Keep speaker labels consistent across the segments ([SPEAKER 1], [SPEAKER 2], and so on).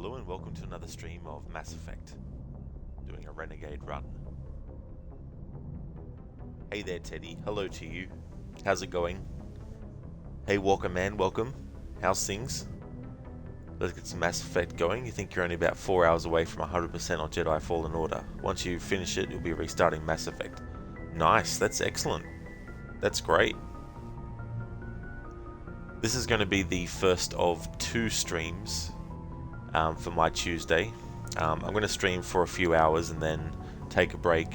[SPEAKER 1] Hello and welcome to another stream of Mass Effect, doing a Renegade Run. Hey there Teddy, hello to you. How's it going? Hey Walker Man, welcome. How's things? Let's get some Mass Effect going. You think you're only about 4 hours away from 100% on Jedi Fallen Order. Once you finish it, you'll be restarting Mass Effect. Nice, that's excellent. That's great. This is going to be the first of 2 streams for my Tuesday. I'm going to stream for a few hours and then take a break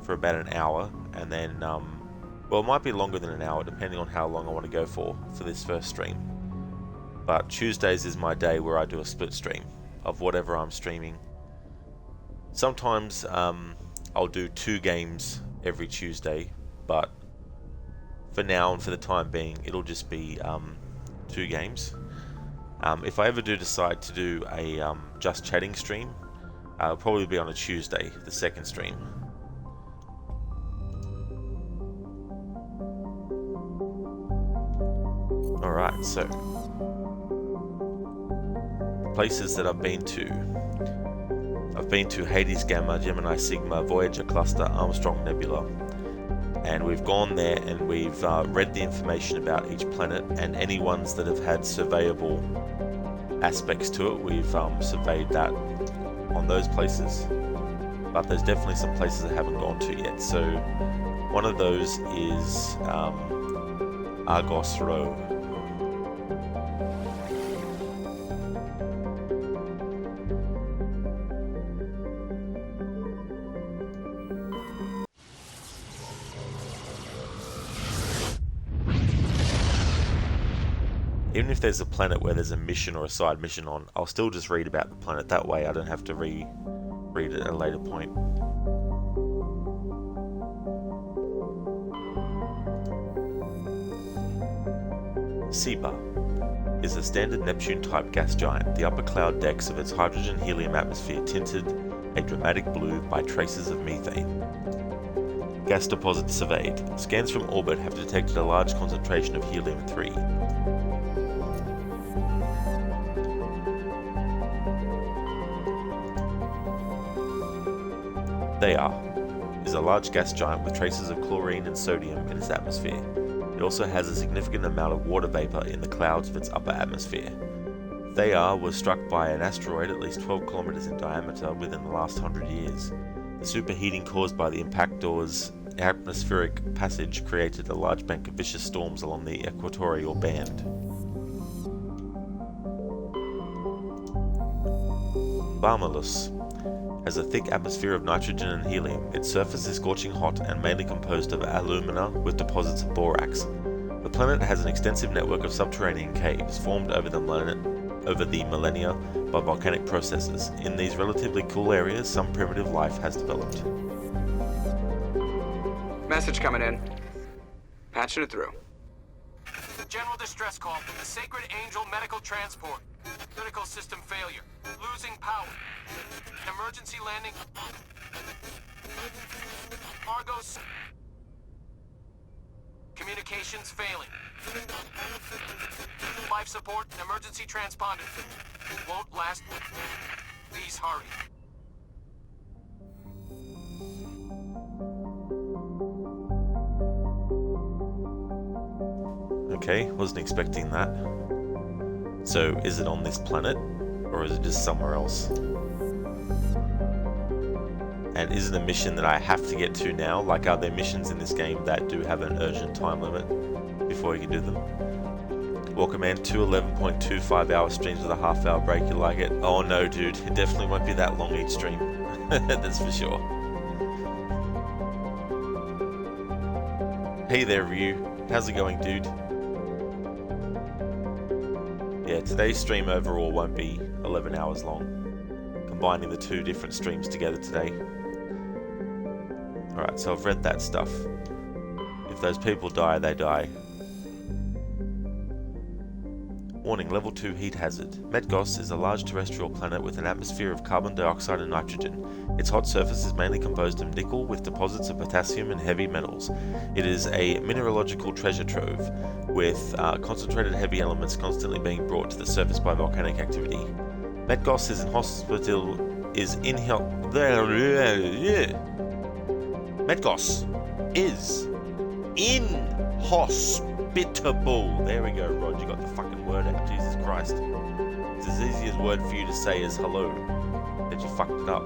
[SPEAKER 1] for about an hour, and then, well, it might be longer than an hour depending on how long I want to go for this first stream. But Tuesdays is my day where I do a split stream of whatever I'm streaming. Sometimes I'll do 2 games every Tuesday, but for now and for the time being, it'll just be 2 games. If I ever do decide to do a just chatting stream, it'll probably be on a Tuesday, the second stream. Alright, so places that I've been to. I've been to Hades Gamma, Gemini Sigma, Voyager Cluster, Armstrong Nebula. And we've gone there and we've read the information about each planet, and any ones that have had surveyable aspects to it, we've surveyed that on those places. But there's definitely some places I haven't gone to yet. So one of those is Argos Row. Even if there's a planet where there's a mission or a side mission on, I'll still just read about the planet. That way I don't have to read it at a later point. Seba is a standard Neptune-type gas giant. The upper cloud decks of its hydrogen-helium atmosphere tinted a dramatic blue by traces of methane. Gas deposits surveyed. Scans from orbit have detected a large concentration of helium-3. Theia is a large gas giant with traces of chlorine and sodium in its atmosphere. It also has a significant amount of water vapor in the clouds of its upper atmosphere. Theia was struck by an asteroid at least 12 kilometers in diameter within the last 100 years. The superheating caused by the impactor's atmospheric passage created a large bank of vicious storms along the equatorial band. Barmalus has a thick atmosphere of nitrogen and helium. Its surface is scorching hot and mainly composed of alumina with deposits of borax. The planet has an extensive network of subterranean caves formed over the millennia by volcanic processes. In these relatively cool areas, some primitive life has developed.
[SPEAKER 2] Message coming in. Patching it through.
[SPEAKER 3] General distress call from the Sacred Angel Medical Transport. Critical system failure. Losing power. Emergency landing. Argos. Communications failing. Life support and emergency transponder. Won't last. Please hurry.
[SPEAKER 1] Okay, wasn't expecting that. So, is it on this planet, or is it just somewhere else? And is it a mission that I have to get to now? Like, are there missions in this game that do have an urgent time limit before you can do them? Welcome in, 2 11.25 hour streams with a half-hour break, you like it? Oh no, dude, it definitely won't be that long each stream. That's for sure. Hey there, Ryu. How's it going, dude? Yeah, today's stream overall won't be 11 hours long, combining the 2 different streams together today. Alright, so I've read that stuff. If those people die, they die. Warning, level 2 heat hazard. Medgos is a large terrestrial planet with an atmosphere of carbon dioxide and nitrogen. Its hot surface is mainly composed of nickel with deposits of potassium and heavy metals. It is a mineralogical treasure trove, with concentrated heavy elements constantly being brought to the surface by volcanic activity. Medgos is in hospital. Medgos is inhospitable. There we go, Rod. You got the fucking word out. Jesus Christ. It's as easy as word for you to say as hello. That you fucked it up.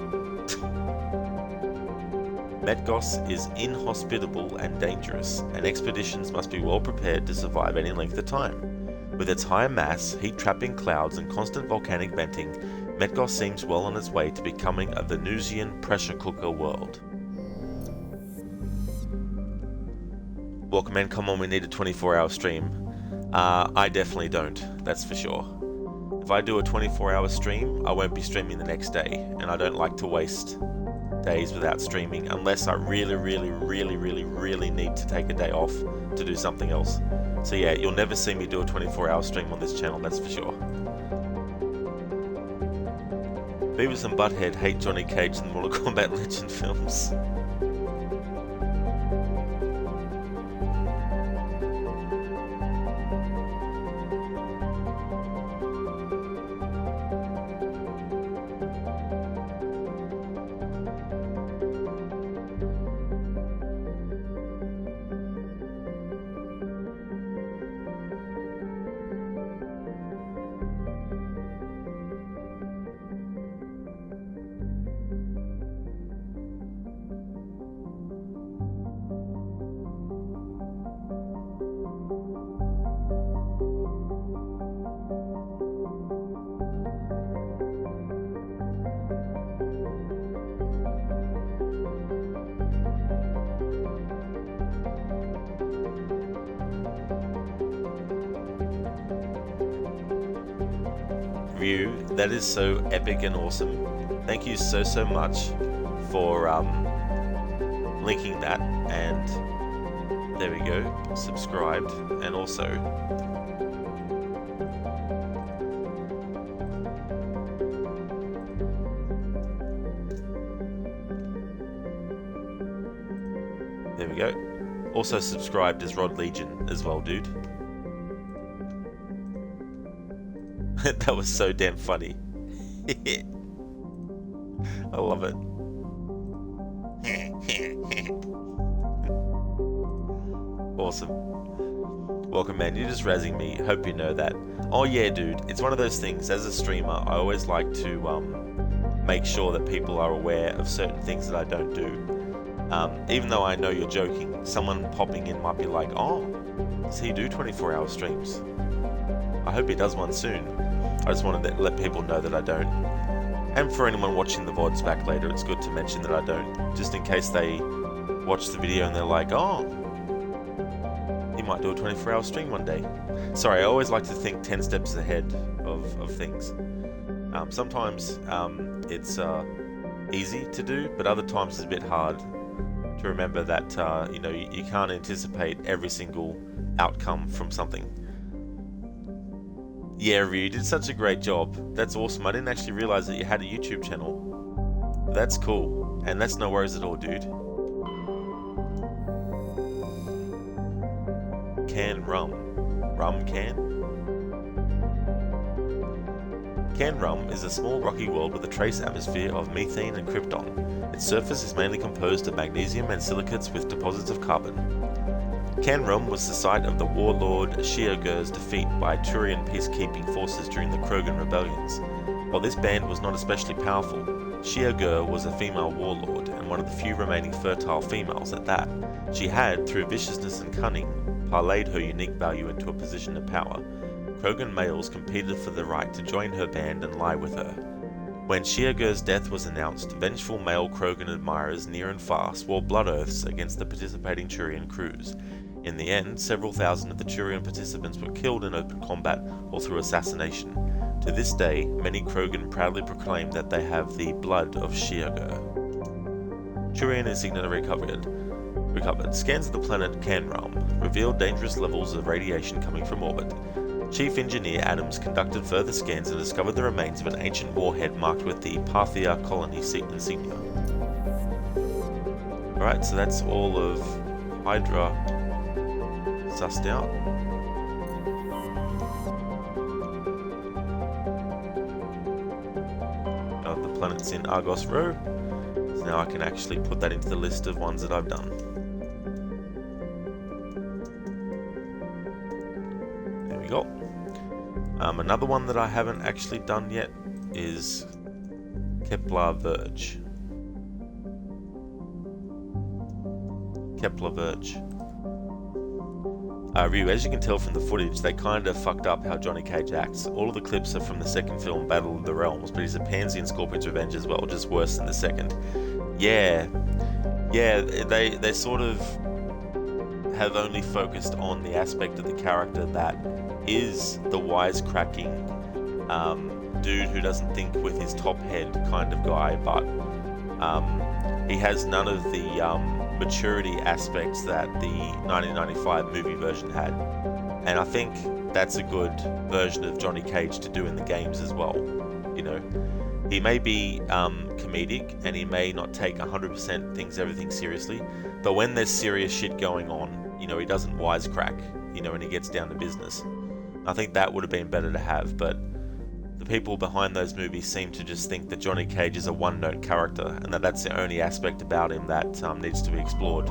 [SPEAKER 1] Medgos is inhospitable and dangerous, and expeditions must be well prepared to survive any length of time. With its high mass, heat-trapping clouds, and constant volcanic venting, Medgos seems well on its way to becoming a Venusian pressure cooker world. Welcome in, come on, we need a 24-hour stream. I definitely don't, that's for sure. If I do a 24-hour stream, I won't be streaming the next day, and I don't like to waste days without streaming unless I really need to take a day off to do something else. So yeah, you'll never see me do a 24-hour stream on this channel, that's for sure. Beavis and Butthead hate Johnny Cage in the Mortal Kombat Legend films. That is so epic and awesome. Thank you so much for linking that, and there we go, subscribed, and also there we go, also subscribed as Rod Legion as well, dude. That was so damn funny. I love it. Awesome. Welcome, man. You're just razzing me. Hope you know that. Oh yeah, dude. It's one of those things. As a streamer, I always like to make sure that people are aware of certain things that I don't do. Even though I know you're joking, someone popping in might be like, "Oh, does he do 24-hour streams? I hope he does one soon." I just wanted to let people know that I don't. And for anyone watching the VODs back later, it's good to mention that I don't, just in case they watch the video and they're like, "Oh, he might do a 24-hour stream one day." Sorry, I always like to think 10 steps ahead of things. Sometimes it's easy to do, but other times it's a bit hard to remember that you know, you can't anticipate every single outcome from something. Yeah, Ryu, you did such a great job. That's awesome. I didn't actually realize that you had a YouTube channel. That's cool. And that's no worries at all, dude. Can rum. Rum can? Can Rum is a small rocky world with a trace atmosphere of methane and krypton. Its surface is mainly composed of magnesium and silicates with deposits of carbon. Can Rum was the site of the warlord Shiagur's defeat by Turian peacekeeping forces during the Krogan rebellions. While this band was not especially powerful, Shiagur was a female warlord and one of the few remaining fertile females at that. She had, through viciousness and cunning, parlayed her unique value into a position of power. Krogan males competed for the right to join her band and lie with her. When Shiagur's death was announced, vengeful male Krogan admirers near and far swore blood oaths against the participating Turian crews. In the end, several thousand of the Turian participants were killed in open combat or through assassination. To this day, many Krogan proudly proclaim that they have the blood of Shiagur. Turian insignia recovered. Scans of the planet Can Rum revealed dangerous levels of radiation coming from orbit. Chief Engineer Adams conducted further scans and discovered the remains of an ancient warhead marked with the Parthia colony insignia. Alright, so that's all of Hydra sussed out. planets in Argos Row. So now I can actually put that into the list of ones that I've done. There we go. Another one that I haven't actually done yet is Kepler Verge. Ryu, as you can tell from the footage, they kind of fucked up how Johnny Cage acts. All of the clips are from the second film, Battle of the Realms, but he's a pansy in Scorpion's Revenge as well, just worse than the second. Yeah, they sort of have only focused on the aspect of the character that is the wisecracking dude who doesn't think with his top head kind of guy, but he has none of the maturity aspects that the 1995 movie version had, and I think that's a good version of Johnny Cage to do in the games as well. You know, he may be comedic and he may not take 100% everything seriously, but when there's serious shit going on, you know, he doesn't wisecrack, you know, and he gets down to business. I think that would have been better to have, but the people behind those movies seem to just think that Johnny Cage is a one-note character and that that's the only aspect about him that needs to be explored.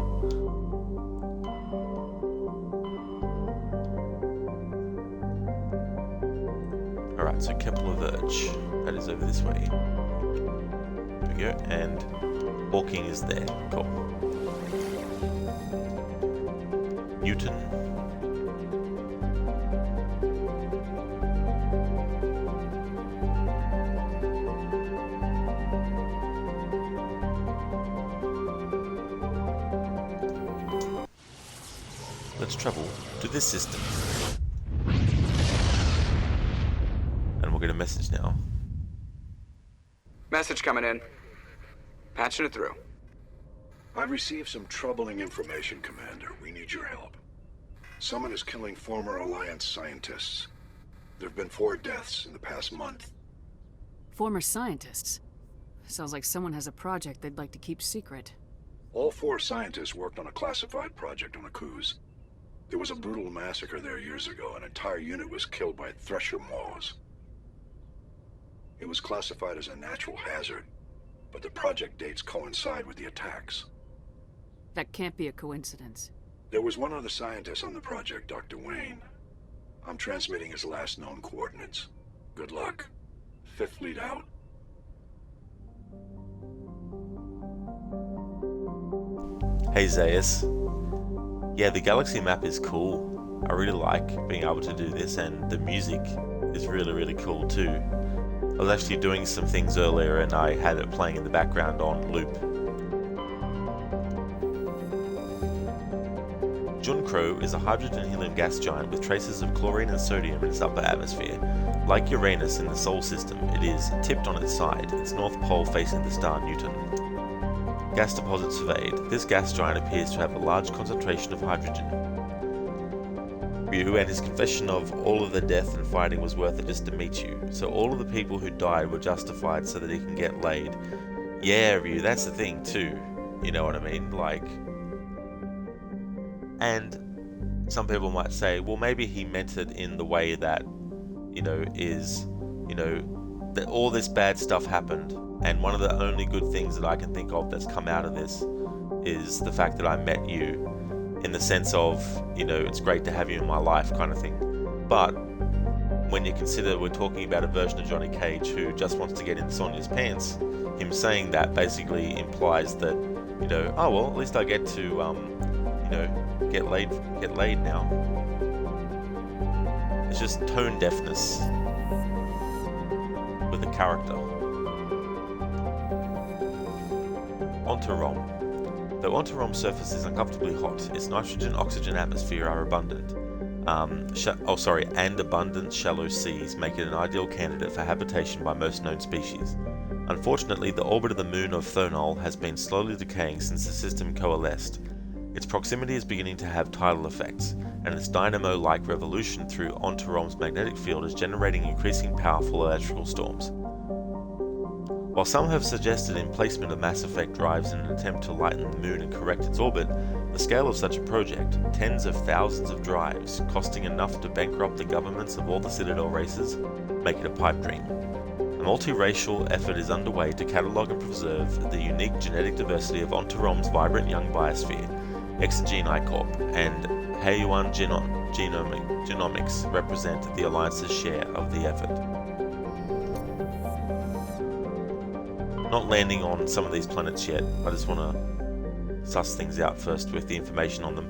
[SPEAKER 1] Alright, so Kepler Verge, that is over this way. There we go, and Hawking is there. Cool. Newton. Let's travel to this system. And we'll get a message now.
[SPEAKER 2] Message coming in. Patching it through.
[SPEAKER 4] I've received some troubling information, Commander. We need your help. Someone is killing former Alliance scientists. There have been 4 deaths in the past month.
[SPEAKER 5] Former scientists? Sounds like someone has a project they'd like to keep secret.
[SPEAKER 4] All 4 scientists worked on a classified project on Akuz. There was a brutal massacre there years ago. An entire unit was killed by Thresher maws. It was classified as a natural hazard, but the project dates coincide with the attacks.
[SPEAKER 5] That can't be a coincidence.
[SPEAKER 4] There was one other scientist on the project, Dr. Wayne. I'm transmitting his last known coordinates. Good luck. 5th Fleet out.
[SPEAKER 1] Hey Zaius. Yeah, the galaxy map is cool. I really like being able to do this, and the music is really, really cool too. I was actually doing some things earlier and I had it playing in the background on loop. Junkro is a hydrogen helium gas giant with traces of chlorine and sodium in its upper atmosphere. Like Uranus in the Sol system, it is tipped on its side, its north pole facing the star Newton. Gas deposits surveyed. This gas giant appears to have a large concentration of hydrogen. Ryu and his confession of all of the death and fighting was worth it just to meet you. So all of the people who died were justified so that he can get laid. Yeah, Ryu, that's the thing too. You know what I mean? Like... And some people might say, well, maybe he meant it in the way that, you know, is, you know, that all this bad stuff happened. And one of the only good things that I can think of that's come out of this is the fact that I met you, in the sense of, you know, it's great to have you in my life kind of thing. But when you consider we're talking about a version of Johnny Cage who just wants to get in Sonya's pants, him saying that basically implies that, you know, oh well, at least I get to, you know, get laid now. It's just tone deafness with a character. Ontarom. Though Ontarom's surface is uncomfortably hot, its nitrogen-oxygen atmosphere are abundant. And abundant shallow seas make it an ideal candidate for habitation by most known species. Unfortunately, the orbit of the moon of Thonol has been slowly decaying since the system coalesced. Its proximity is beginning to have tidal effects, and its dynamo-like revolution through Ontarom's magnetic field is generating increasing powerful electrical storms. While some have suggested emplacement of Mass Effect drives in an attempt to lighten the moon and correct its orbit, the scale of such a project, tens of thousands of drives, costing enough to bankrupt the governments of all the Citadel races, make it a pipe dream. A multiracial effort is underway to catalogue and preserve the unique genetic diversity of Ontarom's vibrant young biosphere. Exogene I-Corp and Haiyuan Genomics represent the Alliance's share of the effort. Not landing on some of these planets yet. I just want to suss things out first with the information on them.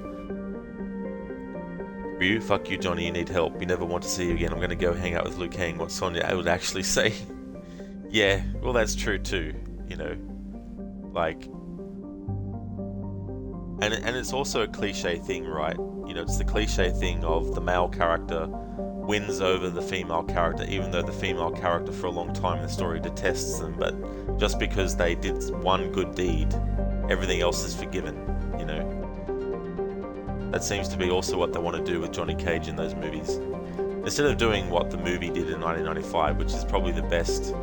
[SPEAKER 1] Ryu, fuck you Johnny, you need help. You never want to see you again. I'm going to go hang out with Liu Kang. What Sonya would actually say. Yeah, well that's true too. You know, like... And it's also a cliche thing, right? You know, it's the cliche thing of the male character wins over the female character, even though the female character for a long time in the story detests them, but just because they did one good deed, everything else is forgiven, you know? That seems to be also what they want to do with Johnny Cage in those movies. Instead of doing what the movie did in 1995, which is probably the best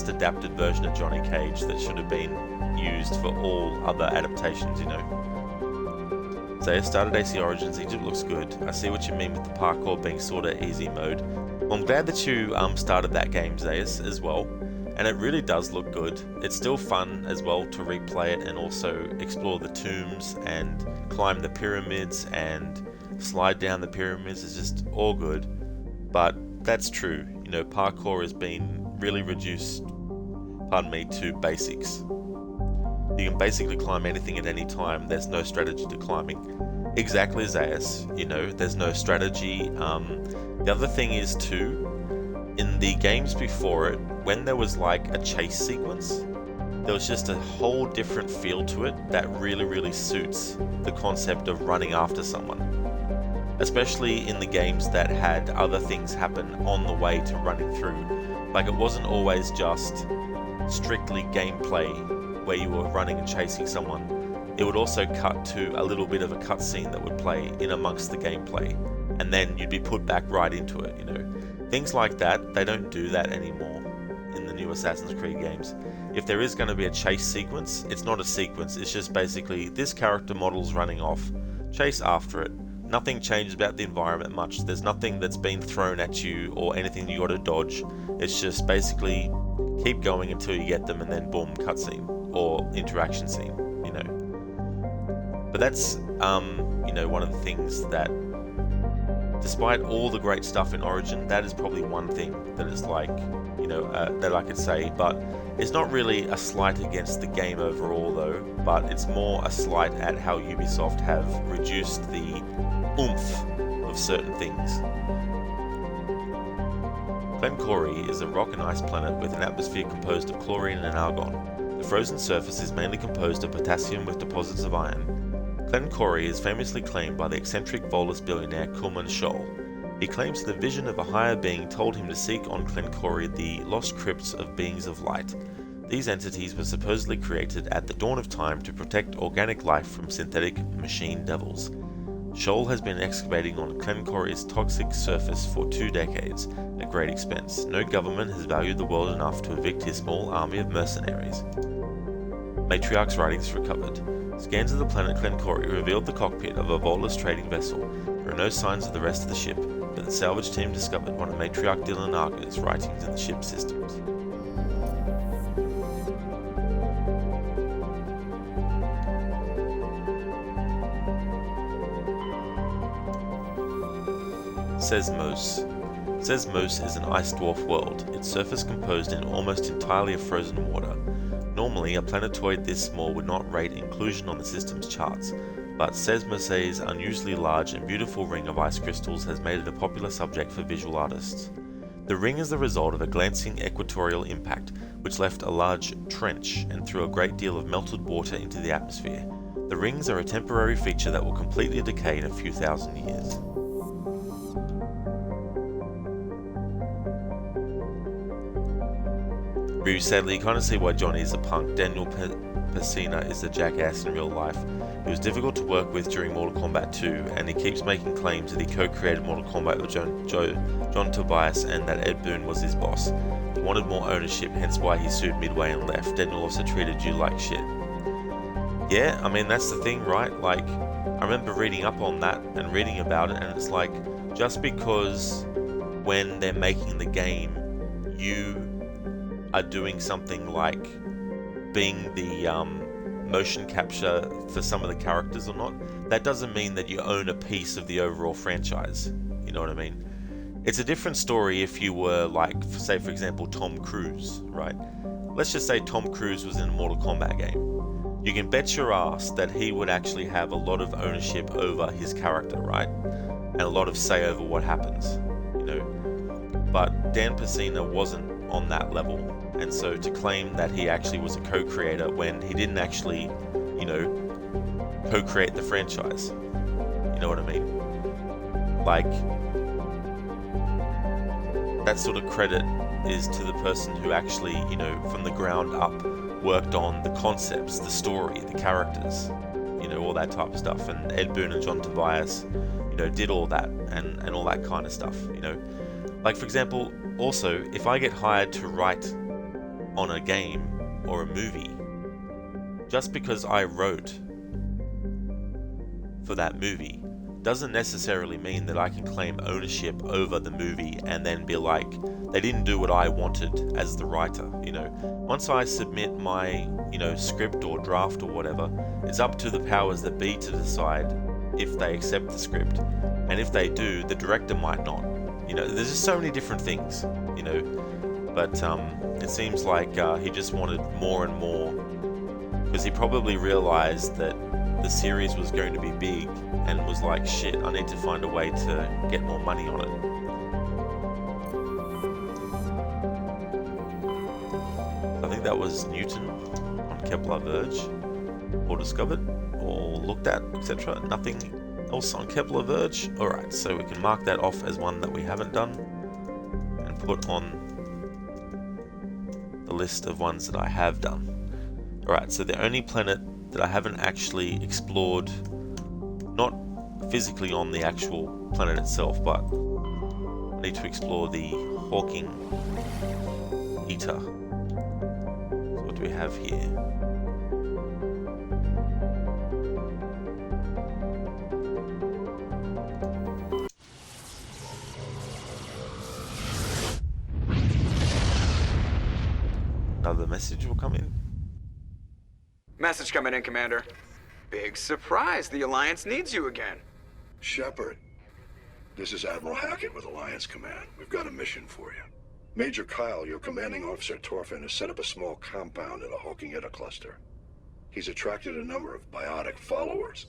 [SPEAKER 1] adapted version of Johnny Cage that should have been used for all other adaptations, you know. Zaya started AC Origins, Egypt looks good. I see what you mean with the parkour being sorta easy mode. Well, I'm glad that you started that game, Zayas, as well. And it really does look good. It's still fun as well to replay it and also explore the tombs and climb the pyramids and slide down the pyramids. It's just all good. But that's true. You know, parkour has been really reduced, to basics. You can basically climb anything at any time. There's no strategy to climbing. Exactly, Zayas. You know, there's no strategy. The other thing is too, in the games before it, when there was like a chase sequence, there was just a whole different feel to it that really suits the concept of running after someone. Especially in the games that had other things happen on the way to running through. Like it wasn't always just strictly gameplay where you were running and chasing someone. It would also cut to a little bit of a cutscene that would play in amongst the gameplay, and then you'd be put back right into it, you know. Things like that, they don't do that anymore in the new Assassin's Creed games. If there is going to be a chase sequence, it's not a sequence, it's just basically this character model's running off, chase after it. Nothing changes about the environment much, there's nothing that's been thrown at you or anything you gotta dodge. It's just basically keep going until you get them and then boom, cutscene or interaction scene, you know. But that's, you know, one of the things that, despite all the great stuff in Origin, that is probably one thing that is like, you know, that I could say, but it's not really a slight against the game overall though, but it's more a slight at how Ubisoft have reduced the oomph of certain things. Glencori is a rock and ice planet with an atmosphere composed of chlorine and argon. The frozen surface is mainly composed of potassium with deposits of iron. Glencori is famously claimed by the eccentric Volus billionaire Kulman Scholl. He claims the vision of a higher being told him to seek on Glencori the lost crypts of beings of light. These entities were supposedly created at the dawn of time to protect organic life from synthetic machine devils. Scholl has been excavating on Glencori's toxic surface for 2 decades, at great expense. No government has valued the world enough to evict his small army of mercenaries. Matriarch's writings recovered. Scans of the planet Glencori revealed the cockpit of a Volus trading vessel. There are no signs of the rest of the ship, but the salvage team discovered one of Matriarch Dylanaga's writings in the ship's systems. Sesmos. Sesmos is an ice dwarf world, its surface composed in almost entirely of frozen water. Normally, a planetoid this small would not rate inclusion on the system's charts, but Sesmos' unusually large and beautiful ring of ice crystals has made it a popular subject for visual artists. The ring is the result of a glancing equatorial impact, which left a large trench and threw a great deal of melted water into the atmosphere. The rings are a temporary feature that will completely decay in a few thousand years. Ryu, sadly, you kind of see why Johnny is a punk. Daniel Pesina is a jackass in real life. He was difficult to work with during Mortal Kombat 2, and he keeps making claims that he co-created Mortal Kombat with John Tobias and that Ed Boon was his boss. He wanted more ownership, hence why he sued Midway and left. Daniel also treated you like shit. Yeah, I mean, that's the thing, right? Like, I remember reading up on that and reading about it, and it's like, just because when they're making the game, you are doing something like being the motion capture for some of the characters or not, that doesn't mean that you own a piece of the overall franchise. You know what I mean? It's a different story if you were like, say for example, Tom Cruise, right? Let's just say Tom Cruise was in a Mortal Kombat game. You can bet your ass that he would actually have a lot of ownership over his character, right? And a lot of say over what happens, you know? But Dan Pesina wasn't on that level. And so to claim that he actually was a co-creator when he didn't actually, you know, co-create the franchise, you know what I mean? Like, that sort of credit is to the person who actually, you know, from the ground up worked on the concepts, the story, the characters, you know, all that type of stuff. And Ed Boon and John Tobias, you know, did all that and all that kind of stuff, you know. Like, for example, also, if I get hired to write on a game or a movie, just because I wrote for that movie doesn't necessarily mean that I can claim ownership over the movie and then be like, they didn't do what I wanted as the writer, you know. Once I submit my, you know, script or draft or whatever, it's up to the powers that be to decide if they accept the script. And if they do, the director might not. You know, there's just so many different things, you know. But it seems like he just wanted more and more, because he probably realized that the series was going to be big and was like, shit, I need to find a way to get more money on it. I think that was Newton on Kepler Verge, or discovered, or looked at, etc. Nothing else on Kepler Verge. Alright, so we can mark that off as one that we haven't done and put on the list of ones that I have done. Alright, so the only planet that I haven't actually explored, not physically on the actual planet itself, but I need to explore the Hawking Eater. So what do we have here? Another message will come in.
[SPEAKER 2] Message coming in, Commander. Big surprise. The Alliance needs you again.
[SPEAKER 4] Shepard, this is Admiral Hackett with Alliance Command. We've got a mission for you. Major Kyle, your commanding officer Torfin, has set up a small compound in the Hawking Eta cluster. He's attracted a number of biotic followers.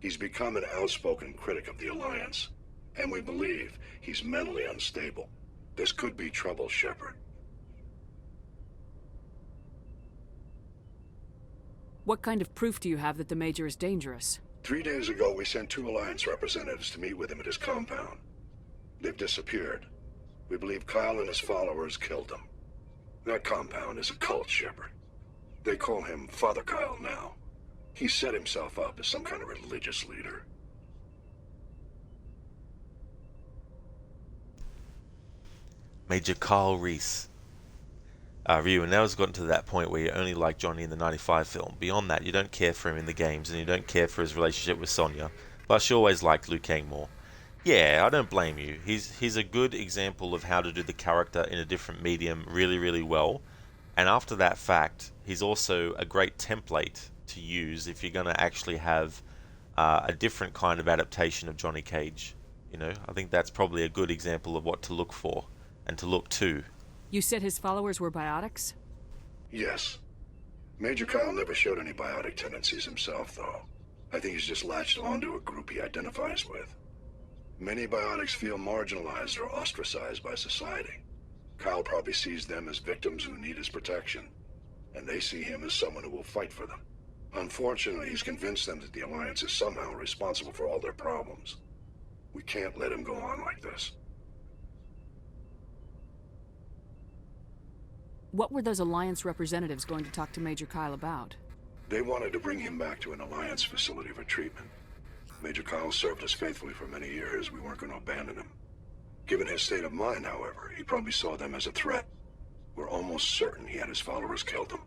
[SPEAKER 4] He's become an outspoken critic of the Alliance, and we believe he's mentally unstable. This could be trouble, Shepard.
[SPEAKER 5] What kind of proof do you have that the Major is dangerous?
[SPEAKER 4] 3 days ago, we sent 2 Alliance representatives to meet with him at his compound. They've disappeared. We believe Kyle and his followers killed them. That compound is a cult, Shepard. They call him Father Kyle now. He set himself up as some kind of religious leader.
[SPEAKER 1] Major Carl Reese. Ryu, and now it's gotten to that point where you only like Johnny in the 95 film. Beyond that, you don't care for him in the games, and you don't care for his relationship with Sonya. But you always liked Liu Kang more. Yeah, I don't blame you. He's a good example of how to do the character in a different medium really, really well. And after that fact, he's also a great template to use if you're going to actually have a different kind of adaptation of Johnny Cage. You know, I think that's probably a good example of what to look for and to look to.
[SPEAKER 5] You said his followers were biotics?
[SPEAKER 4] Yes. Major Kyle never showed any biotic tendencies himself, though. I think he's just latched onto a group he identifies with. Many biotics feel marginalized or ostracized by society. Kyle probably sees them as victims who need his protection, and they see him as someone who will fight for them. Unfortunately, he's convinced them that the Alliance is somehow responsible for all their problems. We can't let him go on like this.
[SPEAKER 5] What were those Alliance representatives going to talk to Major Kyle about?
[SPEAKER 4] They wanted to bring him back to an Alliance facility for treatment. Major Kyle served us faithfully for many years. We weren't going to abandon him. Given his state of mind, however, he probably saw them as a threat. We're almost certain he had his followers killed him.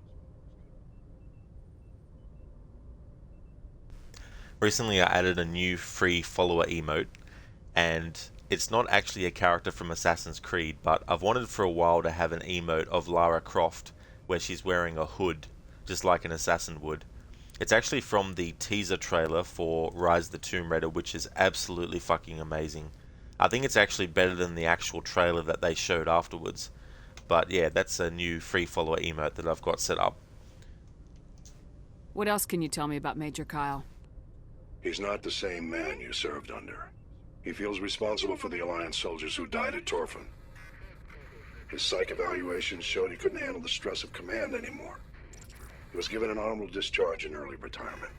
[SPEAKER 1] Recently I added a new free follower emote, and it's not actually a character from Assassin's Creed, but I've wanted for a while to have an emote of Lara Croft where she's wearing a hood, just like an assassin would. It's actually from the teaser trailer for Rise of the Tomb Raider, which is absolutely fucking amazing. I think it's actually better than the actual trailer that they showed afterwards. But yeah, that's a new free follower emote that I've got set up.
[SPEAKER 5] What else can you tell me about Major Kyle?
[SPEAKER 4] He's not the same man you served under. He feels responsible for the Alliance soldiers who died at Torfin. His psych evaluations showed he couldn't handle the stress of command anymore. He was given an honorable discharge in early retirement.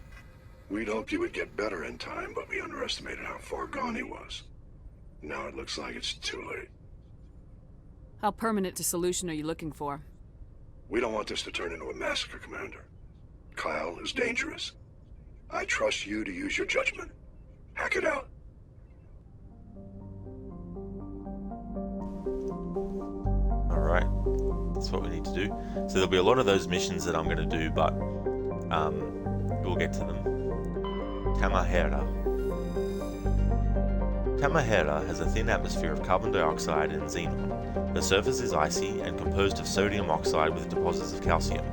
[SPEAKER 4] We'd hoped he would get better in time, but we underestimated how far gone he was. Now it looks like it's too late.
[SPEAKER 5] How permanent a solution are you looking for?
[SPEAKER 4] We don't want this to turn into a massacre, Commander. Kyle is dangerous. I trust you to use your judgment. Hack it out.
[SPEAKER 1] Alright, that's what we need to do. So there'll be a lot of those missions that I'm going to do, but we'll get to them. Tamahera. Tamahera has a thin atmosphere of carbon dioxide and xenon. The surface is icy and composed of sodium oxide with deposits of calcium.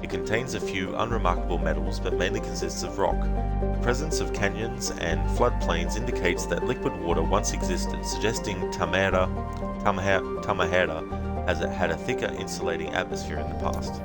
[SPEAKER 1] It contains a few unremarkable metals, but mainly consists of rock. The presence of canyons and floodplains indicates that liquid water once existed, suggesting Tamahera has had a thicker insulating atmosphere in the past.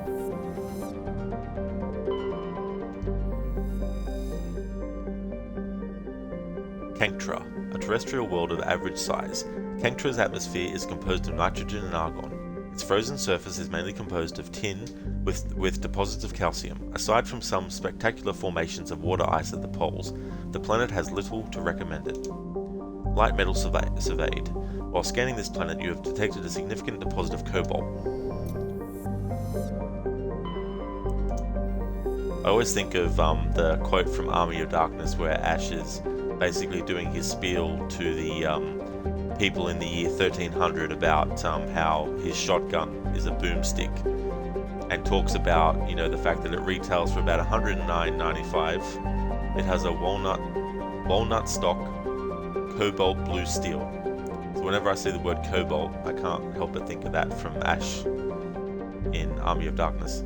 [SPEAKER 1] Kanktra, a terrestrial world of average size. Kanktra's atmosphere is composed of nitrogen and argon. Its frozen surface is mainly composed of tin with deposits of calcium. Aside from some spectacular formations of water ice at the poles, the planet has little to recommend it. Light metal surveyed. While scanning this planet, you have detected a significant deposit of cobalt. I always think of the quote from Army of Darkness where Ash is basically doing his spiel to the people in the year 1300 about how his shotgun is a boomstick, and talks about, you know, the fact that it retails for about $109.95. It has a walnut stock cobalt blue steel. So whenever I see the word cobalt, I can't help but think of that from Ash in Army of Darkness.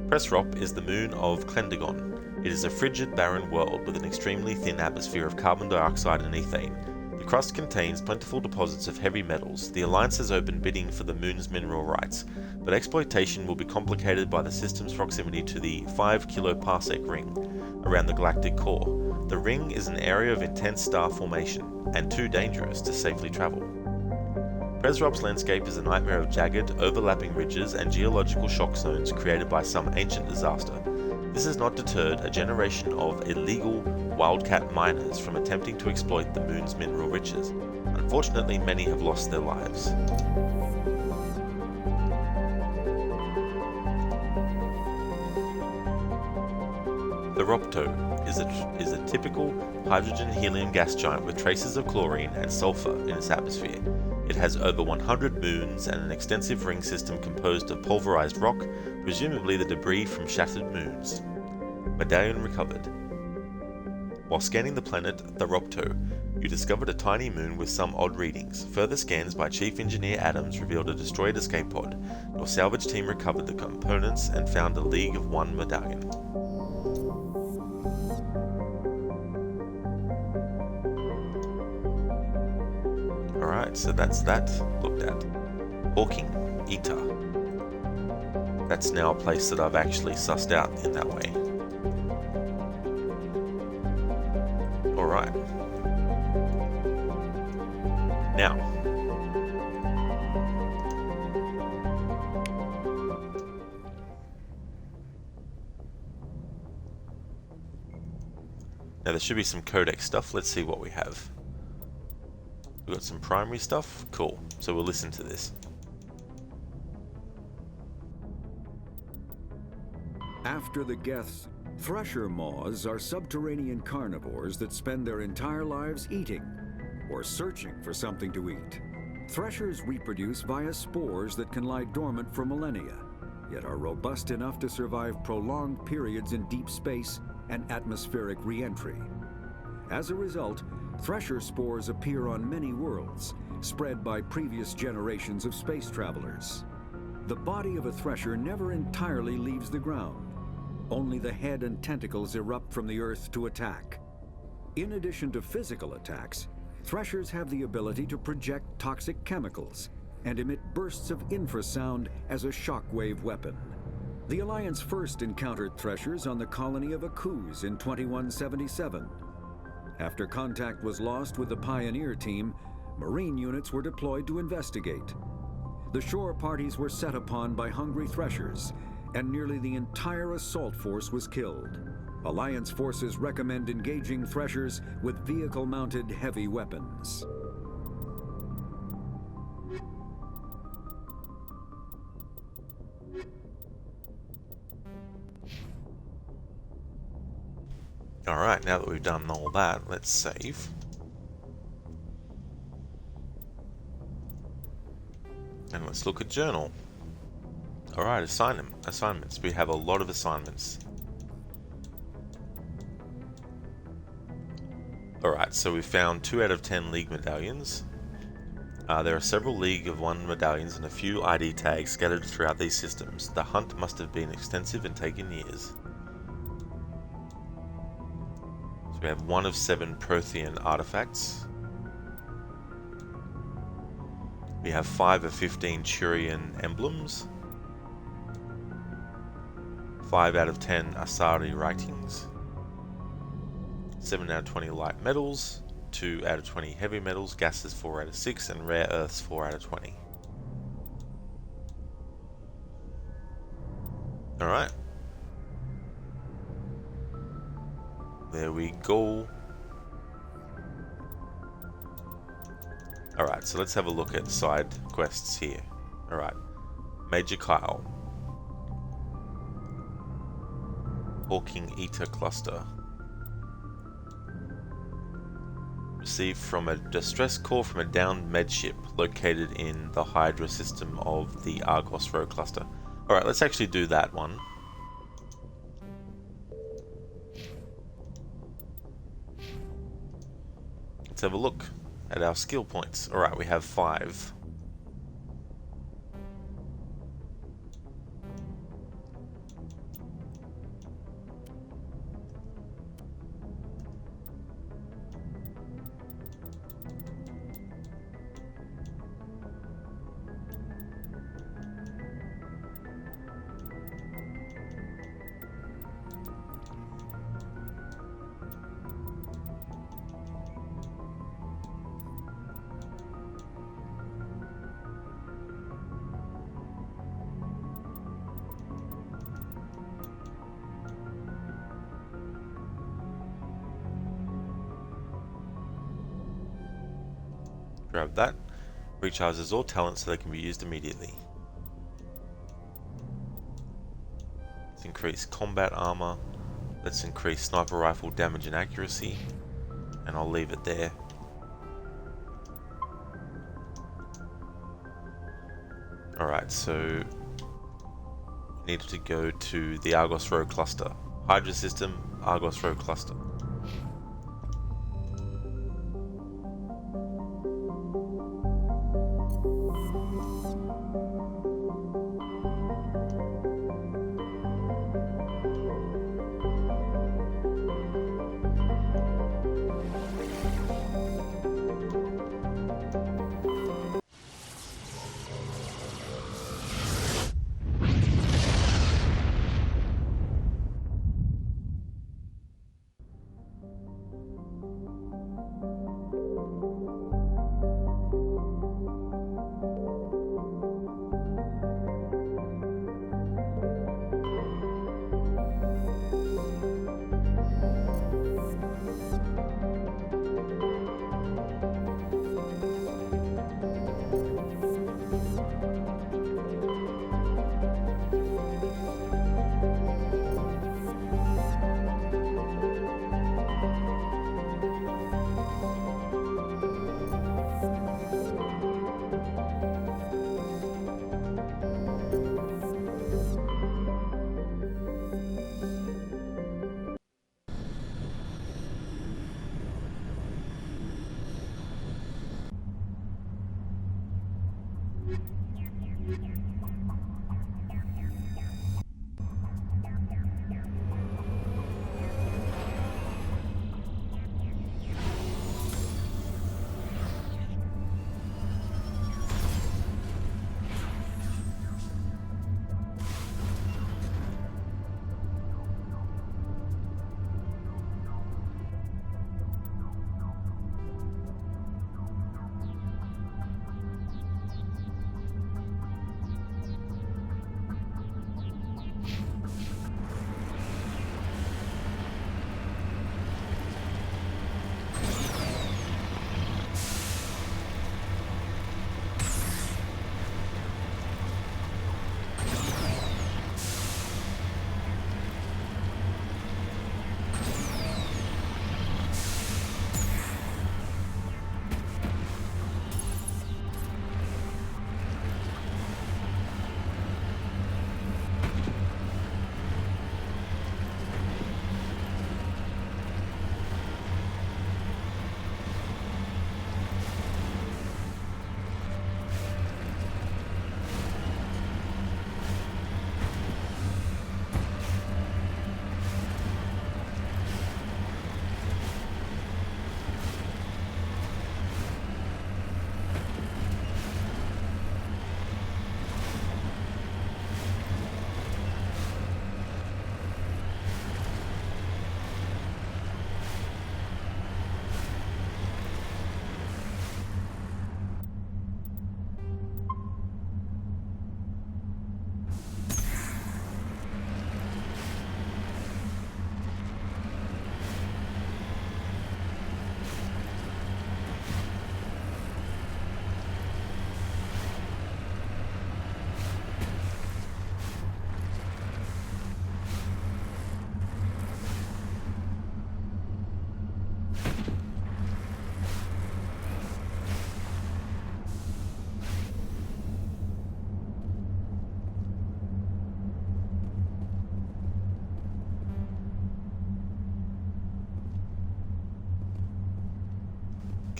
[SPEAKER 1] Pressrop is the moon of Klendagon. It is a frigid, barren world with an extremely thin atmosphere of carbon dioxide and ethane. The crust contains plentiful deposits of heavy metals. The Alliance has opened bidding for the moon's mineral rights, but exploitation will be complicated by the system's proximity to the 5 kiloparsec ring around the galactic core. The ring is an area of intense star formation, and too dangerous to safely travel. Presrop's landscape is a nightmare of jagged, overlapping ridges and geological shock zones created by some ancient disaster. This has not deterred a generation of illegal wildcat miners from attempting to exploit the moon's mineral riches. Unfortunately, many have lost their lives. The Ropto is a typical hydrogen-helium gas giant with traces of chlorine and sulfur in its atmosphere. It has over 100 moons and an extensive ring system composed of pulverized rock, presumably the debris from shattered moons. Medallion recovered. While scanning the planet, the Ropto, you discovered a tiny moon with some odd readings. Further scans by Chief Engineer Adams revealed a destroyed escape pod. Your salvage team recovered the components and found a League of One medallion. Alright, so that's that looked at. Hawking, Eta. That's now a place that I've actually sussed out in that way. Alright. Now. Now there should be some codex stuff. Let's see what we have. We've got some primary stuff. Cool. So we'll listen to this.
[SPEAKER 6] After the Geths, thresher moths are subterranean carnivores that spend their entire lives eating or searching for something to eat. Threshers reproduce via spores that can lie dormant for millennia, yet are robust enough to survive prolonged periods in deep space and atmospheric re-entry. As a result, Thresher spores appear on many worlds, spread by previous generations of space travelers. The body of a thresher never entirely leaves the ground. Only the head and tentacles erupt from the Earth to attack. In addition to physical attacks, threshers have the ability to project toxic chemicals and emit bursts of infrasound as a shockwave weapon. The Alliance first encountered threshers on the colony of Akuz in 2177. After contact was lost with the Pioneer team, Marine units were deployed to investigate. The shore parties were set upon by hungry threshers, and nearly the entire assault force was killed. Alliance forces recommend engaging threshers with vehicle-mounted heavy weapons.
[SPEAKER 1] Alright, now that we've done all that, let's save. And let's look at journal. Alright, assignments. We have a lot of assignments. Alright, so we found 2 out of 10 League medallions. There are several League of 1 medallions and a few ID tags scattered throughout these systems. The hunt must have been extensive and taken years. So we have 1 of 7 Prothean artifacts. We have 5 of 15 Turian emblems. 5 out of 10 Asari writings. 7 out of 20 light metals. 2 out of 20 heavy metals. Gases 4 out of 6. And rare earths 4 out of 20. Alright. There we go. Alright, so let's have a look at side quests here. Alright. Major Kyle. Hawking Eater Cluster. Received from a distress call from a downed medship located in the Hydra system of the Argos Row Cluster. Alright, let's actually do that one. Let's have a look at our skill points. Alright, we have 5. Grab that. Recharges all talents so they can be used immediately. Let's increase combat armor. Let's increase sniper rifle damage and accuracy. And I'll leave it there. Alright, so we need to go to the Argos Row Cluster. Hydra system, Argos Row Cluster.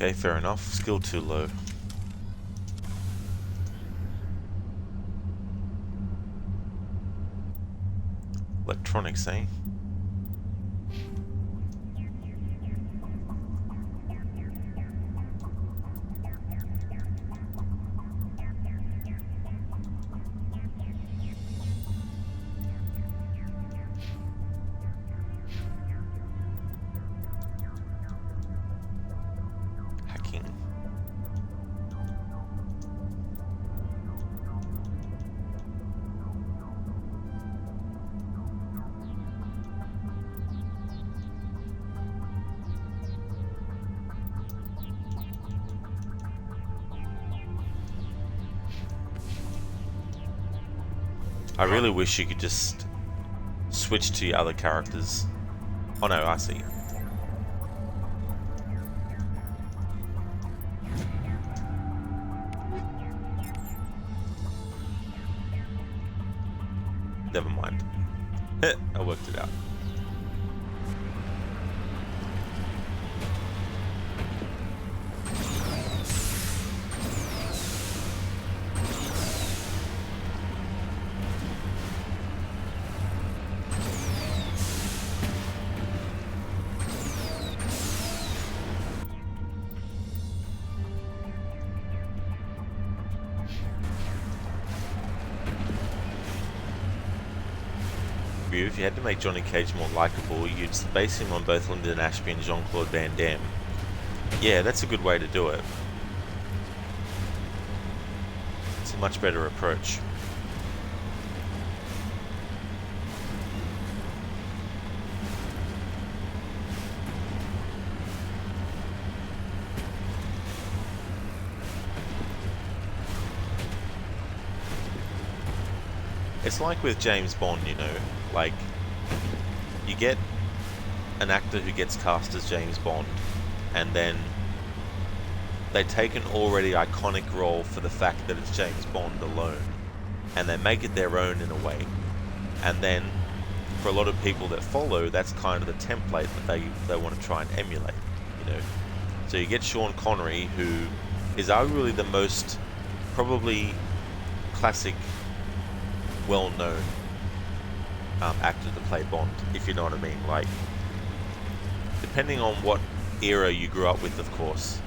[SPEAKER 1] Okay, fair enough. Skill too low. Electronics, eh? Hacking. I really wish you could just switch to your other characters. Oh no, I see. Never mind. I worked it out. If you had to make Johnny Cage more likable, you'd base him on both Lyndon Ashby and Jean-Claude Van Damme. Yeah, that's a good way to do it. It's a much better approach. It's like with James Bond, you know, like, you get an actor who gets cast as James Bond, and then they take an already iconic role for the fact that it's James Bond alone, and they make it their own in a way. And then, for a lot of people that follow, that's kind of the template that they want to try and emulate, you know. So you get Sean Connery, who is arguably the most probably classic, well-known actor to play Bond, if you know what I mean. Like, depending on what era you grew up with, of course,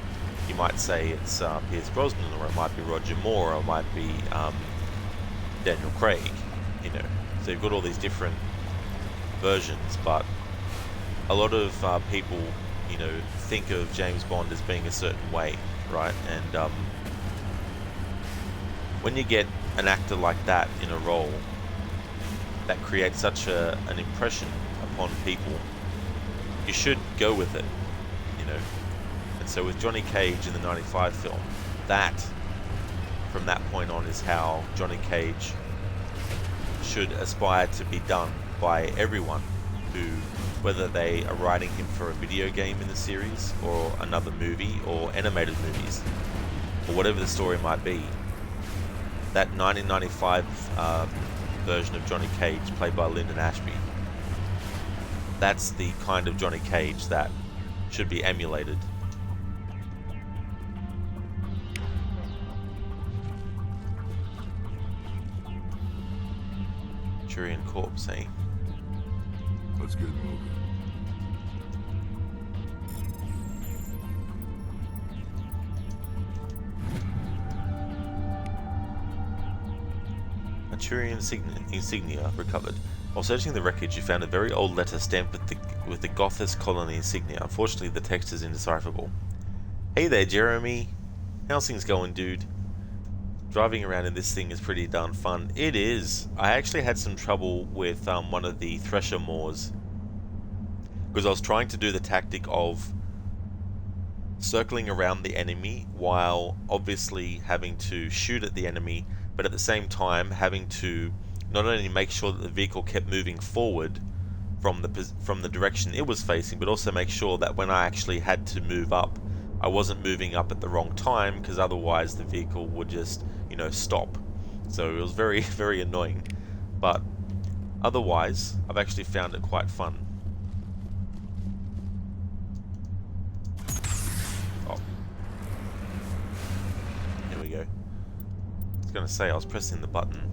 [SPEAKER 1] you might say it's Pierce Brosnan, or it might be Roger Moore, or it might be Daniel Craig, you know. So you've got all these different versions, but a lot of people, you know, think of James Bond as being a certain way, right? And when you get an actor like that in a role, that creates such an impression upon people, you should go with it, you know. And so with Johnny Cage in the 95 film, that, from that point on, is how Johnny Cage should aspire to be done by everyone who, whether they are writing him for a video game in the series, or another movie, or animated movies, or whatever the story might be. That 1995 version of Johnny Cage, played by Lyndon Ashby, that's the kind of Johnny Cage that should be emulated. Manchurian Corpse, eh?
[SPEAKER 4] Let's get moving.
[SPEAKER 1] Manchurian insignia recovered. While searching the wreckage, you found a very old letter stamped with the Gothis colony insignia. Unfortunately, the text is indecipherable. Hey there, Jeremy. How's things going, dude? Driving around in this thing is pretty darn fun. It is. I actually had some trouble with one of the Thresher Moors, because I was trying to do the tactic of circling around the enemy while obviously having to shoot at the enemy, but at the same time having to not only make sure that the vehicle kept moving forward from the direction it was facing, but also make sure that when I actually had to move up, I wasn't moving up at the wrong time, because otherwise the vehicle would just, you know, stop. So it was very, very annoying. But otherwise, I've actually found it quite fun. Oh. Here we go. I was going to say, I was pressing the button.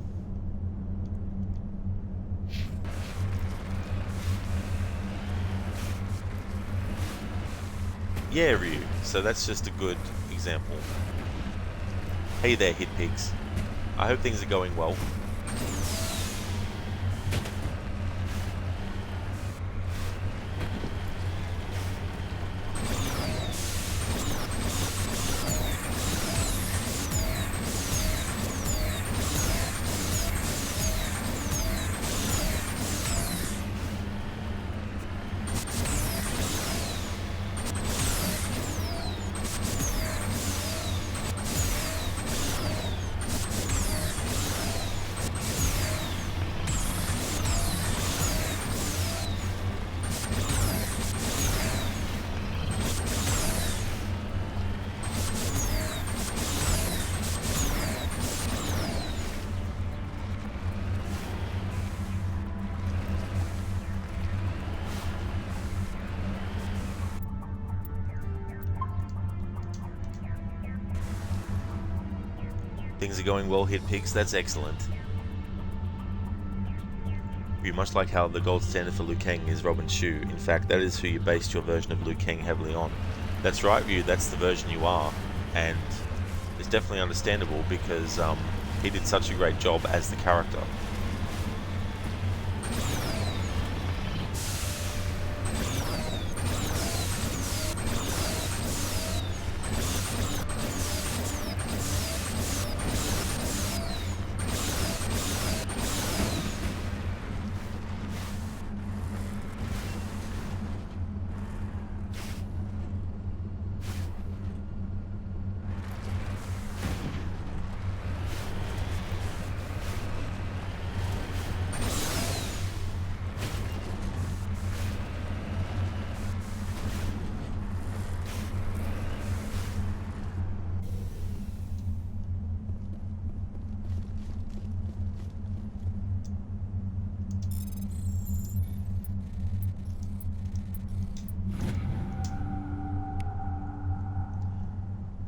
[SPEAKER 1] Yeah, Ryu. So that's just a good example. Hey there, hit pigs. I hope things are going well. Things are going well, hit pigs. That's excellent. Ryu, much like how the gold standard for Liu Kang is Robin Shu. In fact, that is who you based your version of Liu Kang heavily on. That's right, Ryu. That's the version you are, and it's definitely understandable because he did such a great job as the character.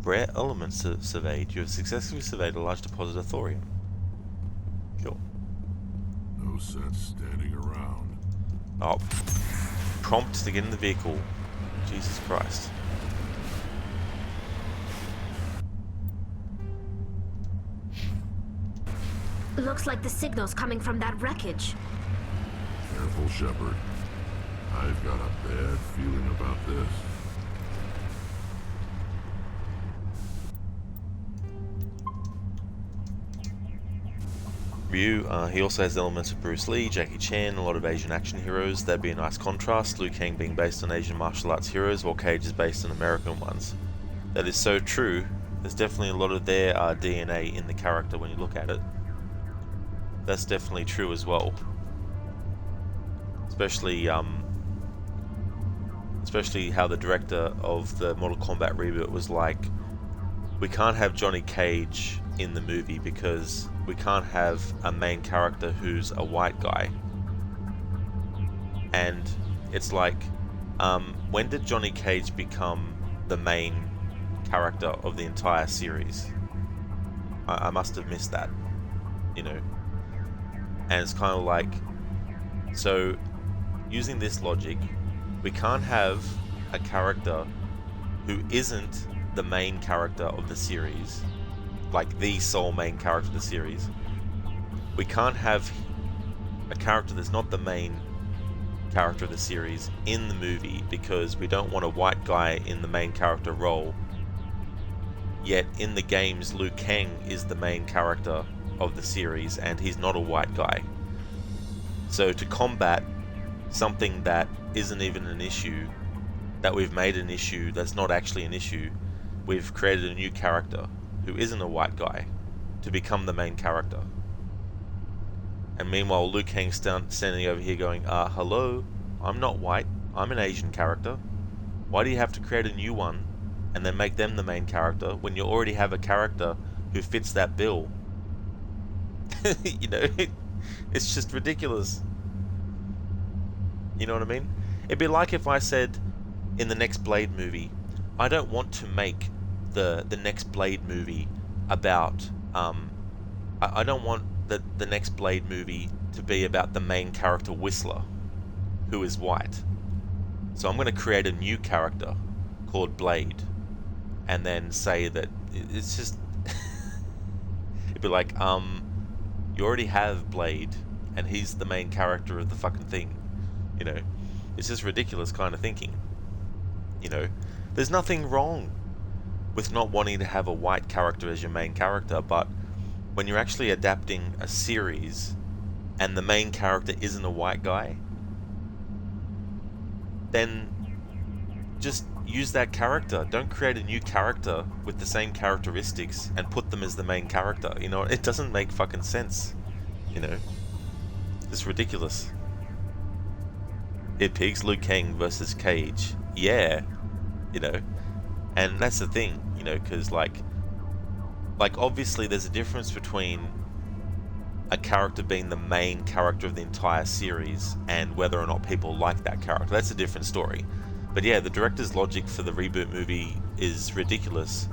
[SPEAKER 1] Rare elements surveyed. You have successfully surveyed a large deposit of thorium. Cool.
[SPEAKER 7] No sense standing around.
[SPEAKER 1] Oh. Prompt to get in the vehicle. Jesus Christ.
[SPEAKER 8] Looks like the signal's coming from that wreckage.
[SPEAKER 7] Careful, Shepard. I've got a bad feeling about this.
[SPEAKER 1] Ryu, he also has elements of Bruce Lee, Jackie Chan, a lot of Asian action heroes. That'd be a nice contrast. Liu Kang being based on Asian martial arts heroes, while Cage is based on American ones. That is so true. There's definitely a lot of their DNA in the character when you look at it. That's definitely true as well. Especially how the director of the Mortal Kombat reboot was like, we can't have Johnny Cage in the movie because we can't have a main character who's a white guy. And it's like, when did Johnny Cage become the main character of the entire series? I must have missed that, you know. And it's kind of like, so using this logic, we can't have a character who isn't the main character of the series, like the sole main character of the series. We can't have a character that's not the main character of the series in the movie because we don't want a white guy in the main character role. Yet in the games, Liu Kang is the main character of the series and he's not a white guy. So to combat something that isn't even an issue, that we've made an issue that's not actually an issue, we've created a new character who isn't a white guy to become the main character. And meanwhile, Liu Kang's standing over here going, hello, I'm not white, I'm an Asian character. Why do you have to create a new one and then make them the main character when you already have a character who fits that bill? You know, it's just ridiculous. You know what I mean? It'd be like if I said in the next Blade movie, I don't want to make the next Blade movie about I don't want the next Blade movie to be about the main character Whistler, who is white. So I'm going to create a new character called Blade, and then say that it's just it'd be like, you already have Blade, and he's the main character of the fucking thing. You know, it's just ridiculous kind of thinking. You know, there's nothing wrong with not wanting to have a white character as your main character, but when you're actually adapting a series and the main character isn't a white guy, then just use that character. Don't create a new character with the same characteristics and put them as the main character. You know, it doesn't make fucking sense. You know, it's ridiculous. It pigs Liu Kang versus Cage. Yeah, you know, and that's the thing, you know, because like obviously there's a difference between a character being the main character of the entire series and whether or not people like that character. That's a different story. But yeah, the director's logic for the reboot movie is ridiculous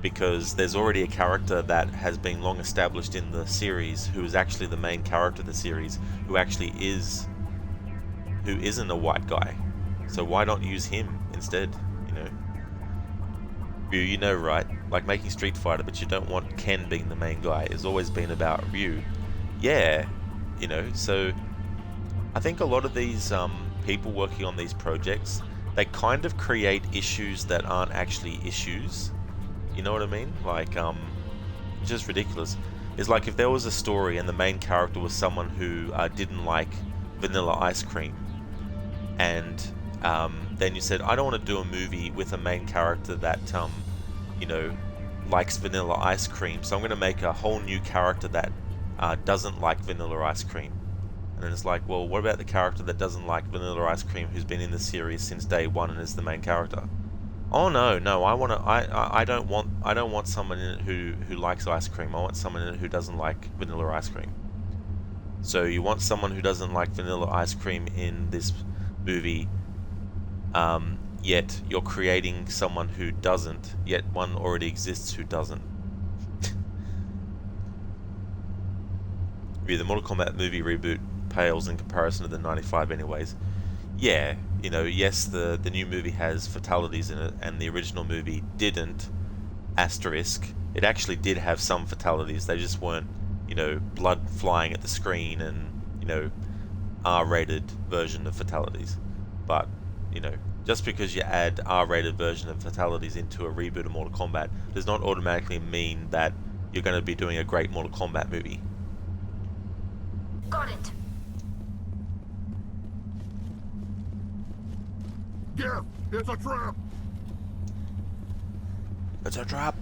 [SPEAKER 1] because there's already a character that has been long established in the series who is actually the main character of the series, who isn't a white guy. So why not use him instead, you know? Ryu, you know, right? Like making Street Fighter, but you don't want Ken being the main guy. It's always been about Ryu. Yeah, you know, so I think a lot of these people working on these projects, they kind of create issues that aren't actually issues. You know what I mean? Like, it's just ridiculous. It's like if there was a story and the main character was someone who didn't like vanilla ice cream, and then you said, I don't want to do a movie with a main character that, you know, likes vanilla ice cream, so I'm going to make a whole new character that doesn't like vanilla ice cream. And then it's like, well, what about the character that doesn't like vanilla ice cream, who's been in the series since day one and is the main character? Oh no, I don't want someone in it who likes ice cream. I want someone in it who doesn't like vanilla ice cream. So you want someone who doesn't like vanilla ice cream in this movie, yet you're creating someone who doesn't, yet one already exists who doesn't. The Mortal Kombat movie reboot pales in comparison to the 95 anyways. Yeah, you know, yes, the new movie has fatalities in it, and the original movie didn't, asterisk. It actually did have some fatalities, they just weren't, you know, blood flying at the screen and, you know, R-rated version of fatalities. But, you know, just because you add R-rated version of fatalities into a reboot of Mortal Kombat does not automatically mean that you're going to be doing a great Mortal Kombat movie.
[SPEAKER 8] Got it.
[SPEAKER 7] Yeah, it's a trap!
[SPEAKER 1] It's a trap!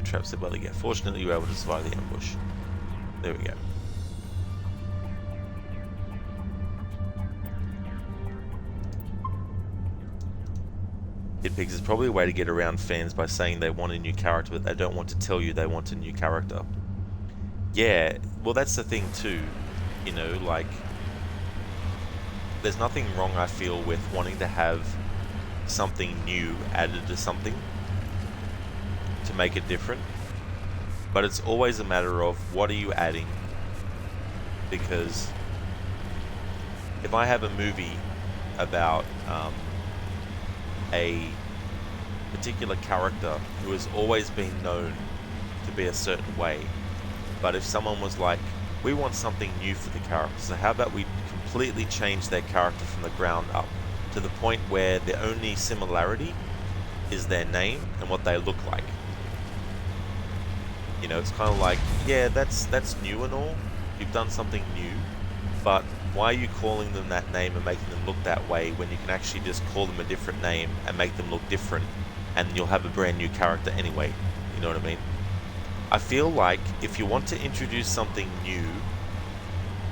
[SPEAKER 1] Traps there by the gate. Fortunately, you were able to survive the ambush. There we go. Hitpigs is probably a way to get around fans by saying they want a new character, but they don't want to tell you they want a new character. Yeah, well, that's the thing too. You know, like, there's nothing wrong, I feel, with wanting to have something new added to something to make it different, but it's always a matter of what are you adding, because if I have a movie about a particular character who has always been known to be a certain way, but if someone was like, we want something new for the character, so how about we completely change their character from the ground up to the point where the only similarity is their name and what they look like. You know, it's kind of like, yeah, that's new and all. You've done something new, but why are you calling them that name and making them look that way when you can actually just call them a different name and make them look different, and you'll have a brand new character anyway? You know what I mean? I feel like if you want to introduce something new,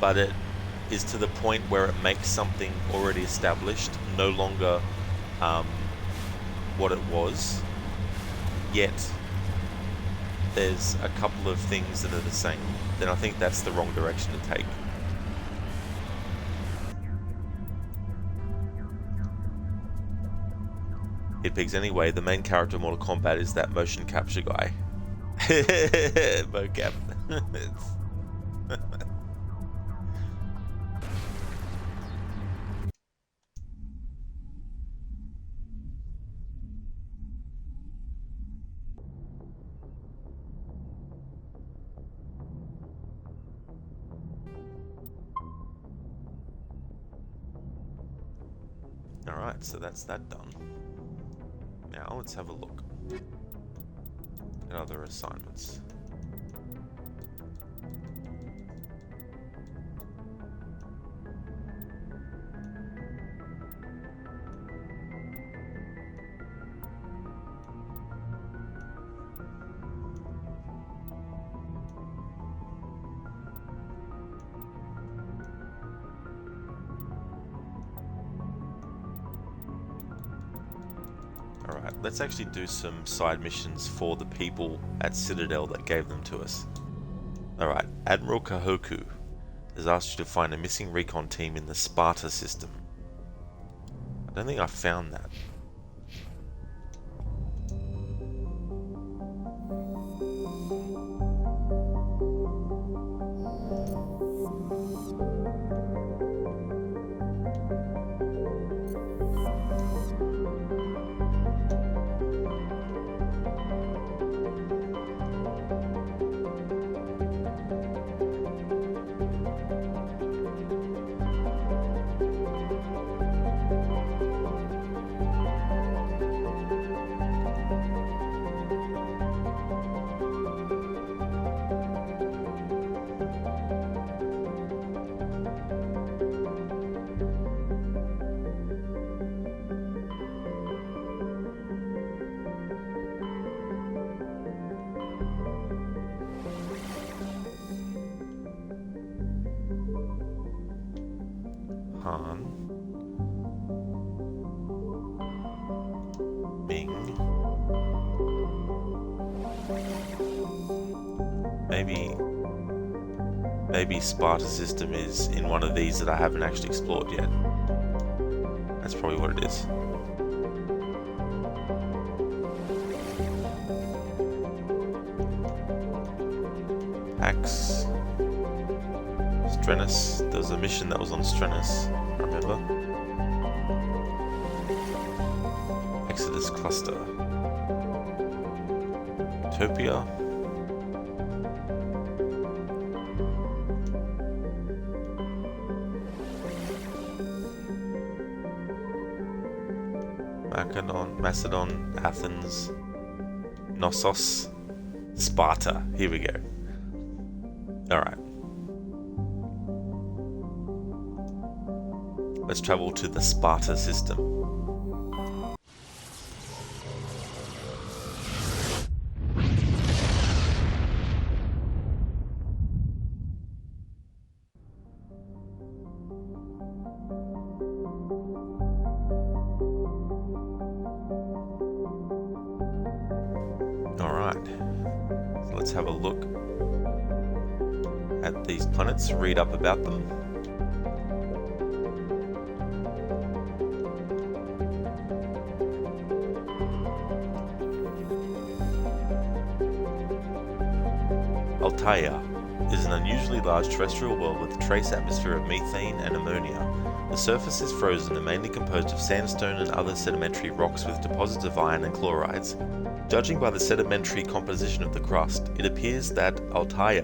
[SPEAKER 1] but it is to the point where it makes something already established no longer what it was, yet there's a couple of things that are the same, then I think that's the wrong direction to take. Hitpigs anyway, the main character of Mortal Kombat is that motion capture guy. Mocap. Alright, so that's that done. Now let's have a look at other assignments. Alright, let's actually do some side missions for the people at Citadel that gave them to us. Alright, Admiral Kahoku has asked you to find a missing recon team in the Sparta system. I don't think I found that. Maybe Sparta system is in one of these that I haven't actually explored yet. That's probably what it is. Axe. Strenus. There was a mission that was on Strenus, I remember. Exodus Cluster. Utopia. Macedon, Athens, Knossos, Sparta. Here we go. Alright. Let's travel to the Sparta system. Have a look at these planets, read up about them. Altair is an unusually large terrestrial world with a trace atmosphere of methane and ammonia. The surface is frozen and mainly composed of sandstone and other sedimentary rocks with deposits of iron and chlorides. Judging by the sedimentary composition of the crust, it appears that Altair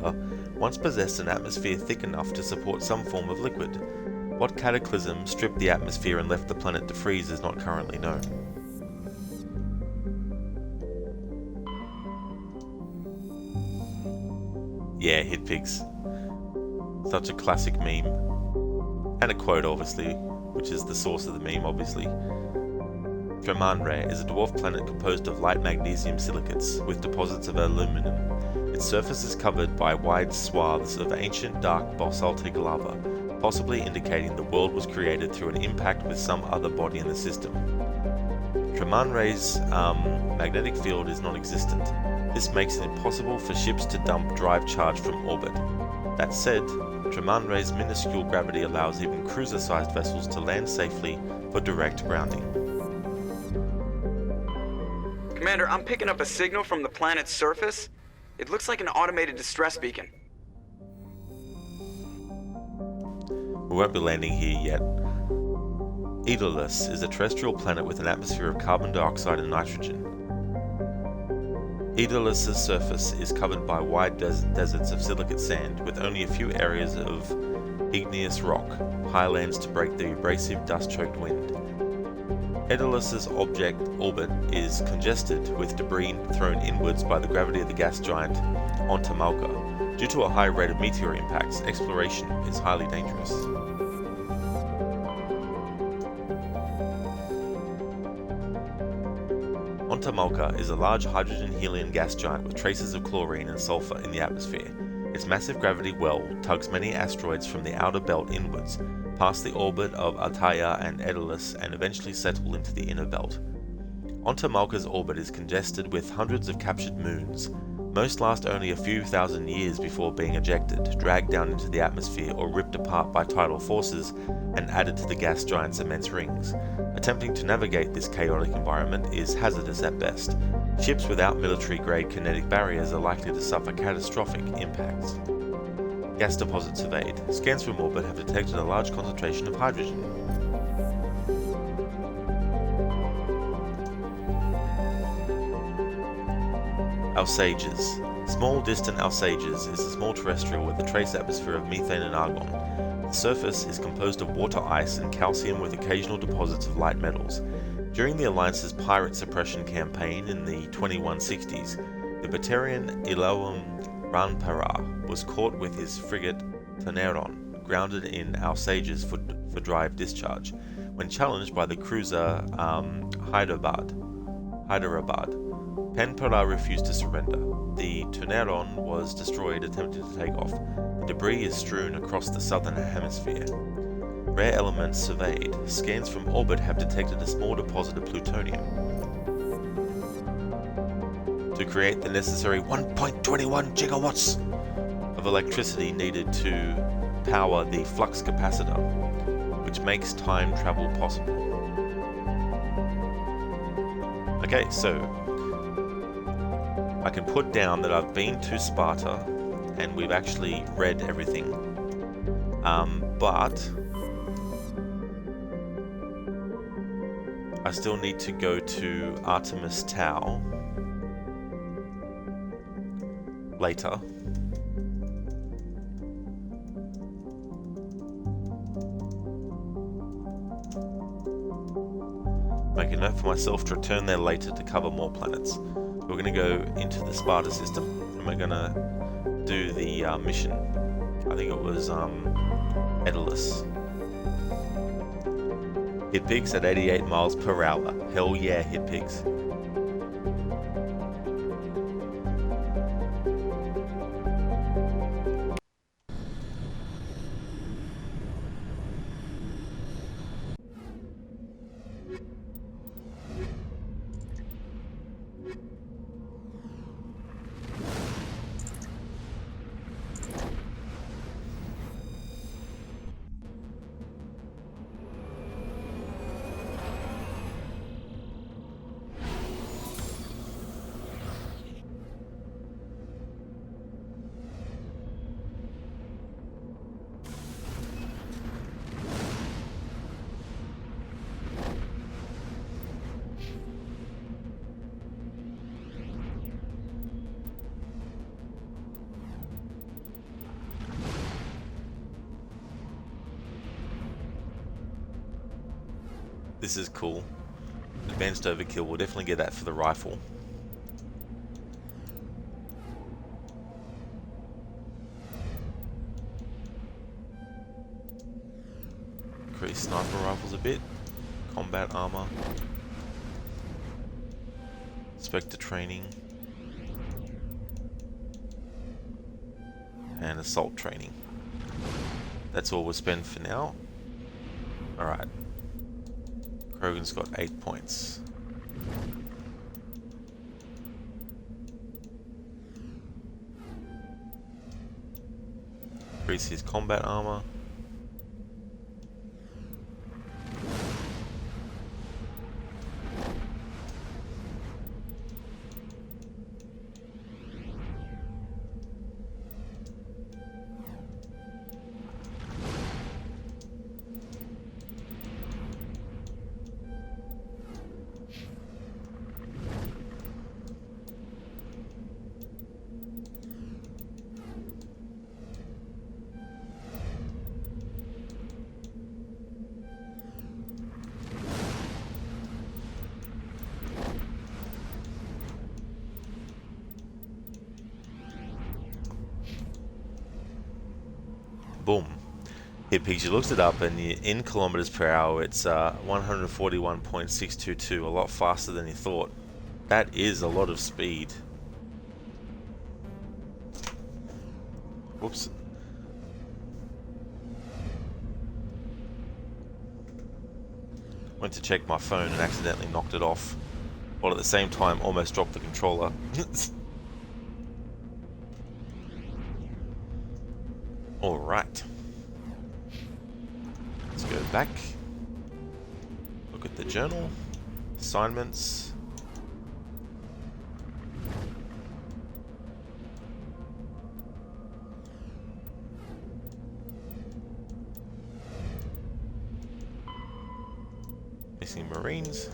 [SPEAKER 1] once possessed an atmosphere thick enough to support some form of liquid. What cataclysm stripped the atmosphere and left the planet to freeze is not currently known. Yeah, hit pigs. Such a classic meme. And a quote, obviously, which is the source of the meme, obviously. Virmire is a dwarf planet composed of light magnesium silicates with deposits of aluminum. Its surface is covered by wide swaths of ancient dark basaltic lava, possibly indicating the world was created through an impact with some other body in the system. Virmire's magnetic field is non-existent. This makes it impossible for ships to dump drive charge from orbit. That said, Virmire's minuscule gravity allows even cruiser-sized vessels to land safely for direct grounding.
[SPEAKER 2] Commander, I'm picking up a signal from the planet's surface. It looks like an automated distress beacon.
[SPEAKER 1] We won't be landing here yet. Aeolus is a terrestrial planet with an atmosphere of carbon dioxide and nitrogen. Aeolus's surface is covered by wide deserts of silicate sand, with only a few areas of igneous rock, highlands to break the abrasive dust-choked wind. Aeolus's orbit is congested with debris thrown inwards by the gravity of the gas giant Ontamalka. Due to a high rate of meteor impacts, exploration is highly dangerous. Ontamalka is a large hydrogen-helium gas giant with traces of chlorine and sulfur in the atmosphere. Its massive gravity well tugs many asteroids from the outer belt inwards, past the orbit of Altair and Aeolus, and eventually settle into the inner belt. Onto Malka's orbit is congested with hundreds of captured moons. Most last only a few thousand years before being ejected, dragged down into the atmosphere, or ripped apart by tidal forces and added to the gas giant's immense rings. Attempting to navigate this chaotic environment is hazardous at best. Ships without military-grade kinetic barriers are likely to suffer catastrophic impacts. Gas deposit surveyed. Scans from orbit have detected a large concentration of hydrogen. Alsages. Small distant Alsages is a small terrestrial with a trace atmosphere of methane and argon. The surface is composed of water ice and calcium with occasional deposits of light metals. During the Alliance's pirate suppression campaign in the 2160s, the Batarian Iloam Ranpara was caught with his frigate Taneron, grounded in Alsages for drive discharge. When challenged by the cruiser Hyderabad, Penpara refused to surrender. The Taneron was destroyed attempting to take off. The debris is strewn across the southern hemisphere. Rare elements surveyed. Scans from orbit have detected a small deposit of plutonium. To create the necessary 1.21 gigawatts of electricity needed to power the flux capacitor, which makes time travel possible. Okay, so I can put down that I've been to Sparta and we've actually read everything, but I still need to go to Artemis Tau later. Make a note for myself to return there later to cover more planets. We're going to go into the Sparta system and we're going to do the mission. I think it was Daedalus. Hit pigs at 88 miles per hour. Hell yeah, hit pigs. This is cool. Advanced overkill. We'll definitely get that for the rifle. Increase sniper rifles a bit. Combat armor. Spectre training. And assault training. That's all we'll spend for now. Alright. Krogan's got 8 points. Increase his combat armor. Boom. Hit pigs, you looked it up, and in kilometers per hour it's 141.622, a lot faster than you thought. That is a lot of speed. Whoops. Went to check my phone and accidentally knocked it off. while at the same time almost dropped the controller. Alright. Let's go back. Look at the journal. Assignments. Missing Marines.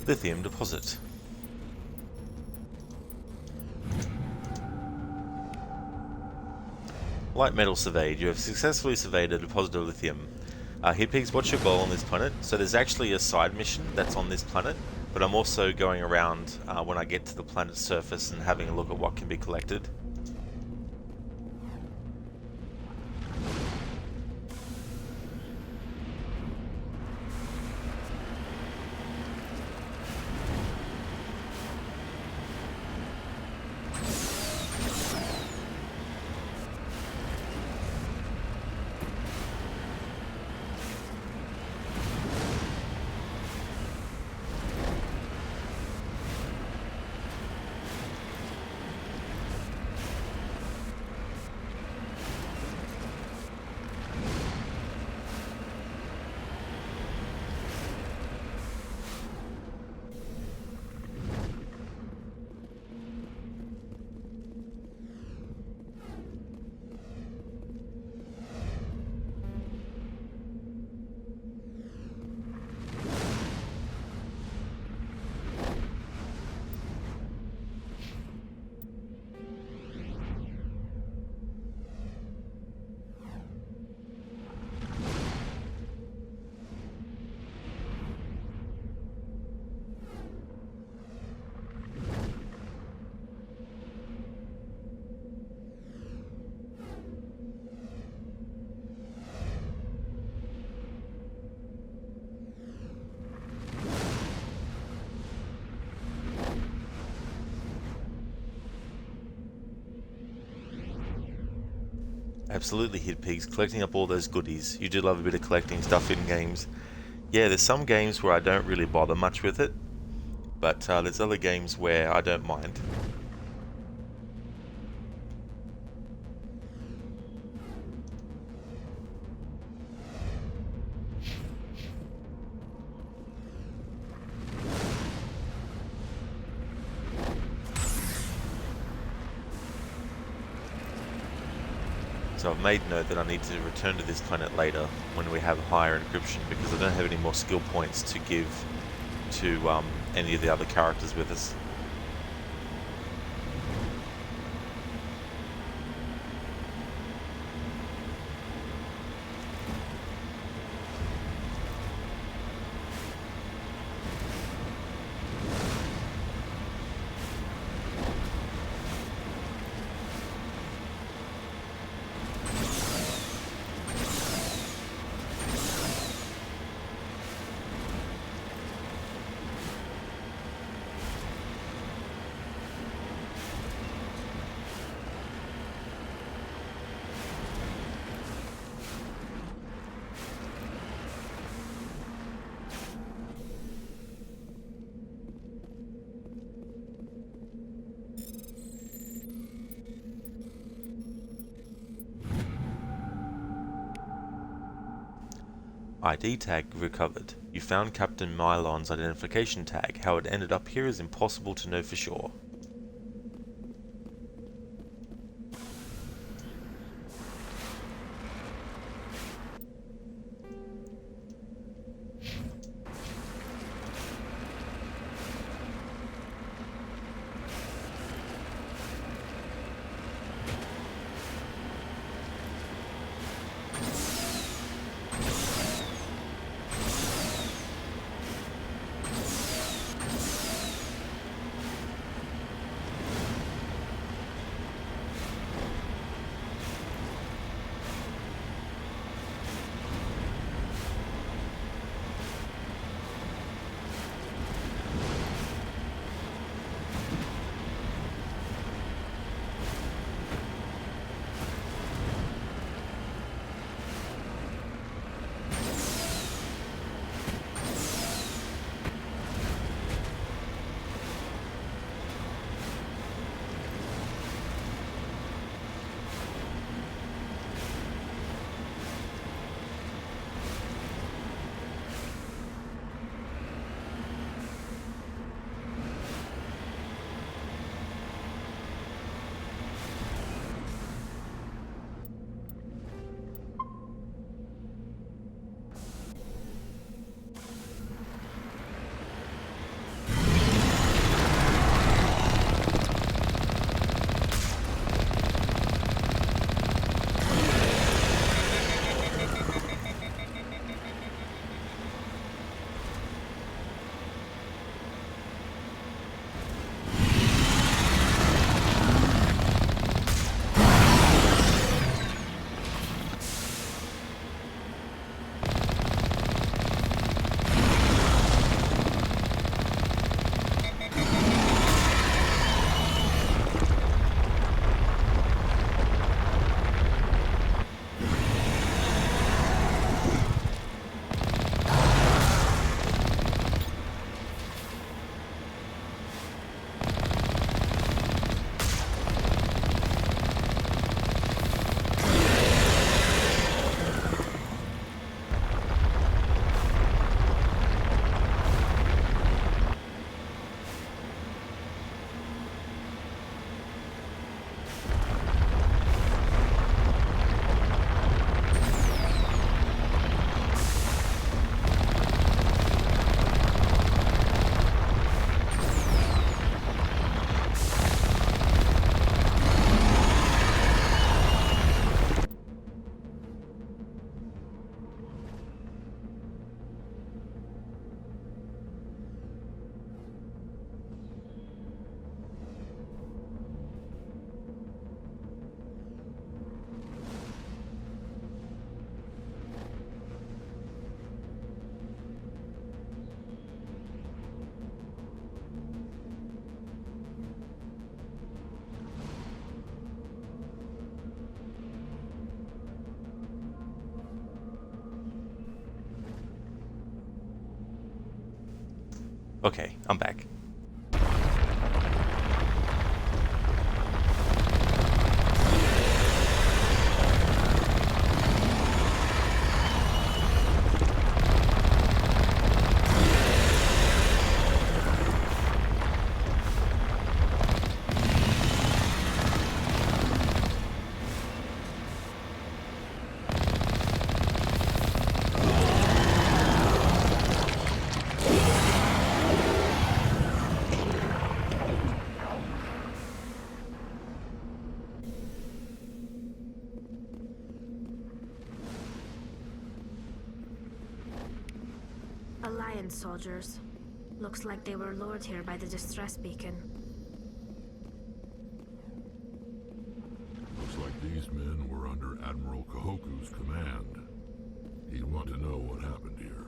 [SPEAKER 1] Lithium deposit. Light metal surveyed. You have successfully surveyed a deposit of lithium. Hitpigs, what's your goal on this planet? So there's actually a side mission that's on this planet, but I'm also going around when I get to the planet's surface and having a look at what can be collected. Absolutely, Hitpigs, collecting up all those goodies. You do love a bit of collecting stuff in games. Yeah, there's some games where I don't really bother much with it, but there's other games where I don't mind. So I've made note that I need to return to this planet later when we have higher encryption, because I don't have any more skill points to give to any of the other characters with us. ID tag recovered. You found Captain Mylon's identification tag. How it ended up here is impossible to know for sure. Okay, I'm back.
[SPEAKER 8] Alliance soldiers. Looks like they were lured here by the distress beacon.
[SPEAKER 7] Looks like these men were under Admiral Kahoku's command. He'd want to know what happened here.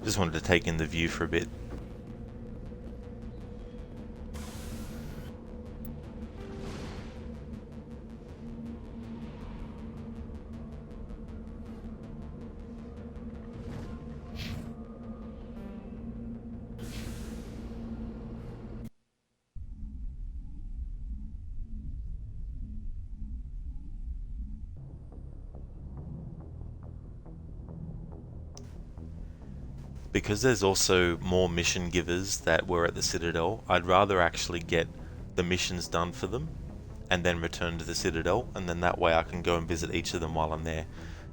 [SPEAKER 1] Just wanted to take in the view for a bit. Because there's also more mission givers that were at the Citadel, I'd rather actually get the missions done for them and then return to the Citadel, and then that way I can go and visit each of them while I'm there.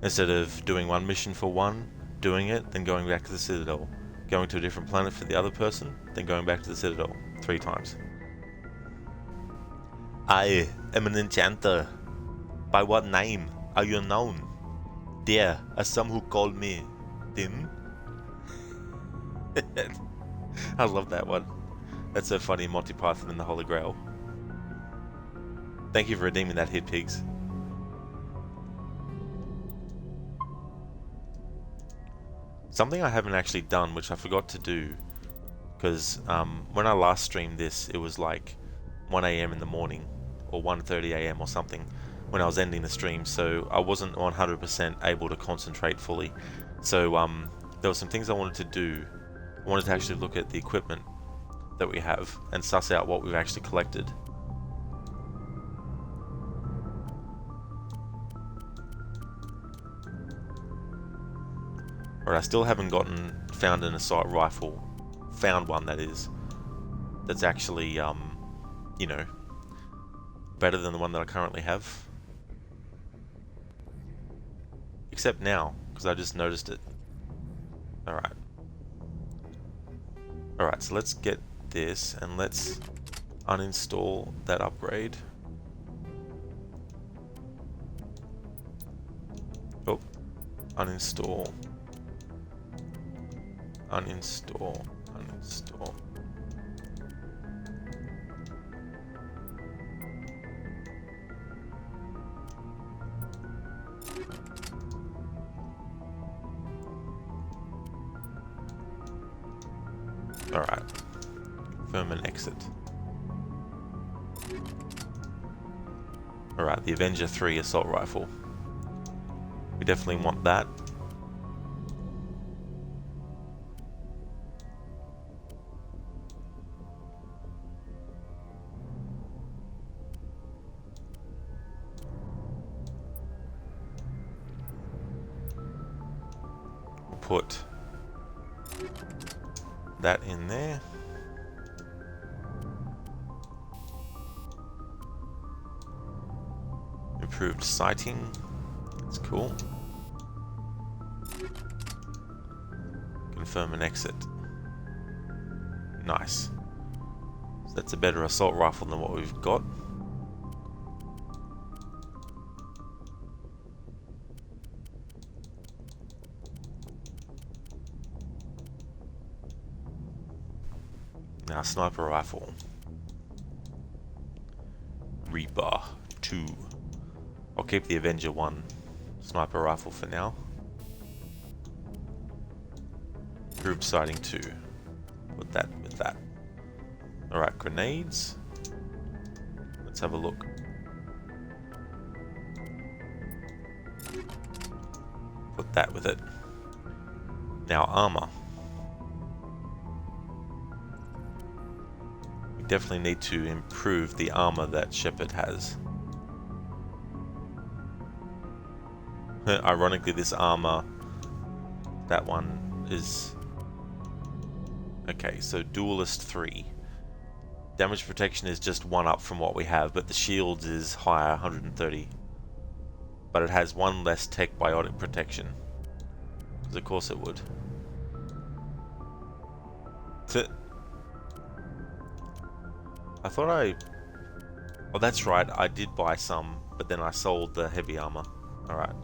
[SPEAKER 1] Instead of doing one mission for one, doing it, then going back to the Citadel, going to a different planet for the other person, then going back to the Citadel 3 times. I am an enchanter. By what name are you known? There are some who call me Tim. I love that one. That's so funny, Monty Python and the Holy Grail. Thank you for redeeming that hit, pigs. Something I haven't actually done, which I forgot to do, because when I last streamed this, it was like 1 AM in the morning, or 1:30 AM or something, when I was ending the stream, so I wasn't 100% able to concentrate fully. So there were some things I wanted to do. I wanted to actually look at the equipment that we have and suss out what we've actually collected. Alright, I still haven't found an assault rifle, found one that is, that's actually, you know, better than the one that I currently have. Except now, because I just noticed it. Alright. Alright, so let's get this and let's uninstall that upgrade. Oh, uninstall. Uninstall. Uninstall. Alright. Confirm and exit. Alright, the Avenger 3 assault rifle. We definitely want that. We'll put that in there. Improved sighting. That's cool. Confirm and exit. Nice. So that's a better assault rifle than what we've got. Now, sniper rifle. Reaper 2. I'll keep the Avenger 1 sniper rifle for now. Group sighting 2. Put that with that. Alright, grenades. Let's have a look. Put that with it. Now, armor. Definitely need to improve the armor that Shepard has. Ironically, this armor, that one is... Okay, so Duelist 3. Damage protection is just 1 up from what we have, but the shields is higher, 130. But it has 1 less tech biotic protection. Because of course it would. I thought oh, that's right, I did buy some, but then I sold the heavy armor. Alright.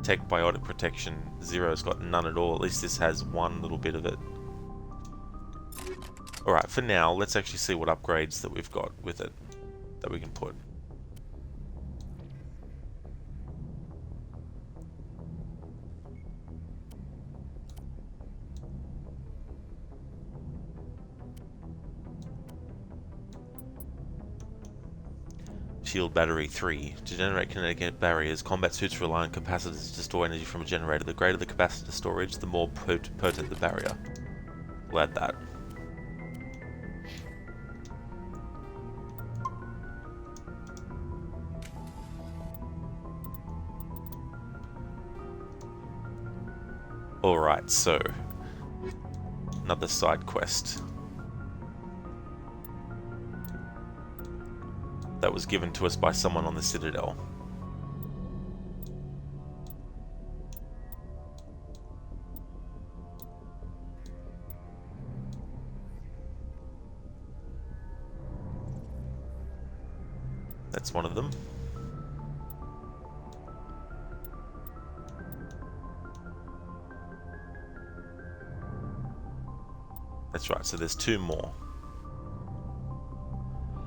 [SPEAKER 1] Tech biotic protection, 0's got none at all. At least this has 1 little bit of it. Alright, for now, let's actually see what upgrades that we've got with it. that we can put. Shield battery 3. To generate kinetic barriers, combat suits rely on capacitors to store energy from a generator. The greater the capacitor storage, the more potent the barrier. We'll add that. Alright, so another side quest that was given to us by someone on the Citadel. That's one of them. That's right, so there's 2 more.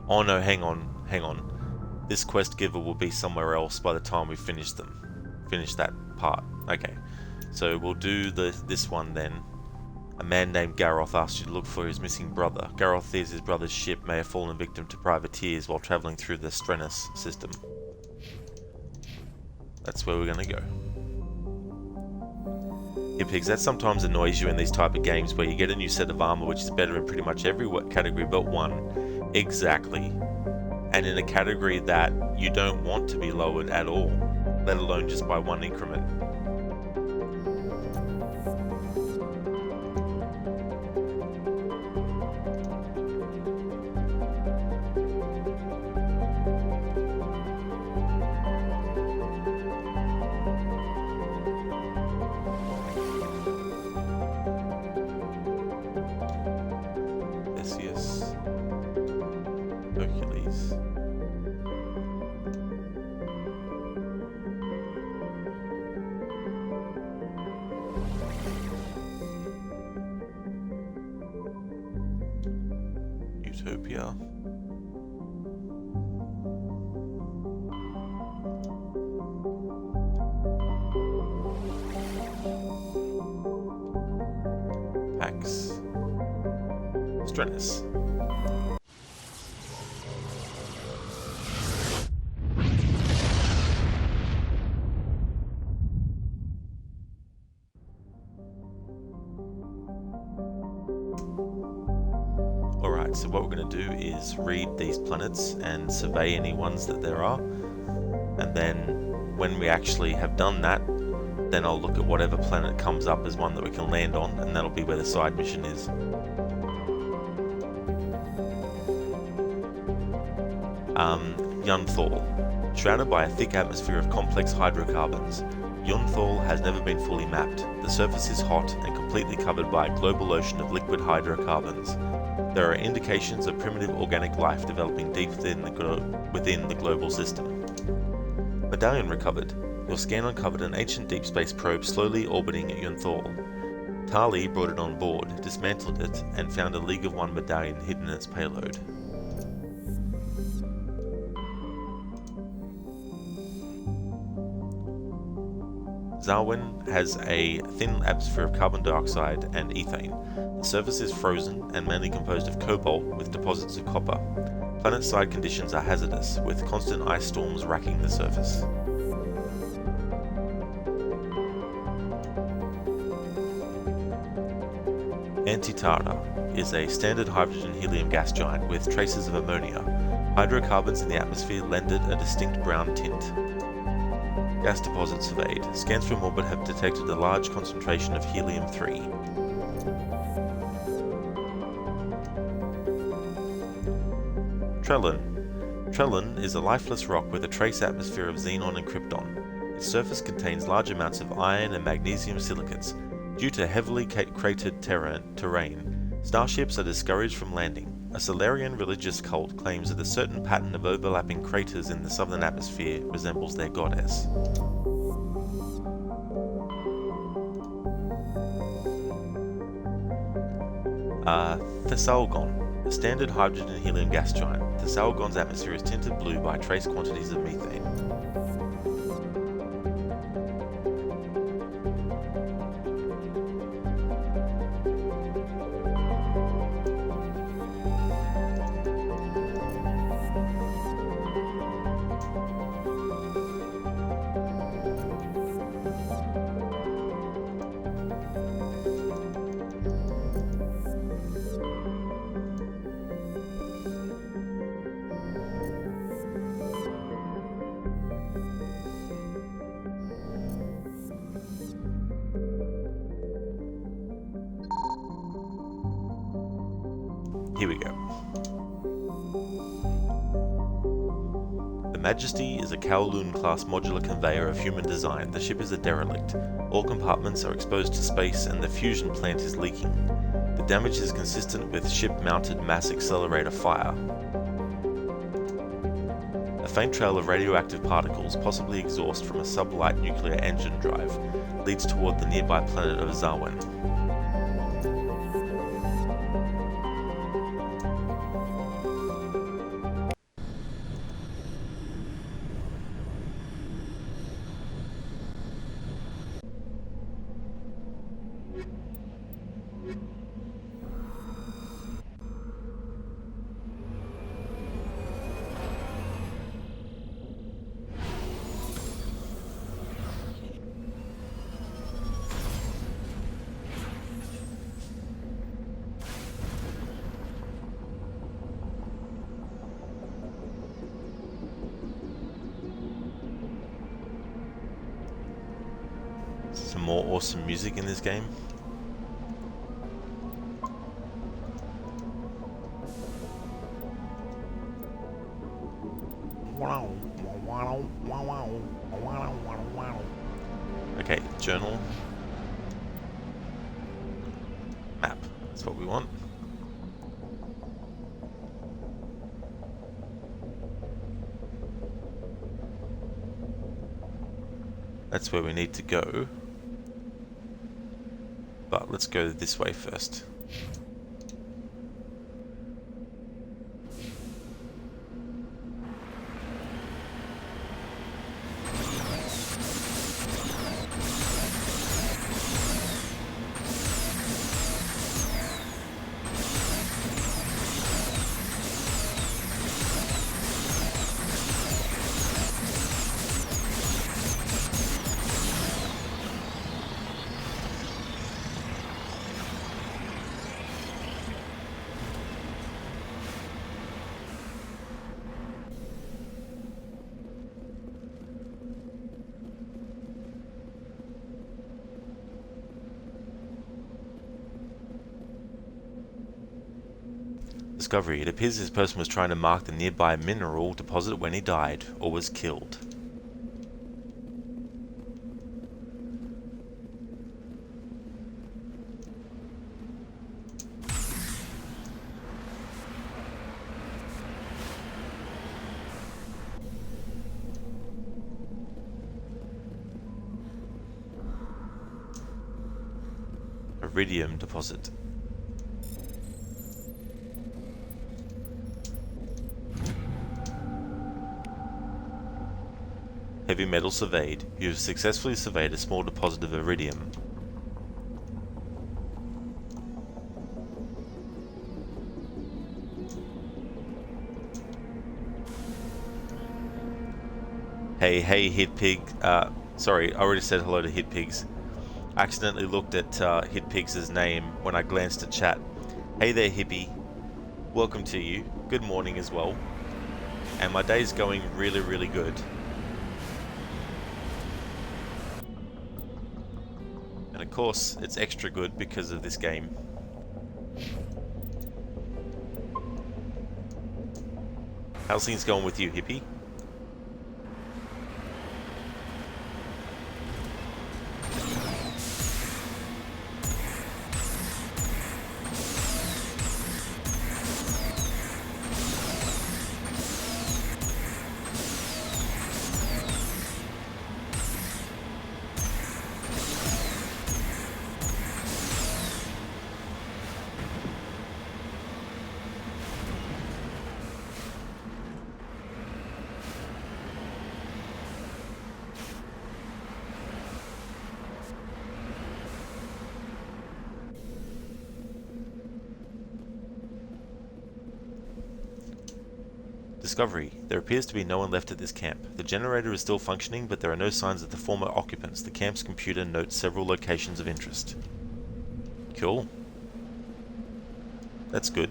[SPEAKER 1] Oh no, hang on. This quest giver will be somewhere else by the time we finish them. Finish that part. Okay. So we'll do this one then. A man named Garroth asks you to look for his missing brother. Garroth fears his brother's ship may have fallen victim to privateers while travelling through the Strenus system. That's where we're gonna go. Yeah, Pigs, that sometimes annoys you in these type of games where you get a new set of armor which is better in pretty much every category but one. Exactly. And in a category that you don't want to be lowered at all, let alone just by 1 increment. Utopia. Pax. Strenus. So what we're going to do is read these planets and survey any ones that there are, and then when we actually have done that, then I'll look at whatever planet comes up as one that we can land on, and that'll be where the side mission is. Yunthal. Shrouded by a thick atmosphere of complex hydrocarbons, Yunthal has never been fully mapped. The surface is hot and completely covered by a global ocean of liquid hydrocarbons. There are indications of primitive organic life developing deep within the global system. Medallion recovered. Your scan uncovered an ancient deep space probe slowly orbiting Yunthal. Tali brought it on board, dismantled it, and found a League of One medallion hidden in its payload. Zarwin has a thin atmosphere of carbon dioxide and ethane. The surface is frozen and mainly composed of cobalt with deposits of copper. Planet-side conditions are hazardous, with constant ice storms racking the surface. Antitara is a standard hydrogen-helium gas giant with traces of ammonia. Hydrocarbons in the atmosphere lend it a distinct brown tint. Gas deposit surveyed. Scans from orbit have detected a large concentration of helium-3. Trellin. Trellin is a lifeless rock with a trace atmosphere of xenon and krypton. Its surface contains large amounts of iron and magnesium silicates. Due to heavily cratered terrain, starships are discouraged from landing. A Solarian religious cult claims that a certain pattern of overlapping craters in the southern atmosphere resembles their goddess. Thessalgon. A standard hydrogen and helium gas giant, the Salgon's atmosphere is tinted blue by trace quantities of methane. Here we go. The Majesty is a Kowloon-class modular conveyor of human design. The ship is a derelict. All compartments are exposed to space and the fusion plant is leaking. The damage is consistent with ship-mounted mass accelerator fire. A faint trail of radioactive particles, possibly exhaust from a sublight nuclear engine drive, leads toward the nearby planet of Zarwen. Some more awesome music in this game. Okay, journal. Map. That's what we want. That's where we need to go. But let's go this way first. Discovery. It appears this person was trying to mark the nearby mineral deposit when he died, or was killed. Iridium deposit. Heavy metal surveyed. You have successfully surveyed a small deposit of iridium. Hey, Hit Pig. Sorry, I already said hello to Hit Pigs. I accidentally looked at Hit Pigs' name when I glanced at chat. Hey there, hippie. Welcome to you. Good morning as well. And my day's going really, really good. And of course, it's extra good because of this game. How's things going with you, hippie? Discovery. There appears to be no one left at this camp. The generator is still functioning, but there are no signs of the former occupants. The camp's computer notes several locations of interest. Cool. That's good.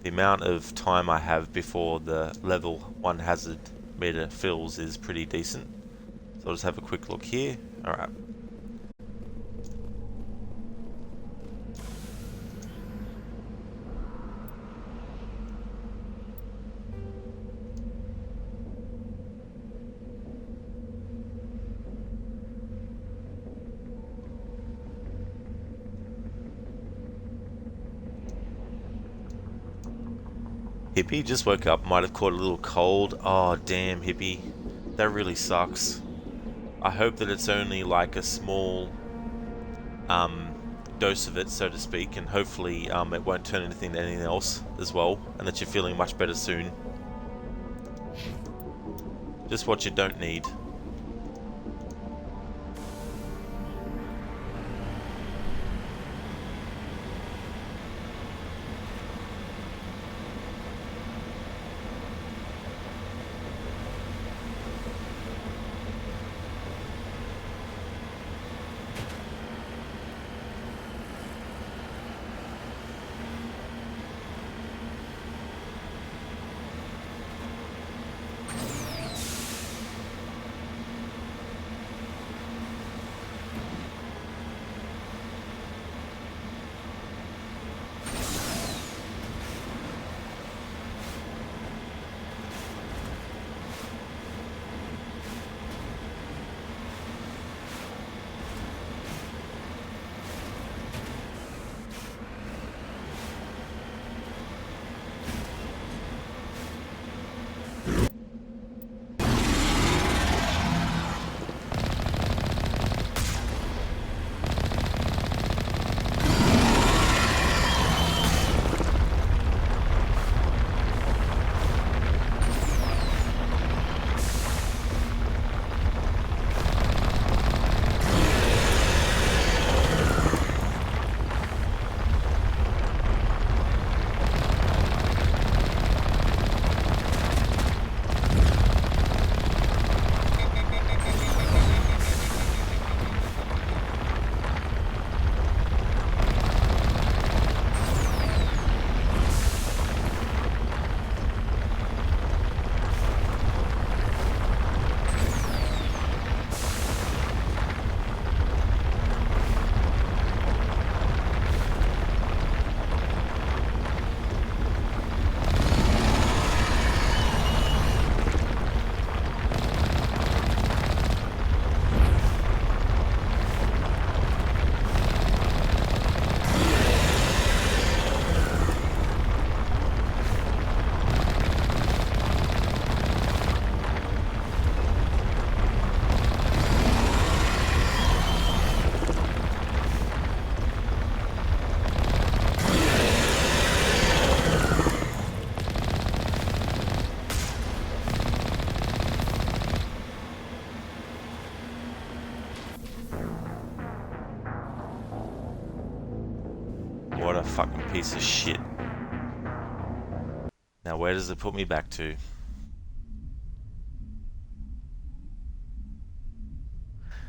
[SPEAKER 1] The amount of time I have before the level 1 hazard meter fills is pretty decent. So I'll just have a quick look here. Alright. Hippie just woke up, might have caught a little cold. Oh damn, Hippie. That really sucks. I hope that it's only like a small dose of it, so to speak, and hopefully it won't turn anything to anything else as well, and that you're feeling much better soon. Just what you don't need. What a fucking piece of shit. Now where does it put me back to?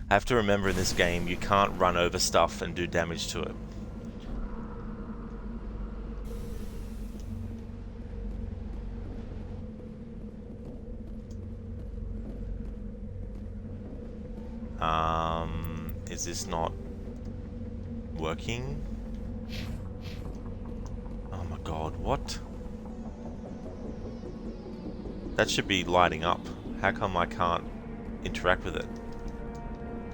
[SPEAKER 1] I have to remember in this game you can't run over stuff and do damage to it. Is this not working? Oh my god, what? That should be lighting up. How come I can't interact with it?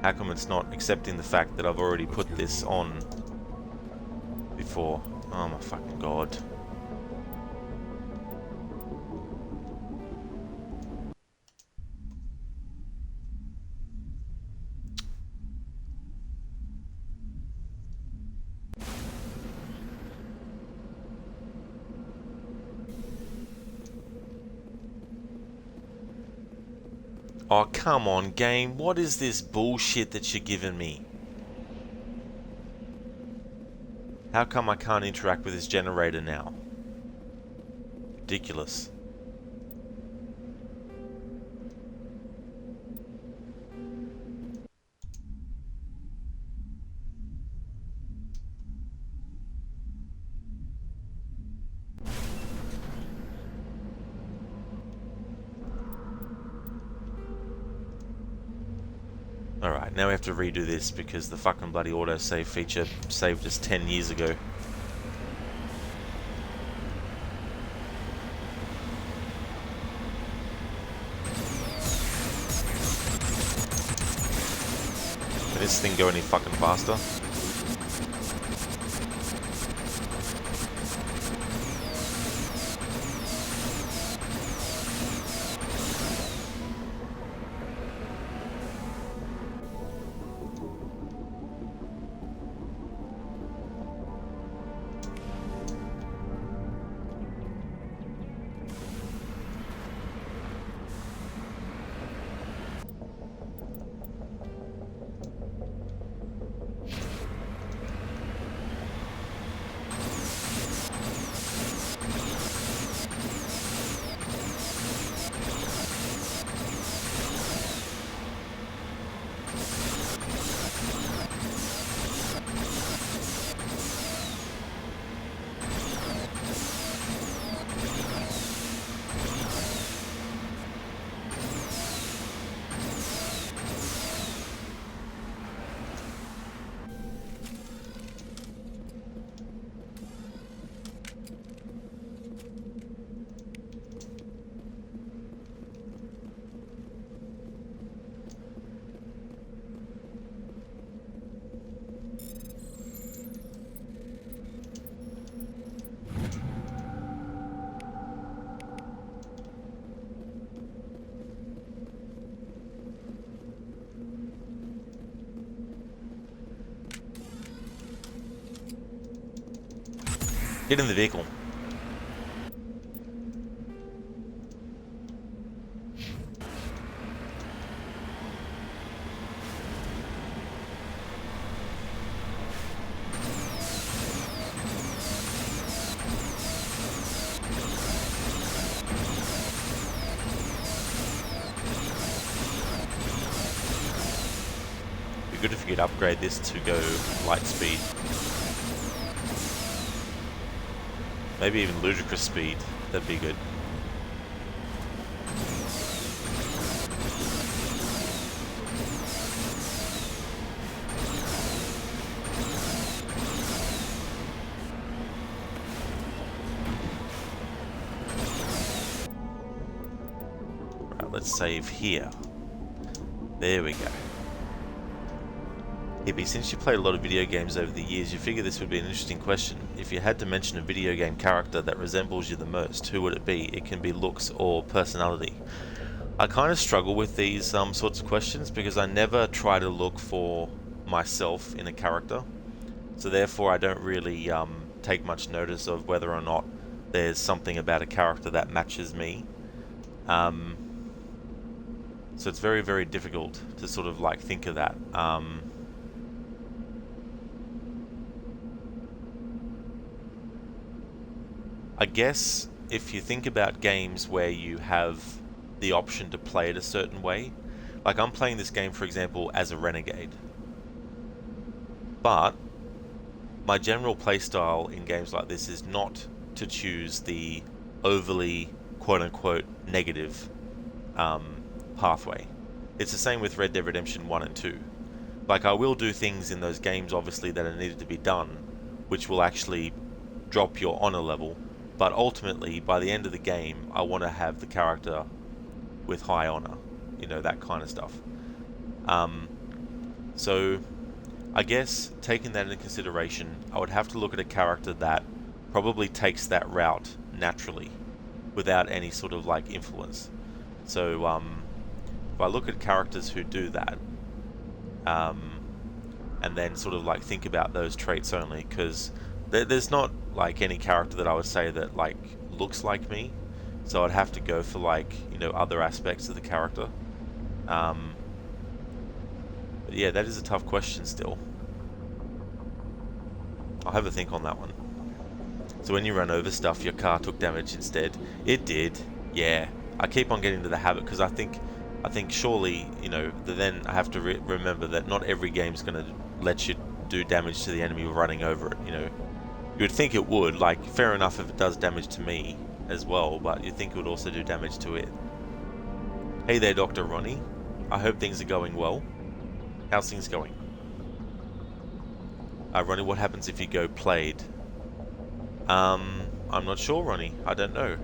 [SPEAKER 1] How come it's not accepting the fact that I've already put this on before? Oh my fucking god. Oh, come on, game. What is this bullshit that you're giving me? How come I can't interact with this generator now? Ridiculous. Alright, now we have to redo this because the fucking bloody autosave feature saved us 10 years ago. Can this thing go any fucking faster? Get in the vehicle. Be good if you could upgrade this to go light speed. Maybe even ludicrous speed. That'd be good. Right, let's save here. There we go. Hippie, since you played a lot of video games over the years, you figure this would be an interesting question. If you had to mention a video game character that resembles you the most, who would it be? It can be looks or personality. I kind of struggle with these sorts of questions because I never try to look for myself in a character. So therefore I don't really take much notice of whether or not there's something about a character that matches me. So it's very, very difficult to sort of like think of that. I guess if you think about games where you have the option to play it a certain way, like I'm playing this game, for example, as a renegade, but my general playstyle in games like this is not to choose the overly quote-unquote negative pathway. It's the same with Red Dead Redemption 1 and 2. Like, I will do things in those games, obviously, that are needed to be done, which will actually drop your honor level. But ultimately, by the end of the game, I want to have the character with high honor. You know, that kind of stuff. So, I guess, taking that into consideration, I would have to look at a character that probably takes that route naturally, without any sort of, like, influence. So, if I look at characters who do that, and then sort of, like, think about those traits only, because there's not like any character that I would say that like looks like me, so I'd have to go for like, you know, other aspects of the character. But yeah, that is a tough question still. I'll have a think on that one. So when you run over stuff, your car took damage instead. It did. Yeah. I keep on getting to the habit because I think surely, you know, then I have to remember that not every game's going to let you do damage to the enemy running over it, you know. You would think it would, like, fair enough if it does damage to me as well, but you'd think it would also do damage to it. Hey there, Dr. Ronnie. I hope things are going well. How's things going? Ronnie, what happens if you go played? I'm not sure, Ronnie. I don't know.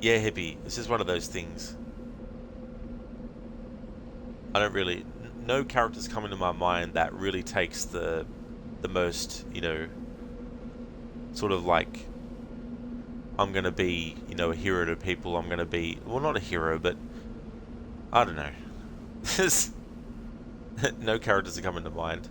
[SPEAKER 1] Yeah, hippie. This is one of those things. I don't really... No characters come into my mind that really takes the most, you know, sort of like, I'm gonna be, you know, a hero to people. I'm gonna be, well, not a hero, but I don't know. There's no characters that come into mind.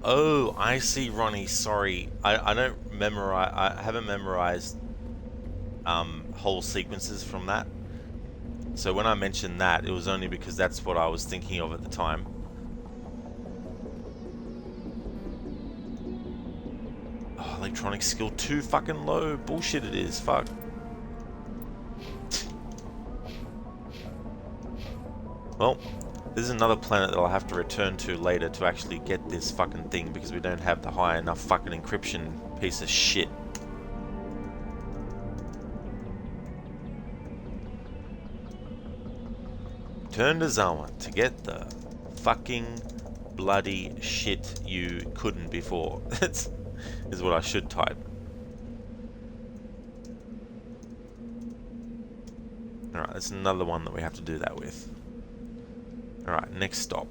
[SPEAKER 1] Oh, I see, Ronnie. Sorry, I don't memorize. I haven't memorized whole sequences from that. So when I mentioned that, it was only because that's what I was thinking of at the time. Oh, electronic skill too fucking low. Bullshit it is. Fuck. Well, this is another planet that I'll have to return to later to actually get this fucking thing because we don't have the high enough fucking encryption piece of shit. Turn to Zama to get the fucking bloody shit you couldn't before. That is what I should type. Alright, that's another one that we have to do that with. Alright, next stop.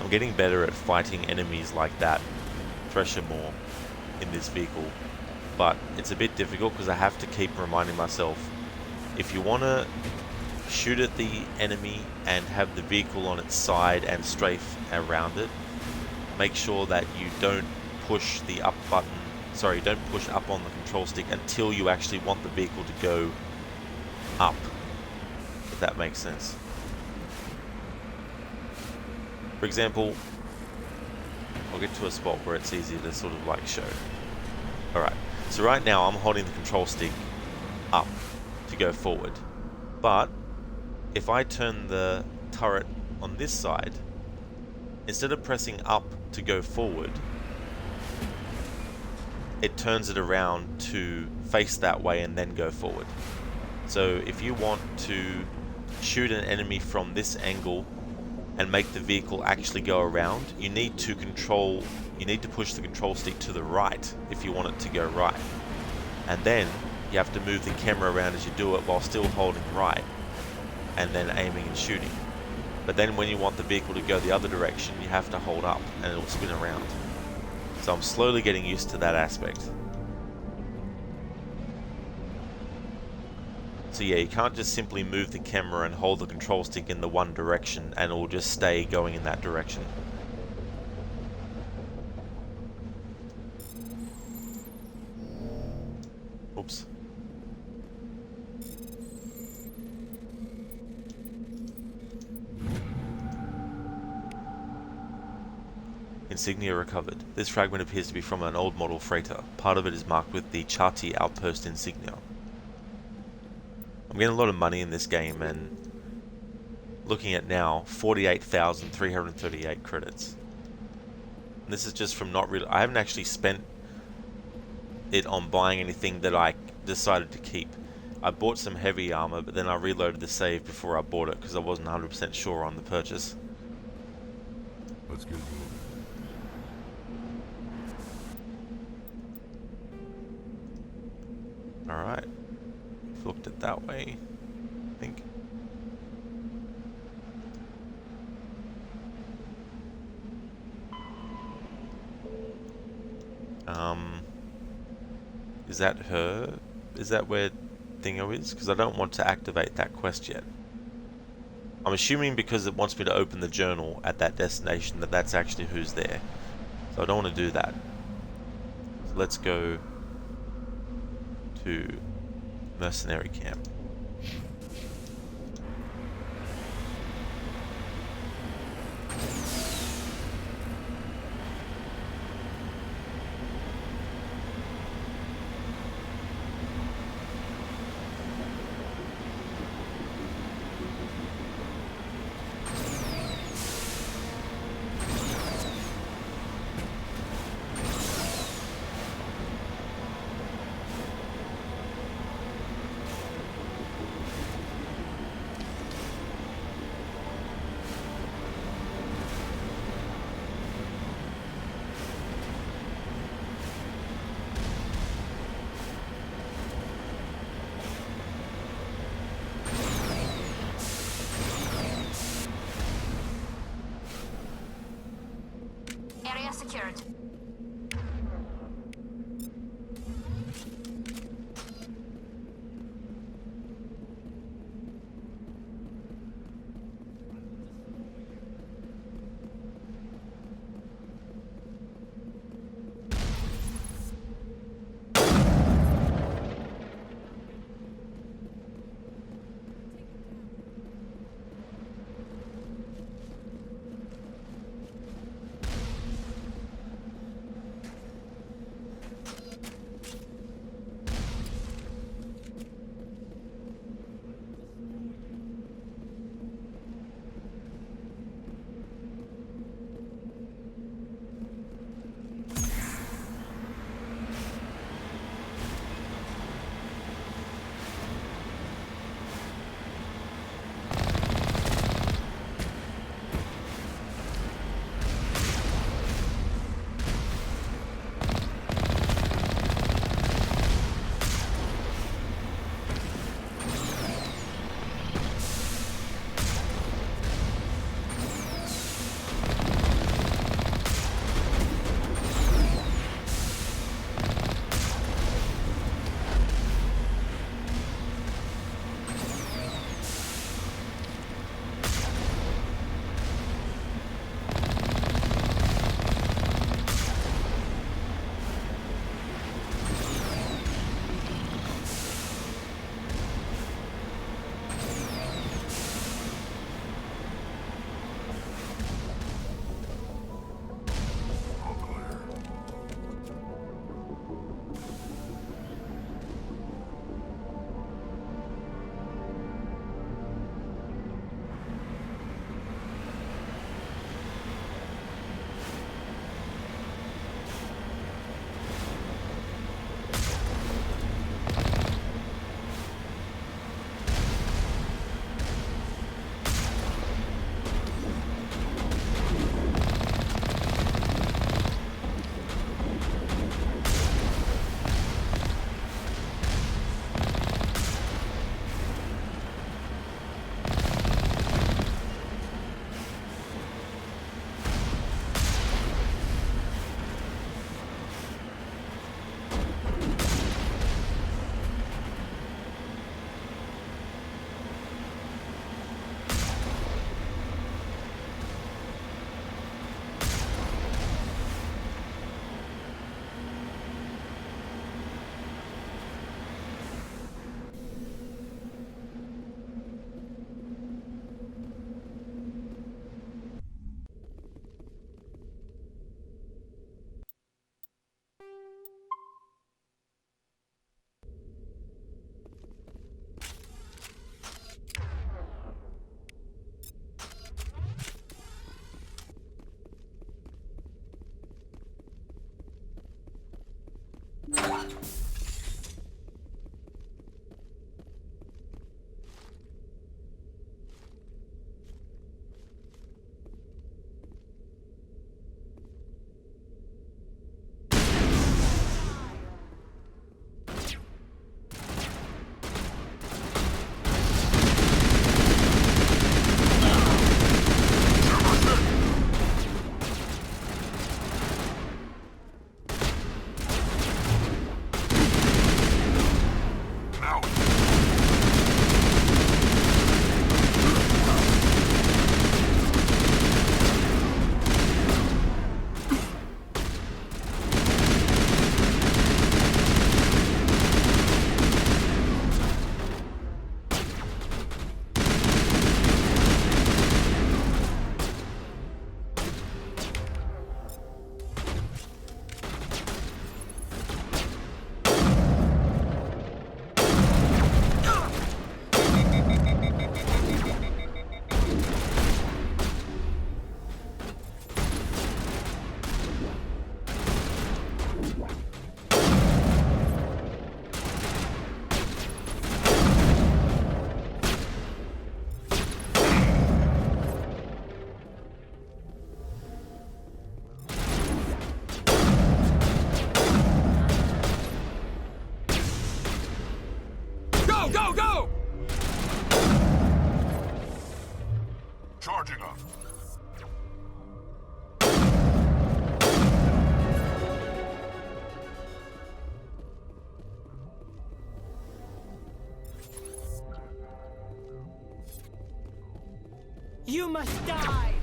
[SPEAKER 1] Getting better at fighting enemies like that Thresher more in this vehicle, but it's a bit difficult because I have to keep reminding myself, if you want to shoot at the enemy and have the vehicle on its side and strafe around it, make sure that you don't push the up button, don't push up on the control stick until you actually want the vehicle to go up, if that makes sense. For example, I'll get to a spot where it's easier to sort of like show. Alright, so right now I'm holding the control stick up to go forward. But if I turn the turret on this side, instead of pressing up to go forward, it turns it around to face that way and then go forward. So if you want to shoot an enemy from this angle and make the vehicle actually go around, you need to push the control stick to the right if you want it to go right. And then you have to move the camera around as you do it while still holding right, and then aiming and shooting. But then when you want the vehicle to go the other direction, you have to hold up and it'll spin around. So I'm slowly getting used to that aspect. So yeah, you can't just simply move the camera and hold the control stick in the one direction and it will just stay going in that direction. Oops. Insignia recovered. This fragment appears to be from an old model freighter. Part of it is marked with the Chati outpost insignia. I'm getting a lot of money in this game, and looking at now, 48,338 credits. And this is just from not really... I haven't actually spent it on buying anything that I decided to keep. I bought some heavy armor, but then I reloaded the save before I bought it because I wasn't 100% sure on the purchase.
[SPEAKER 7] Let's get moving.
[SPEAKER 1] Alright. Looked it that way, I think. Is that her? Is that where Dingo is? Because I don't want to activate that quest yet. I'm assuming because it wants me to open the journal at that destination that that's actually who's there. So I don't want to do that. So let's go to mercenary camp.
[SPEAKER 8] Area secured.
[SPEAKER 7] Charging up.
[SPEAKER 9] You must die!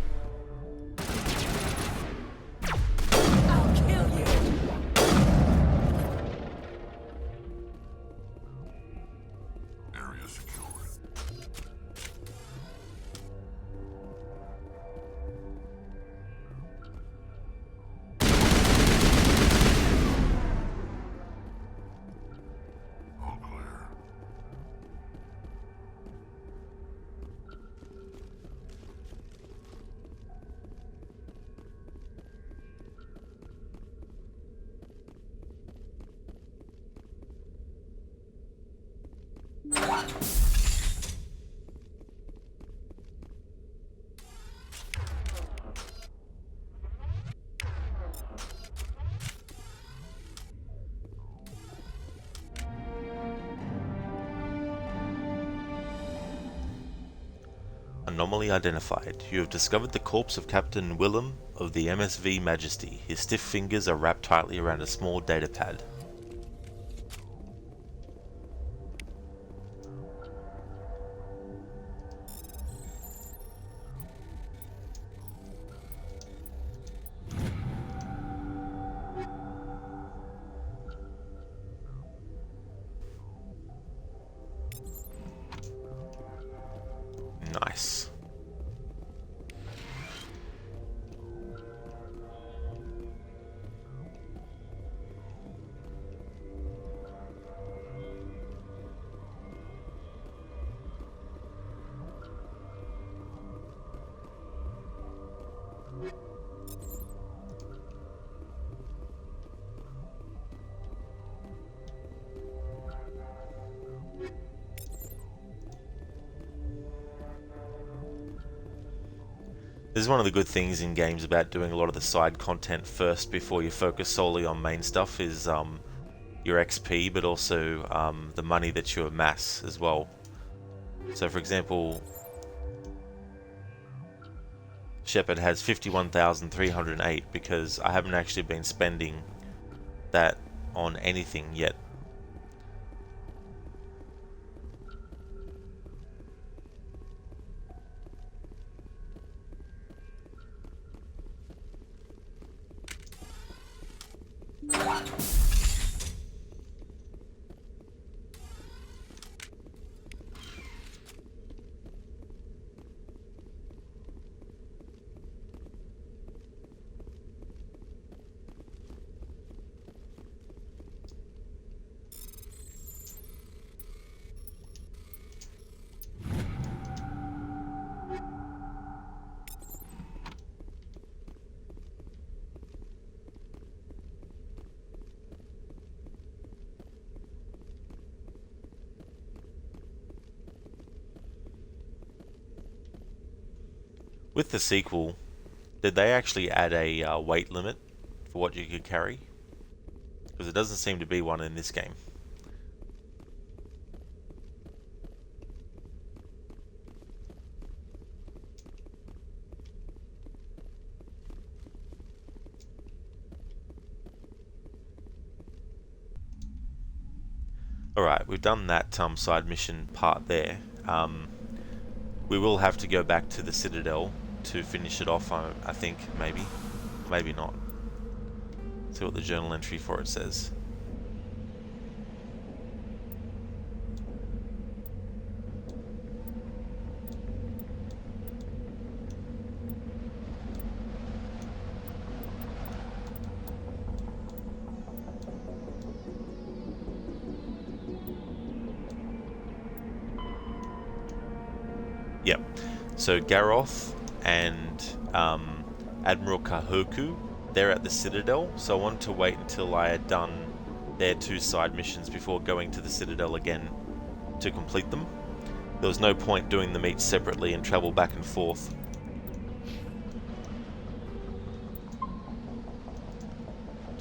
[SPEAKER 9] I'll kill you!
[SPEAKER 7] Area secured. All clear.
[SPEAKER 1] Anomaly identified. You have discovered the corpse of Captain Willem of the MSV Majesty. His stiff fingers are wrapped tightly around a small data pad. Nice. This is one of the good things in games about doing a lot of the side content first before you focus solely on main stuff is your XP, but also the money that you amass as well. So for example, Shepard has 51,308 because I haven't actually been spending that on anything yet. With the sequel, did they actually add a weight limit for what you could carry? Because it doesn't seem to be one in this game. Alright, we've done that side mission part there. We will have to go back to the Citadel to finish it off, I think, maybe. Maybe not. See what the journal entry for it says. Yep. So Garoth and Admiral Kahoku, they're at the Citadel, so I wanted to wait until I had done their 2 side missions before going to the Citadel again to complete them. There was no point doing them each separately and travel back and forth.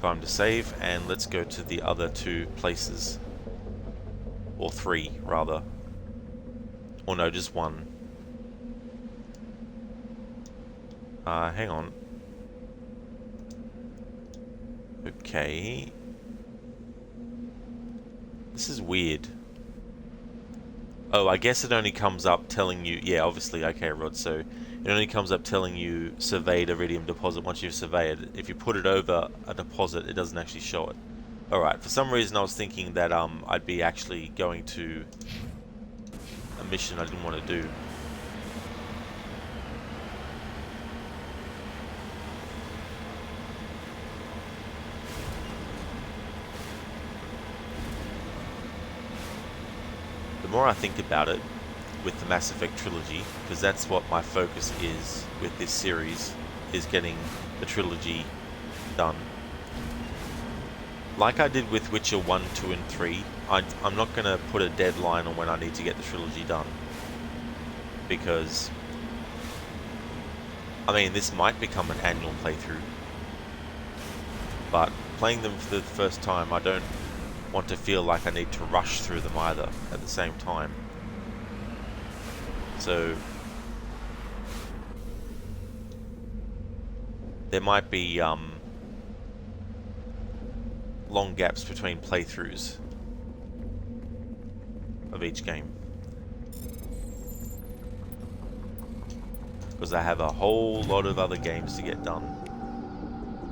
[SPEAKER 1] Time to save, and let's go to the other 2 places. Or 3, rather. Or no, just 1. Hang on. Okay. This is weird. Oh, I guess it only comes up telling you... Yeah, obviously, okay, Rod, so it only comes up telling you surveyed iridium deposit once you've surveyed it. If you put it over a deposit, it doesn't actually show it. Alright, for some reason I was thinking that I'd be actually going to a mission I didn't want to do. The more I think about it, with the Mass Effect trilogy, because that's what my focus is with this series, is getting the trilogy done. Like I did with Witcher 1, 2 and 3, I'm not going to put a deadline on when I need to get the trilogy done. Because, I mean, this might become an annual playthrough. But playing them for the first time, I don't want to feel like I need to rush through them either at the same time. So there might be long gaps between playthroughs of each game, because I have a whole lot of other games to get done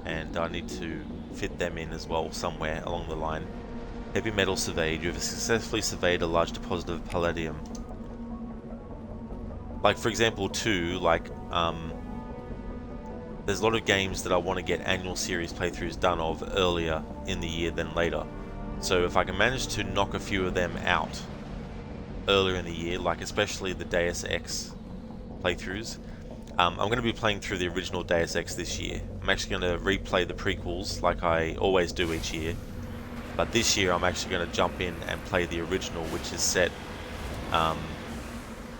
[SPEAKER 1] and I need to fit them in as well somewhere along the line. Heavy metal surveyed. You have successfully surveyed a large deposit of palladium. Like, for example, too, like, there's a lot of games that I want to get annual series playthroughs done of earlier in the year than later. So if I can manage to knock a few of them out earlier in the year, like especially the Deus Ex playthroughs, I'm going to be playing through the original Deus Ex this year. I'm actually going to replay the prequels like I always do each year. But this year I'm actually going to jump in and play the original, which is set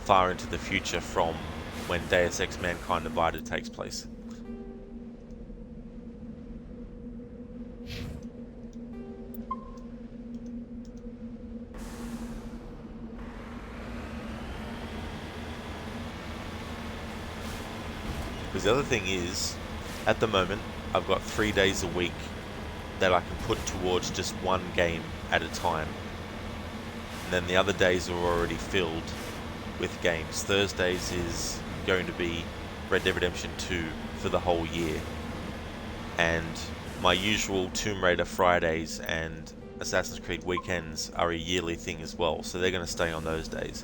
[SPEAKER 1] far into the future from when Deus Ex Mankind Divided takes place. Because the other thing is, at the moment, I've got 3 days a week that I can put towards just one game at a time. And then the other days are already filled with games. Thursdays is going to be Red Dead Redemption 2 for the whole year. And my usual Tomb Raider Fridays and Assassin's Creed weekends are a yearly thing as well, so they're going to stay on those days.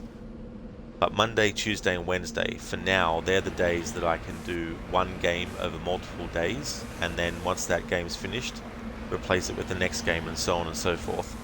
[SPEAKER 1] But Monday, Tuesday and Wednesday, for now, they're the days that I can do one game over multiple days, and then once that game's finished, replace it with the next game and so on and so forth.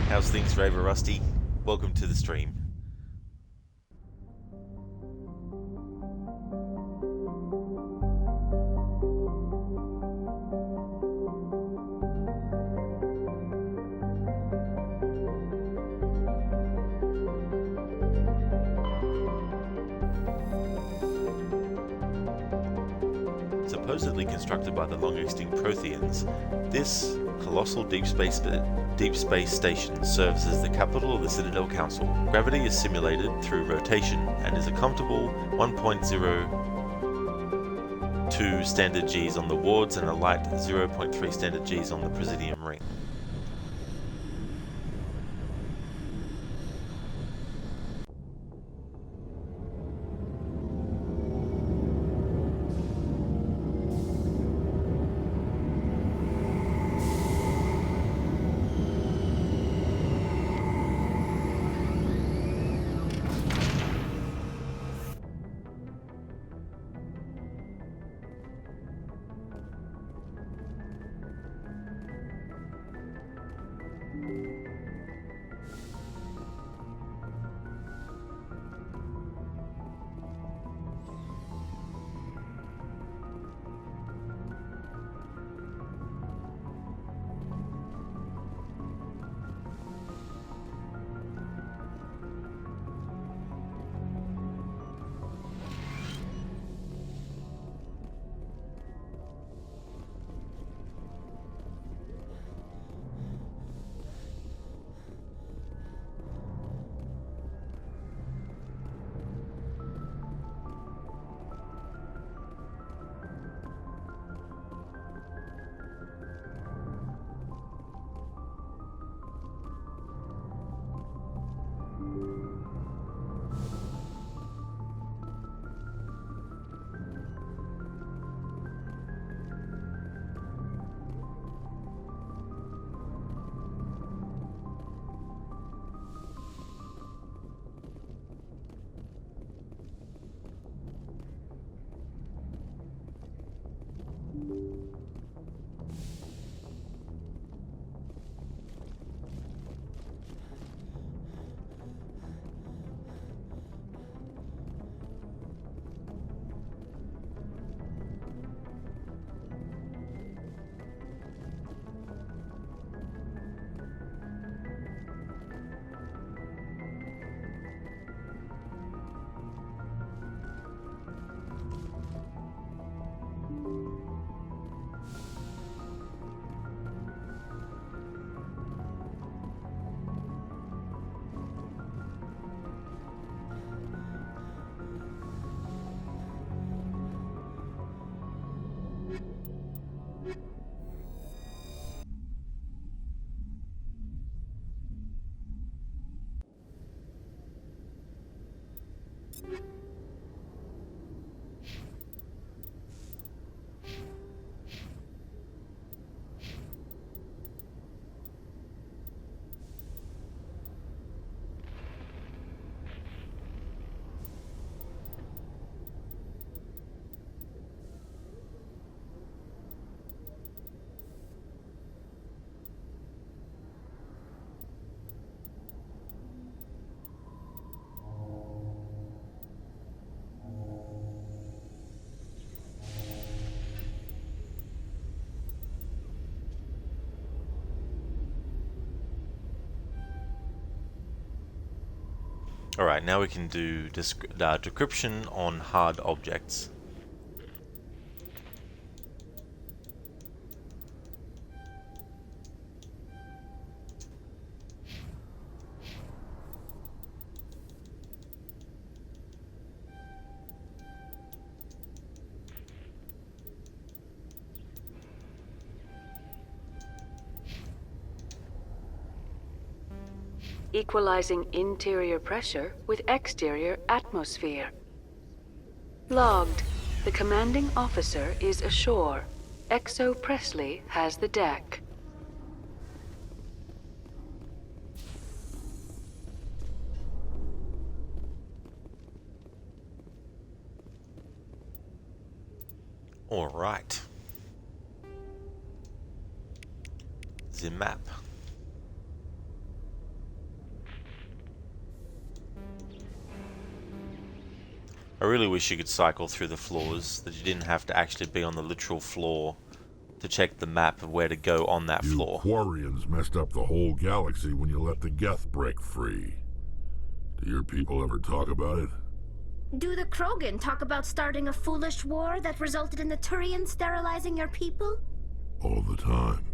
[SPEAKER 1] How's things, Raver Rusty? Welcome to the stream. Supposedly constructed by the long-extinct Protheans, this colossal deep space station serves as the capital of the Citadel Council. Gravity is simulated through rotation and is a comfortable 1.02 standard Gs on the wards and a light 0.3 standard Gs on the Presidium ring. Alright, now we can do decryption on hard objects.
[SPEAKER 5] Equalizing interior pressure with exterior atmosphere. Logged. The commanding officer is ashore. Exo Presley has the deck.
[SPEAKER 1] All right. The map. I really wish you could cycle through the floors, that you didn't have to actually be on the literal floor to check the map of where to go on that floor.
[SPEAKER 7] You Quarians messed up the whole galaxy when you let the Geth break free. Do your people ever talk about it?
[SPEAKER 8] Do the Krogan talk about starting a foolish war that resulted in the Turians sterilizing your people?
[SPEAKER 7] All the time.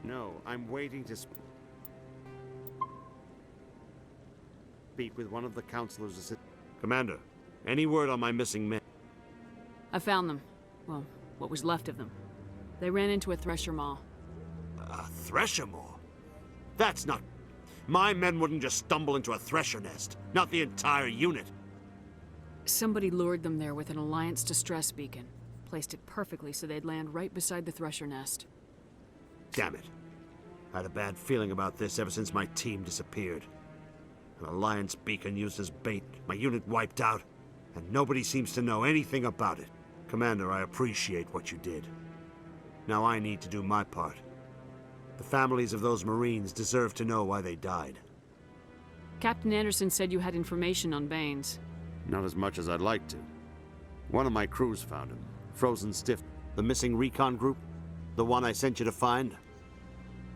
[SPEAKER 10] No, I'm waiting to speak with one of the counselors. Commander, any word on my missing men?
[SPEAKER 5] I found them. Well, what was left of them. They ran into a thresher maw.
[SPEAKER 10] A thresher maw? That's not... My men wouldn't just stumble into a thresher nest. Not the entire unit.
[SPEAKER 5] Somebody lured them there with an Alliance distress beacon. Placed it perfectly so they'd land right beside the thresher nest.
[SPEAKER 10] Damn it. I had a bad feeling about this ever since my team disappeared. An Alliance beacon used as bait, my unit wiped out, and nobody seems to know anything about it. Commander, I appreciate what you did. Now I need to do my part. The families of those Marines deserve to know why they died.
[SPEAKER 5] Captain Anderson said you had information on Baines.
[SPEAKER 10] Not as much as I'd like to. One of my crews found him, frozen stiff. The missing recon group? The one I sent you to find?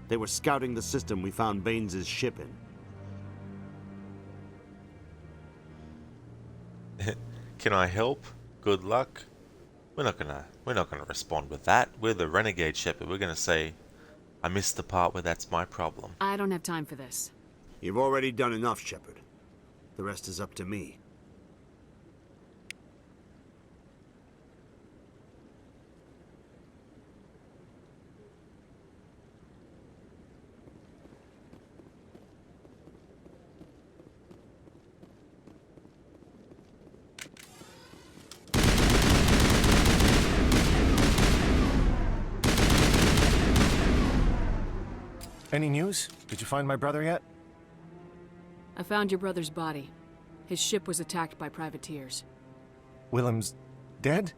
[SPEAKER 10] They were scouting the system we found Baines' ship in.
[SPEAKER 1] Can I help? Good luck. We're not gonna respond with that. We're the Renegade Shepherd. We're gonna say, I missed the part where that's my problem.
[SPEAKER 5] I don't have time for this.
[SPEAKER 10] You've already done enough, Shepard. The rest is up to me.
[SPEAKER 11] Any news? Did you find my brother yet?
[SPEAKER 5] I found your brother's body. His ship was attacked by privateers.
[SPEAKER 11] Willem's dead?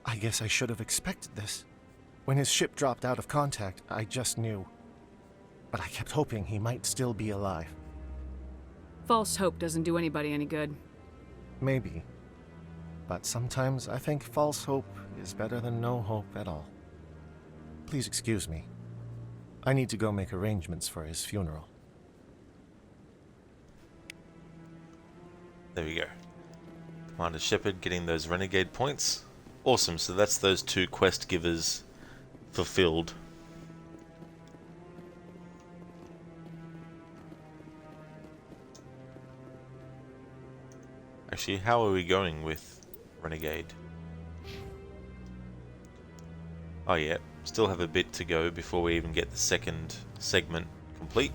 [SPEAKER 11] I guess I should have expected this. When his ship dropped out of contact, I just knew. But I kept hoping he might still be alive.
[SPEAKER 5] False hope doesn't do anybody any good.
[SPEAKER 11] Maybe. But sometimes I think false hope is better than no hope at all. Please excuse me. I need to go make arrangements for his funeral.
[SPEAKER 1] There we go. Commander Shepard getting those Renegade points. Awesome, so that's those two quest givers fulfilled. Actually, how are we going with Renegade? Oh yeah, Still have a bit to go before we even get the second segment complete.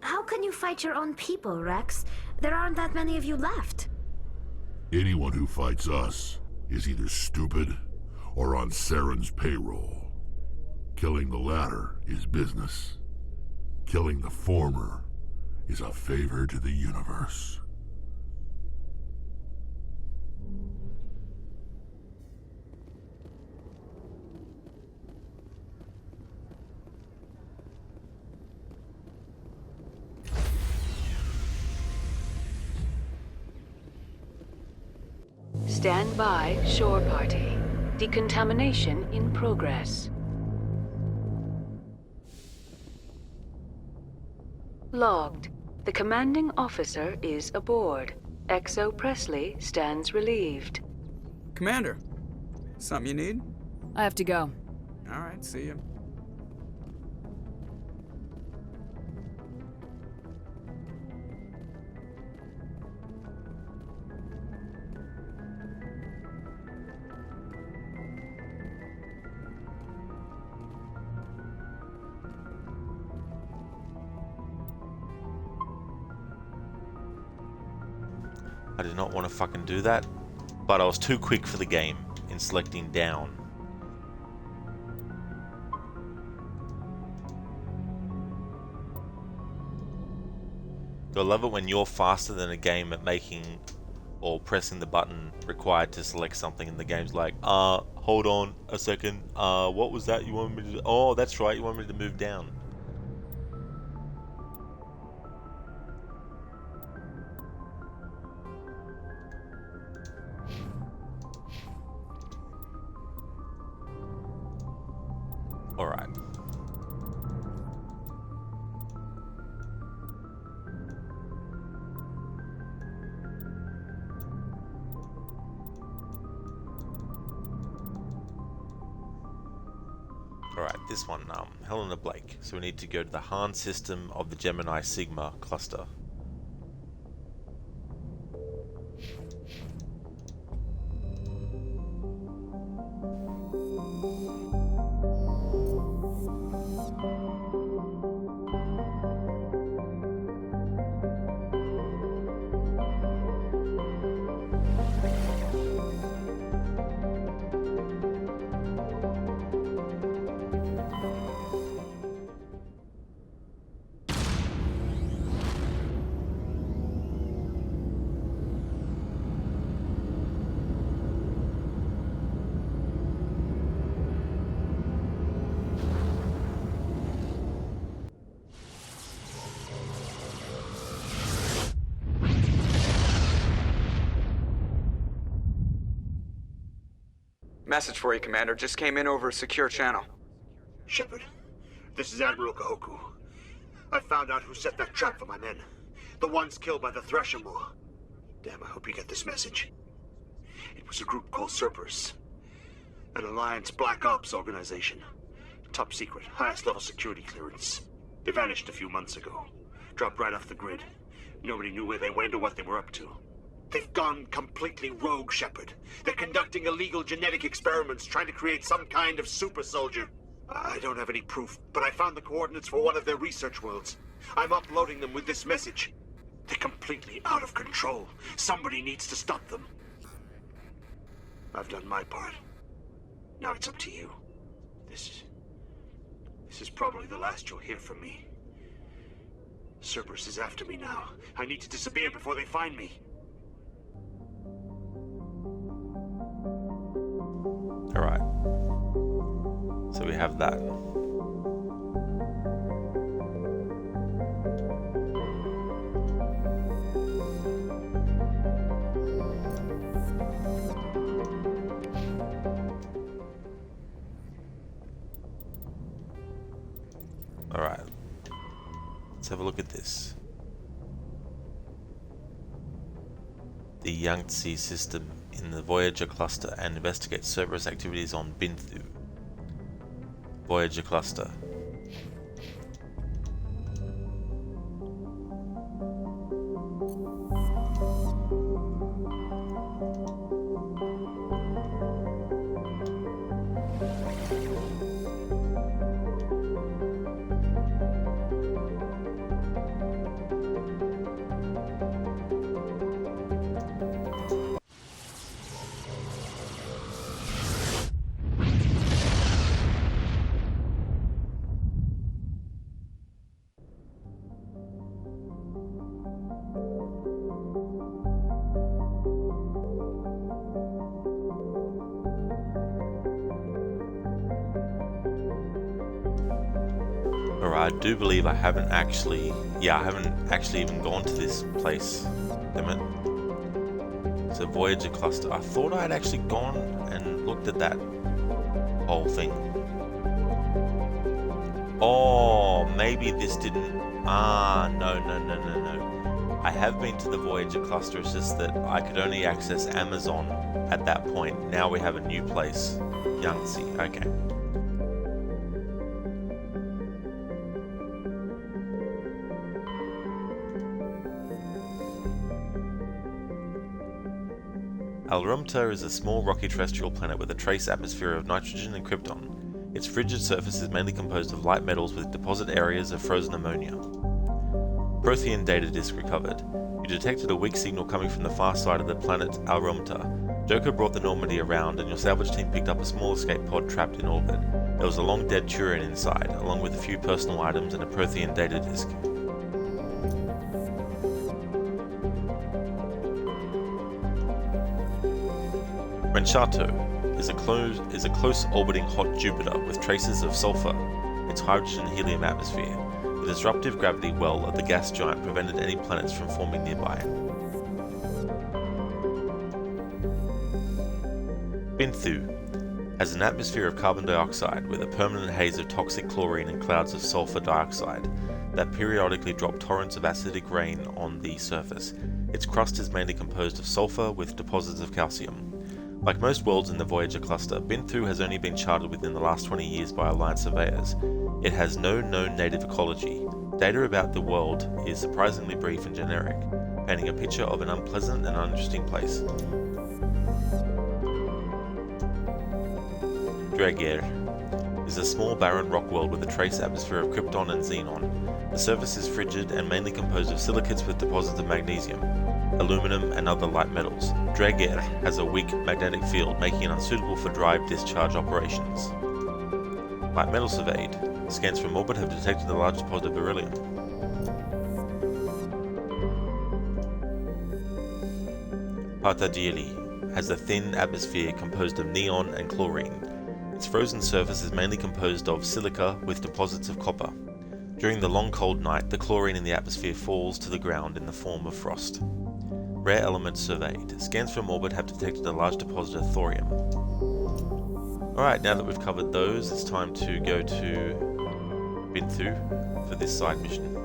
[SPEAKER 8] How can you fight your own people, Rex? There aren't that many of you left.
[SPEAKER 7] Anyone who fights us is either stupid or on Saren's payroll. Killing the latter is business. Killing the former is a favor to the universe.
[SPEAKER 5] Stand by, shore party. Decontamination in progress. Logged. The commanding officer is aboard. XO Presley stands relieved.
[SPEAKER 2] Commander, something you need?
[SPEAKER 12] I have to go.
[SPEAKER 2] All right, see you.
[SPEAKER 1] I did not want to fucking do that, but I was too quick for the game in selecting down. I love it when you're faster than a game at making or pressing the button required to select something and the game's like, hold on a second, what was that you wanted me to do? Oh, that's right, you want me to move down. Alright. Alright, this one, Helena Blake. So we need to go to the Han system of the Gemini Sigma cluster.
[SPEAKER 2] Message for you, Commander. Just came in over a secure channel.
[SPEAKER 10] Shepard, this is Admiral Kahoku. I found out who set that trap for my men. The ones killed by the Thresher Maw. Damn, I hope you get this message. It was a group called Cerberus. An Alliance Black Ops organization. Top secret, highest level security clearance. They vanished a few months ago. Dropped right off the grid. Nobody knew where they went or what they were up to. They've gone completely rogue, Shepard. They're conducting illegal genetic experiments, trying to create some kind of super soldier. I don't have any proof, but I found the coordinates for one of their research worlds. I'm uploading them with this message. They're completely out of control. Somebody needs to stop them. I've done my part. Now it's up to you. This is probably the last you'll hear from me. Cerberus is after me now. I need to disappear before they find me.
[SPEAKER 1] Alright. So we have that. have a look at this. The Yangtze system in the Voyager cluster and investigate Cerberus activities on Binthu. Voyager cluster. I do believe I haven't actually, even gone to this place. Damn it. It's a Voyager cluster. I thought I had actually gone and looked at that whole thing. Oh, maybe this didn't. No. I have been to the Voyager cluster, it's just that I could only access Amazon at that point. Now we have a new place. Yangtze, okay. Alrumta is a small rocky terrestrial planet with a trace atmosphere of nitrogen and krypton. Its frigid surface is mainly composed of light metals with deposit areas of frozen ammonia. Prothean data disk recovered. You detected a weak signal coming from the far side of the planet Alrumta. Joker brought the Normandy around and your salvage team picked up a small escape pod trapped in orbit. There was a long dead Turian inside, along with a few personal items and a Prothean data disk. Renchato is a close orbiting hot Jupiter with traces of sulfur in its hydrogen and helium atmosphere. The disruptive gravity well of the gas giant prevented any planets from forming nearby. Binthu has an atmosphere of carbon dioxide with a permanent haze of toxic chlorine and clouds of sulfur dioxide that periodically drop torrents of acidic rain on the surface. Its crust is mainly composed of sulfur with deposits of calcium. Like most worlds in the Voyager cluster, Binthu has only been charted within the last 20 years by Alliance surveyors. It has no known native ecology. Data about the world is surprisingly brief and generic, painting a picture of an unpleasant and uninteresting place. Dreger is a small barren rock world with a trace atmosphere of krypton and xenon. The surface is frigid and mainly composed of silicates with deposits of magnesium, aluminum and other light metals. Dreger has a weak magnetic field, making it unsuitable for drive discharge operations. Light metal surveyed. Scans from orbit have detected a large deposit of beryllium. Partagili has a thin atmosphere composed of neon and chlorine. Its frozen surface is mainly composed of silica with deposits of copper. During the long cold night, the chlorine in the atmosphere falls to the ground in the form of frost. Rare elements surveyed. Scans from orbit have detected a large deposit of thorium. Alright, now that we've covered those, it's time to go to Binthu for this side mission.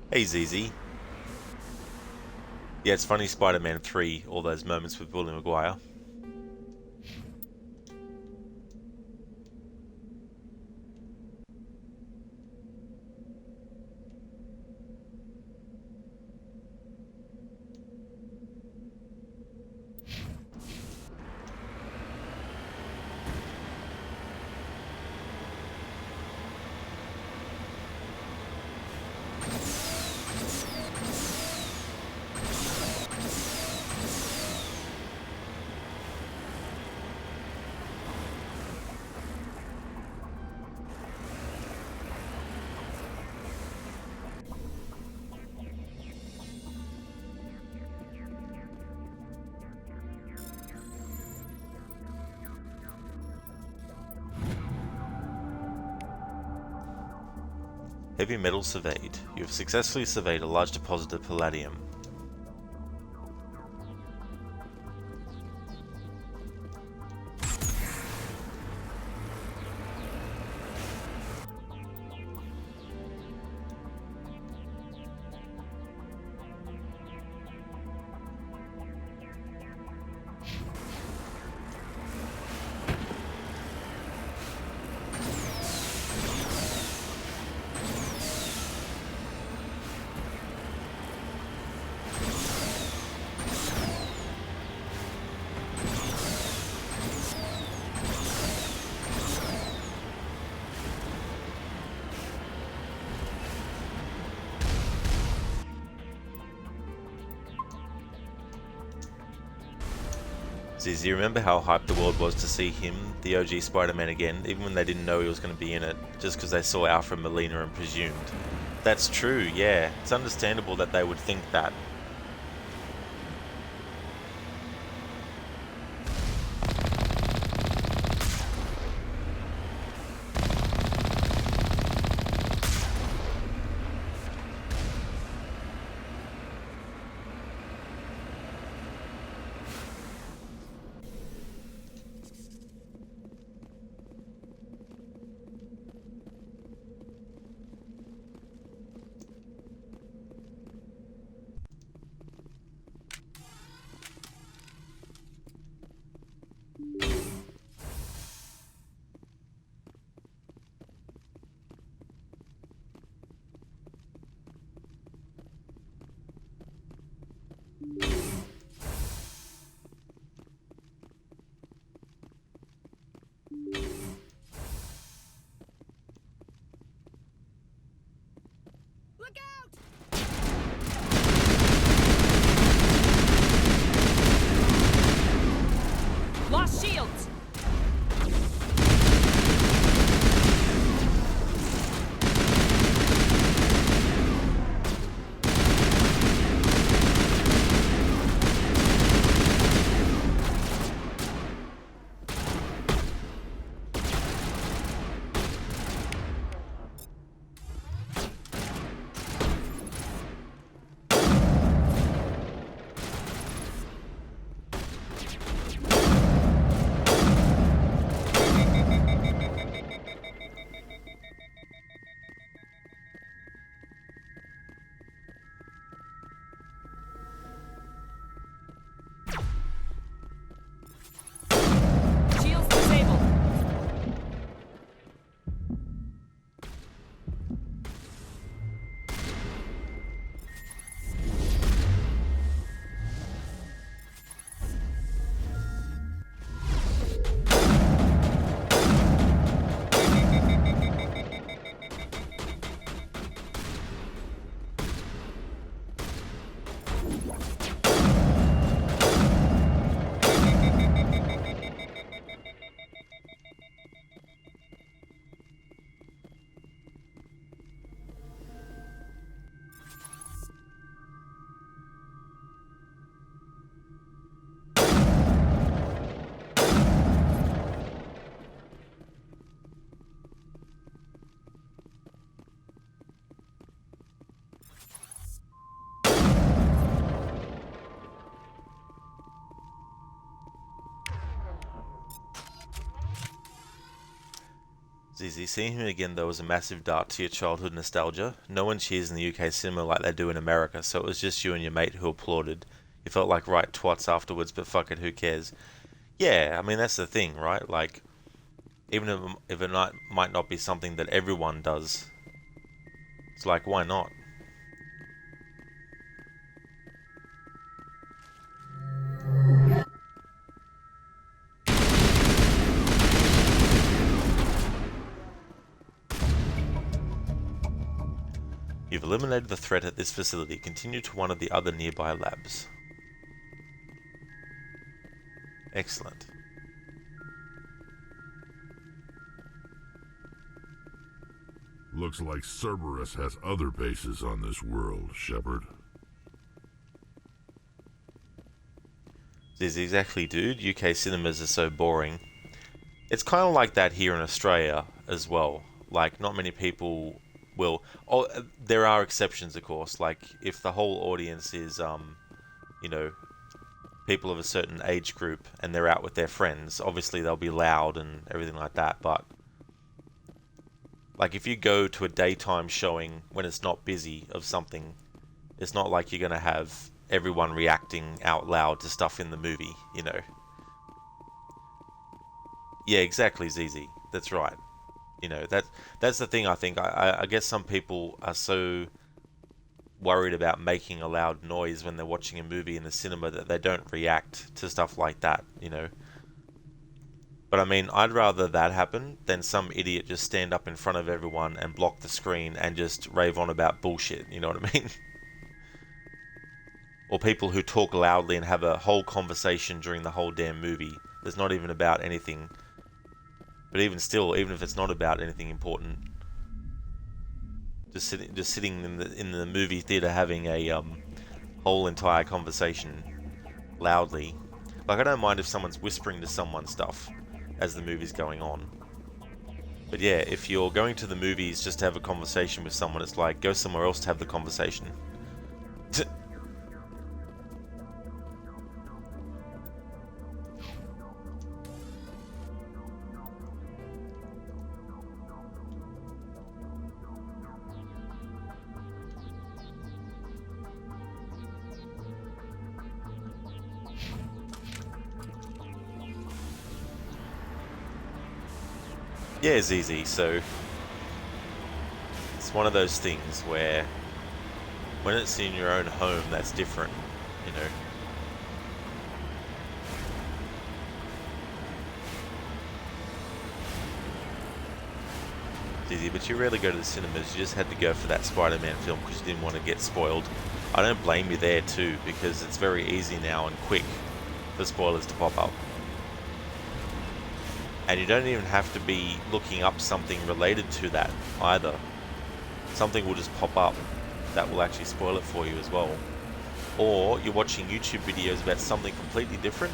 [SPEAKER 1] Hey ZZ. Yeah, it's funny Spider-Man 3, all those moments with Willie Maguire. Heavy metal surveyed. You have successfully surveyed a large deposit of palladium. Do you remember how hyped the world was to see him, the OG Spider-Man again, even when they didn't know he was going to be in it, just because they saw Alfred Molina and presumed? That's true, yeah. It's understandable that they would think that.
[SPEAKER 9] Look out! Lost shields!
[SPEAKER 1] ZZ, seeing him again though was a massive dart to your childhood nostalgia. No one cheers in the UK cinema like they do in America, so it was just you and your mate who applauded. You felt like right twats afterwards, but fuck it, who cares? Yeah, I mean that's the thing, right? Like, even if it might not be something that everyone does, it's like, why not? You've eliminated the threat at this facility. Continue to one of the other nearby labs. Excellent.
[SPEAKER 7] Looks like Cerberus has other bases on this world, Shepard.
[SPEAKER 1] Exactly, dude. UK cinemas are so boring. It's kind of like that here in Australia as well. Like, not many people will. Oh, there are exceptions, of course. Like if the whole audience is, you know, people of a certain age group and they're out with their friends, obviously they'll be loud and everything like that. But like if you go to a daytime showing when it's not busy of something, it's not like you're gonna have everyone reacting out loud to stuff in the movie, you know. Yeah, exactly, ZZ. That's right. You know, that's the thing. I think I guess some people are so worried about making a loud noise when they're watching a movie in the cinema that they don't react to stuff like that, you know. But I mean, I'd rather that happen than some idiot just stand up in front of everyone and block the screen and just rave on about bullshit, you know what I mean? Or people who talk loudly and have a whole conversation during the whole damn movie that's not even about anything. But even still, even if it's not about anything important, just sitting in the movie theater having a whole entire conversation loudly. Like I don't mind if someone's whispering to someone stuff as the movie's going on. But yeah, if you're going to the movies just to have a conversation with someone, it's like go somewhere else to have the conversation. Yeah, ZZ, so it's one of those things where when it's in your own home, that's different, you know. ZZ, but you rarely go to the cinemas, you just had to go for that Spider-Man film because you didn't want to get spoiled. I don't blame you there too, because it's very easy now and quick for spoilers to pop up. And you don't even have to be looking up something related to that either. Something will just pop up that will actually spoil it for you as well. Or you're watching YouTube videos about something completely different,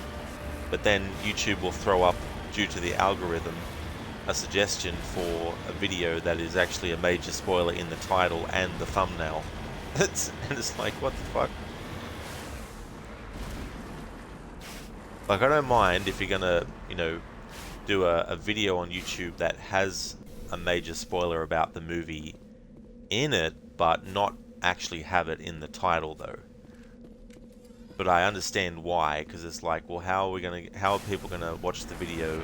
[SPEAKER 1] but then YouTube will throw up, due to the algorithm, a suggestion for a video that is actually a major spoiler in the title and the thumbnail. And it's like, what the fuck? Like, I don't mind if you're gonna, you know, do a video on YouTube that has a major spoiler about the movie in it, but not actually have it in the title though. But I understand why, because it's like, well, how are people gonna watch the video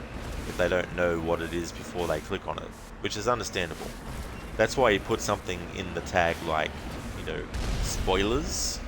[SPEAKER 1] if they don't know what it is before they click on it? Which is understandable. That's why you put something in the tag like, you know, spoilers.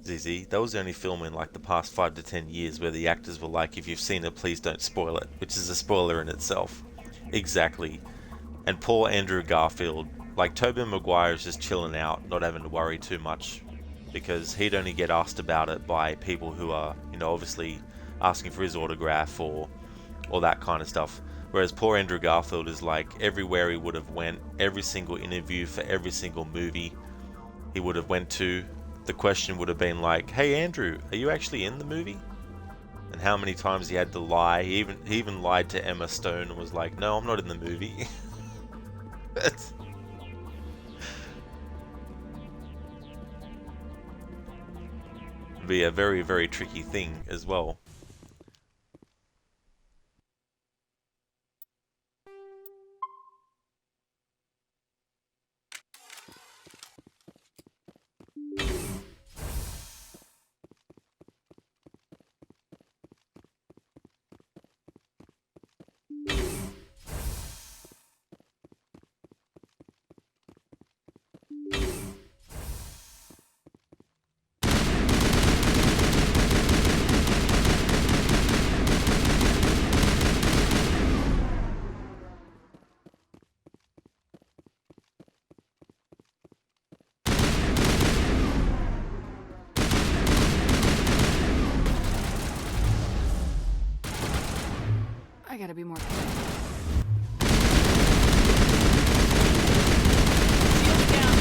[SPEAKER 1] ZZ, that was the only film in like the past 5 to 10 years where the actors were like, if you've seen it, please don't spoil it, which is a spoiler in itself. Exactly. And poor Andrew Garfield, like Tobey Maguire is just chilling out, not having to worry too much, because he'd only get asked about it by people who are, you know, obviously asking for his autograph or that kind of stuff. Whereas poor Andrew Garfield is like, everywhere he would have went, every single interview for every single movie he would have went to, the question would have been like, hey Andrew, are you actually in the movie? And how many times he had to lie. He even lied to Emma Stone and was like, no, I'm not in the movie. It'd be a very, very tricky thing as well.
[SPEAKER 9] gotta be more careful. Shields down.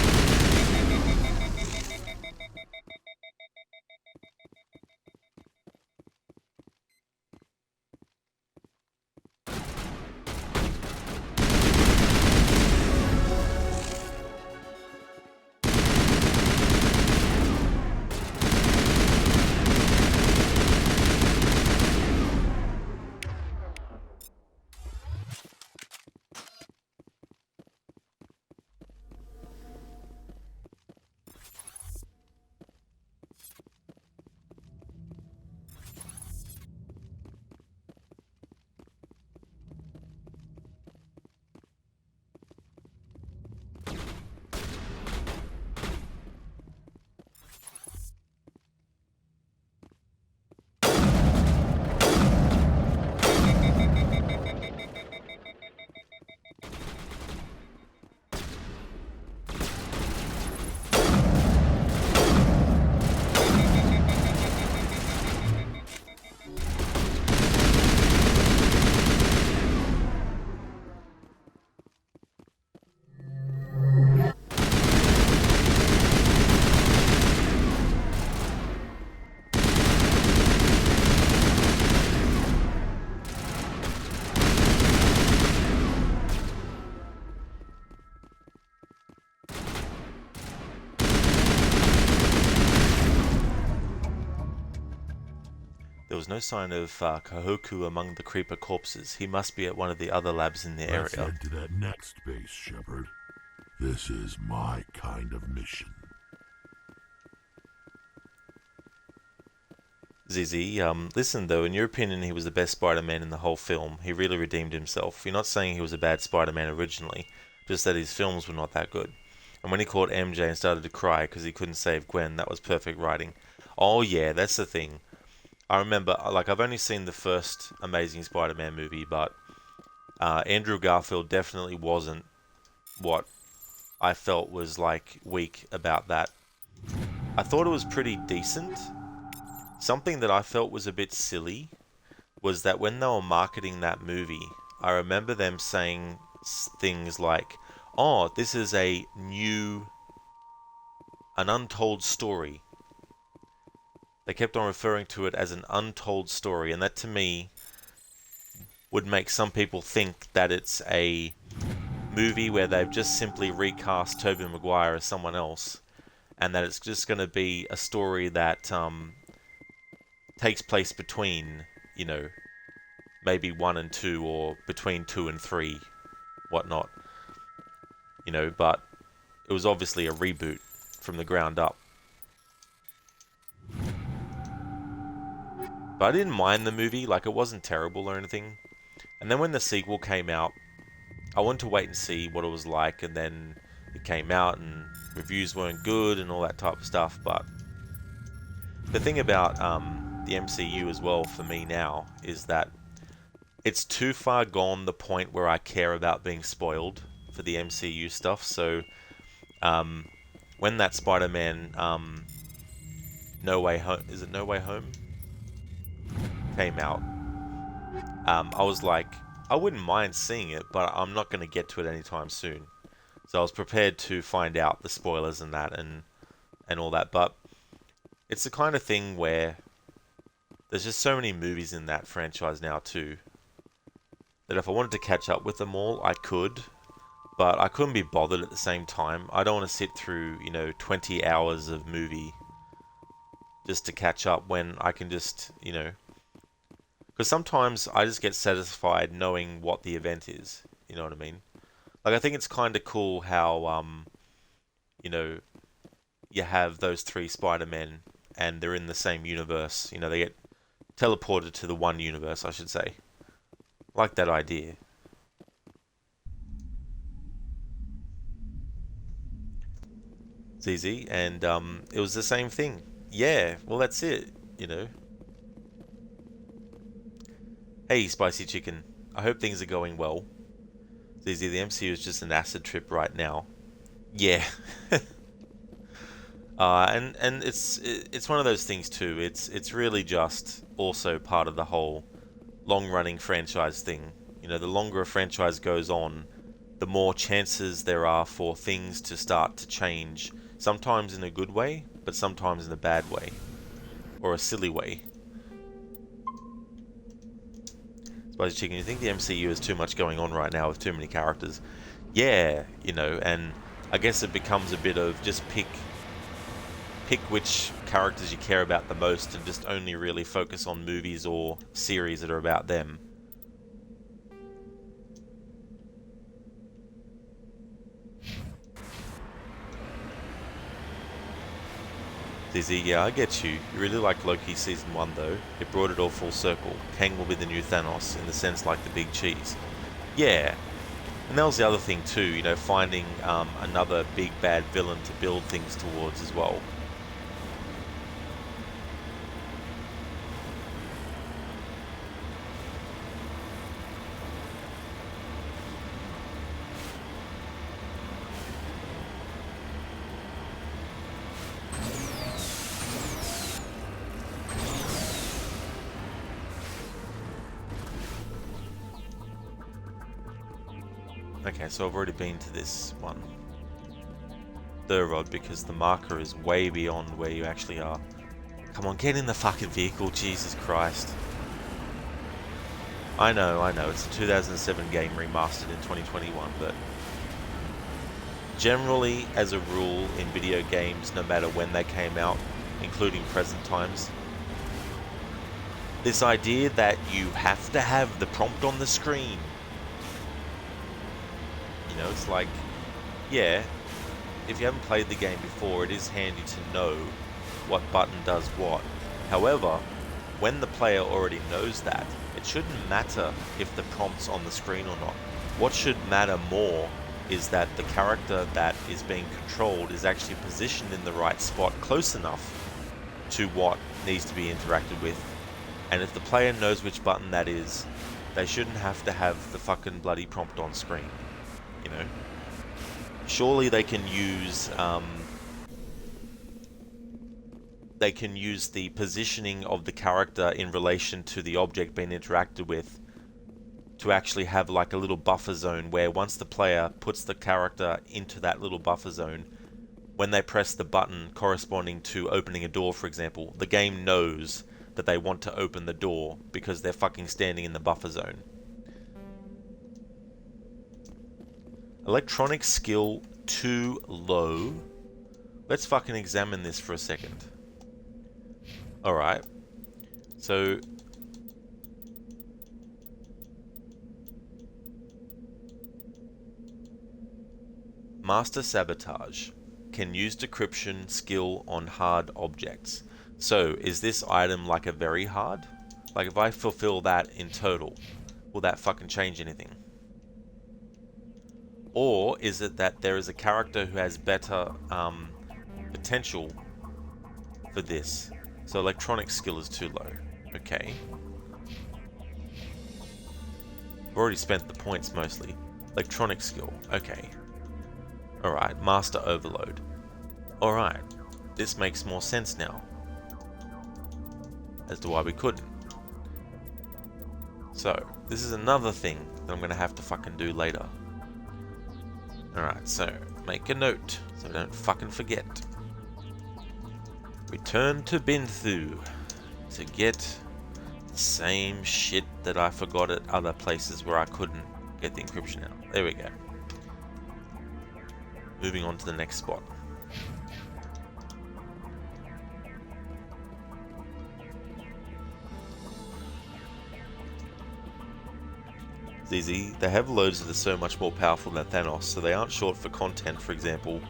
[SPEAKER 1] There was no sign of Kahoku among the creeper corpses. He must be at one of the other labs in the
[SPEAKER 7] Let's
[SPEAKER 1] area.
[SPEAKER 7] head to that next base, Shepard. This is my kind of mission.
[SPEAKER 1] ZZ, listen though, in your opinion he was the best Spider-Man in the whole film. He really redeemed himself. You're not saying he was a bad Spider-Man originally, just that his films were not that good. And when he caught MJ and started to cry because he couldn't save Gwen, that was perfect writing. Oh yeah, that's the thing. I remember, like, I've only seen the first Amazing Spider-Man movie, but Andrew Garfield definitely wasn't what I felt was, like, weak about that. I thought it was pretty decent. Something that I felt was a bit silly was that when they were marketing that movie, I remember them saying things like, oh, this is an untold story. They kept on referring to it as an untold story, and that to me would make some people think that it's a movie where they've just simply recast Tobey Maguire as someone else, and that it's just going to be a story that takes place between, you know, maybe 1 and 2, or between 2 and 3, whatnot. You know, but it was obviously a reboot from the ground up. But I didn't mind the movie, like it wasn't terrible or anything. And then when the sequel came out, I wanted to wait and see what it was like, and then it came out and reviews weren't good and all that type of stuff. But the thing about the MCU as well for me now is that it's too far gone the point where I care about being spoiled for the MCU stuff. So when that Spider-Man No Way Home, is it No Way Home? Came out, I was like, I wouldn't mind seeing it, but I'm not going to get to it anytime soon. So I was prepared to find out the spoilers and that and all that. But it's the kind of thing where there's just so many movies in that franchise now too, that if I wanted to catch up with them all, I could, but I couldn't be bothered at the same time. I don't want to sit through, you know, 20 hours of movie just to catch up when I can just, you know, because sometimes I just get satisfied knowing what the event is, you know what I mean? Like, I think it's kind of cool how, you know, you have those 3 Spider-Men and they're in the same universe. You know, they get teleported to the one universe, I should say. I like that idea. ZZ, and it was the same thing. Yeah, well, that's it, you know. Hey, Spicy Chicken. I hope things are going well. ZZ, the MCU is just an acid trip right now. Yeah. And it's one of those things too. It's really just also part of the whole long-running franchise thing. You know, the longer a franchise goes on, the more chances there are for things to start to change. Sometimes in a good way, but sometimes in a bad way. Or a silly way. Spicy Chicken, you think the MCU has too much going on right now with too many characters? Yeah, you know, and I guess it becomes a bit of just pick which characters you care about the most and just only really focus on movies or series that are about them. Dizzy, yeah, I get you. You really like Loki Season 1 though. It brought it all full circle. Kang will be the new Thanos, in the sense like the big cheese. Yeah. And that was the other thing too, you know, finding another big bad villain to build things towards as well. Okay, so I've already been to this one. Thurrod, because the marker is way beyond where you actually are. Come on, get in the fucking vehicle, Jesus Christ. I know, it's a 2007 game remastered in 2021, but generally, as a rule, in video games, no matter when they came out, including present times, this idea that you have to have the prompt on the screen. You know, it's like, yeah, if you haven't played the game before, it is handy to know what button does what. However, when the player already knows that, it shouldn't matter if the prompt's on the screen or not. What should matter more is that the character that is being controlled is actually positioned in the right spot, close enough to what needs to be interacted with. And if the player knows which button that is, they shouldn't have to have the fucking bloody prompt on screen. You know, surely they can use the positioning of the character in relation to the object being interacted with to actually have like a little buffer zone where once the player puts the character into that little buffer zone, when they press the button corresponding to opening a door, for example, the game knows that they want to open the door because they're fucking standing in the buffer zone. Electronic skill too low. Let's fucking examine this for a second. Alright. So Master Sabotage can use decryption skill on hard objects. So is this item like a very hard? Like if I fulfill that in total, will that fucking change anything? Or is it that there is a character who has better potential for this? So electronic skill is too low. Okay. I've already spent the points mostly. Electronic skill. Okay. Alright, Master Overload. Alright. This makes more sense now. As to why we couldn't. So, this is another thing that I'm going to have to fucking do later. Alright, so make a note so I don't fucking forget. Return to Binthu to get the same shit that I forgot at other places where I couldn't get the encryption out. There we go. Moving on to the next spot. ZZ, they have loads that are so much more powerful than Thanos, so they aren't short for content. For example,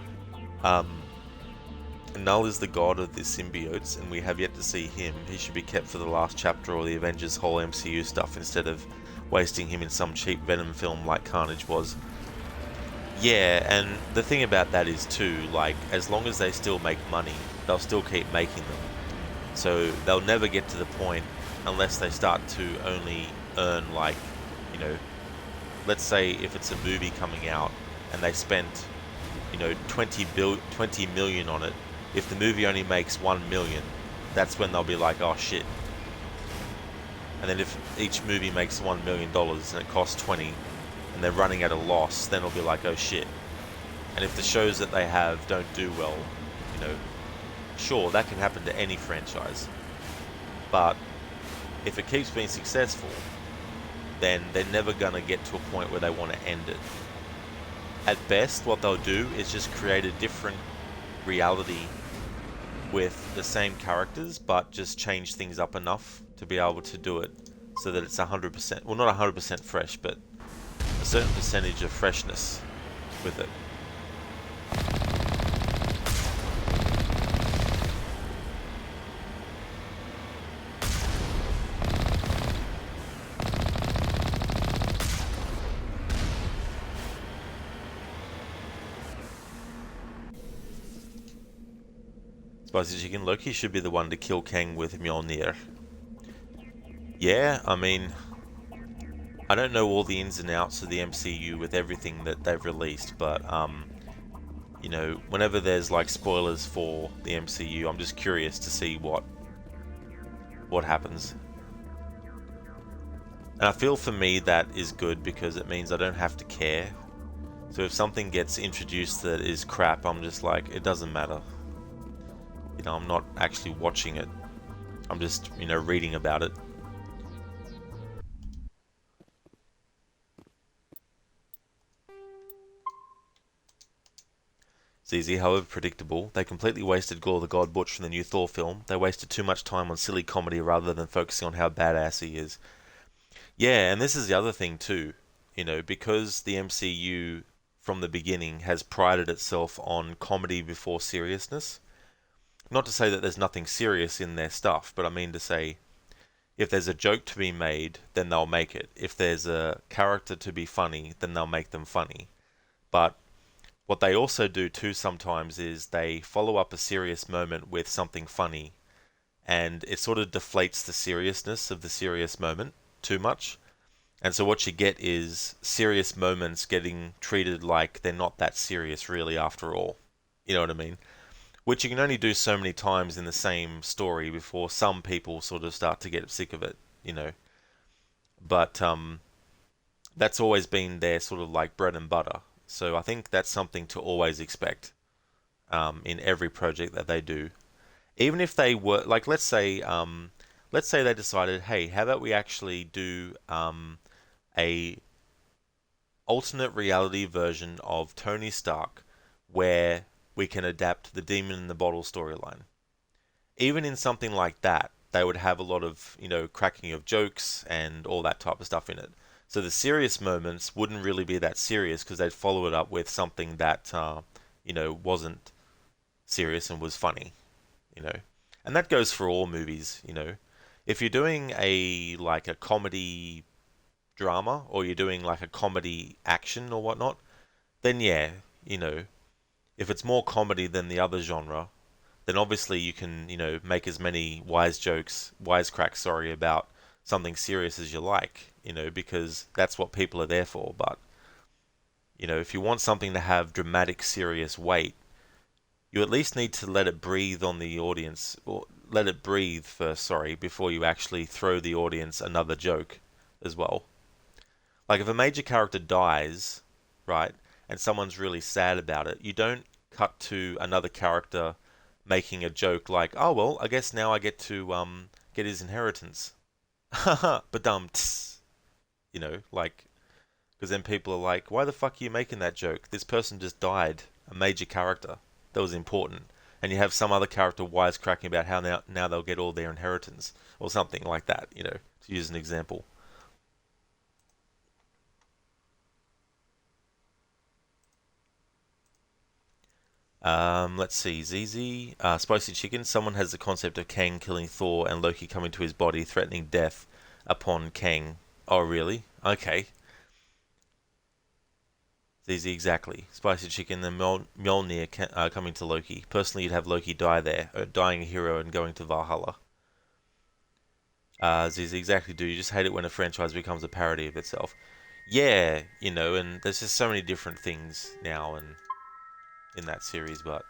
[SPEAKER 1] Null is the god of the symbiotes, and we have yet to see him. He should be kept for the last chapter or the Avengers whole MCU stuff instead of wasting him in some cheap Venom film like Carnage was. Yeah, and the thing about that is too, like, as long as they still make money, they'll still keep making them. So they'll never get to the point unless they start to only earn, like, you know, let's say if it's a movie coming out and they spent, you know, 20 million on it. If the movie only makes 1 million, that's when they'll be like, oh shit. And then if each movie makes $1 million and it costs 20, and they're running at a loss, then it'll be like, oh shit. And if the shows that they have don't do well, you know, sure, that can happen to any franchise. But if it keeps being successful, then they're never going to get to a point where they want to end it. At best, what they'll do is just create a different reality with the same characters, but just change things up enough to be able to do it so that it's 100%, well, not 100% fresh, but a certain percentage of freshness with it. Spicy Chicken, Loki should be the one to kill Kang with Mjolnir. Yeah, I mean, I don't know all the ins and outs of the MCU with everything that they've released, but, you know, whenever there's, like, spoilers for the MCU, I'm just curious to see what happens. And I feel for me that is good because it means I don't have to care. So if something gets introduced that is crap, I'm just like, it doesn't matter. You know, I'm not actually watching it. I'm just, you know, reading about it. ZZ, however predictable. They completely wasted Gore the God Butch from the new Thor film. They wasted too much time on silly comedy rather than focusing on how badass he is. Yeah, and this is the other thing too. You know, because the MCU from the beginning has prided itself on comedy before seriousness. Not to say that there's nothing serious in their stuff, but I mean to say, if there's a joke to be made, then they'll make it. If there's a character to be funny, then they'll make them funny. But what they also do too sometimes is they follow up a serious moment with something funny, and it sort of deflates the seriousness of the serious moment too much. And so what you get is serious moments getting treated like they're not that serious really after all. You know what I mean? Which you can only do so many times in the same story before some people sort of start to get sick of it, you know. But that's always been their sort of like bread and butter. So I think that's something to always expect in every project that they do. Even if they were, like, let's say they decided, hey, how about we actually do a alternate reality version of Tony Stark where we can adapt the Demon in the Bottle storyline. Even in something like that, they would have a lot of, you know, cracking of jokes and all that type of stuff in it. So the serious moments wouldn't really be that serious because they'd follow it up with something that, you know, wasn't serious and was funny, you know. And that goes for all movies, you know. If you're doing a comedy drama or you're doing like a comedy action or whatnot, then yeah, you know, if it's more comedy than the other genre, then obviously you can, you know, make as many wisecracks, about something serious as you like, you know, because that's what people are there for. But, you know, if you want something to have dramatic, serious weight, you at least need to let it breathe on the audience, or let it breathe first, before you actually throw the audience another joke as well. Like if a major character dies, right, and someone's really sad about it, you don't cut to another character making a joke like, oh well, I guess now I get to get his inheritance. Haha, badum tss. You know, like, because then people are like, why the fuck are you making that joke? This person just died, a major character that was important, and you have some other character wisecracking about how now they'll get all their inheritance or something like that, you know, to use an example. Let's see, ZZ, Spicy Chicken, someone has the concept of Kang killing Thor and Loki coming to his body, threatening death upon Kang. Oh, really? Okay. ZZ, exactly. Spicy Chicken, the Mjolnir coming to Loki. Personally, you'd have Loki die there, dying a hero and going to Valhalla. ZZ, exactly, dude. You just hate it when a franchise becomes a parody of itself. Yeah, you know, and there's just so many different things now and in that series, but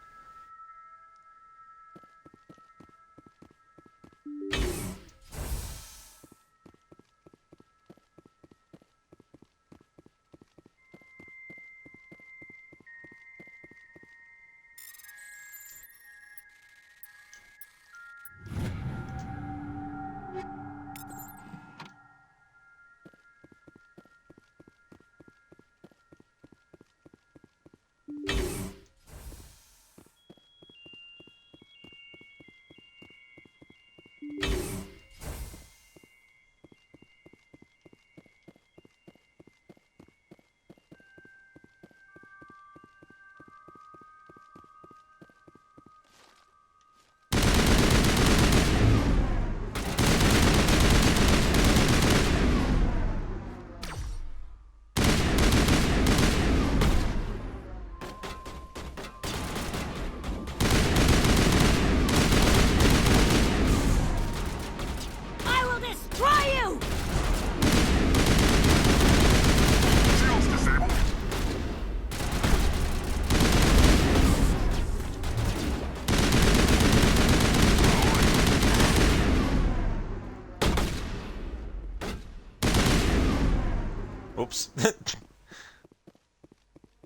[SPEAKER 1] Oops.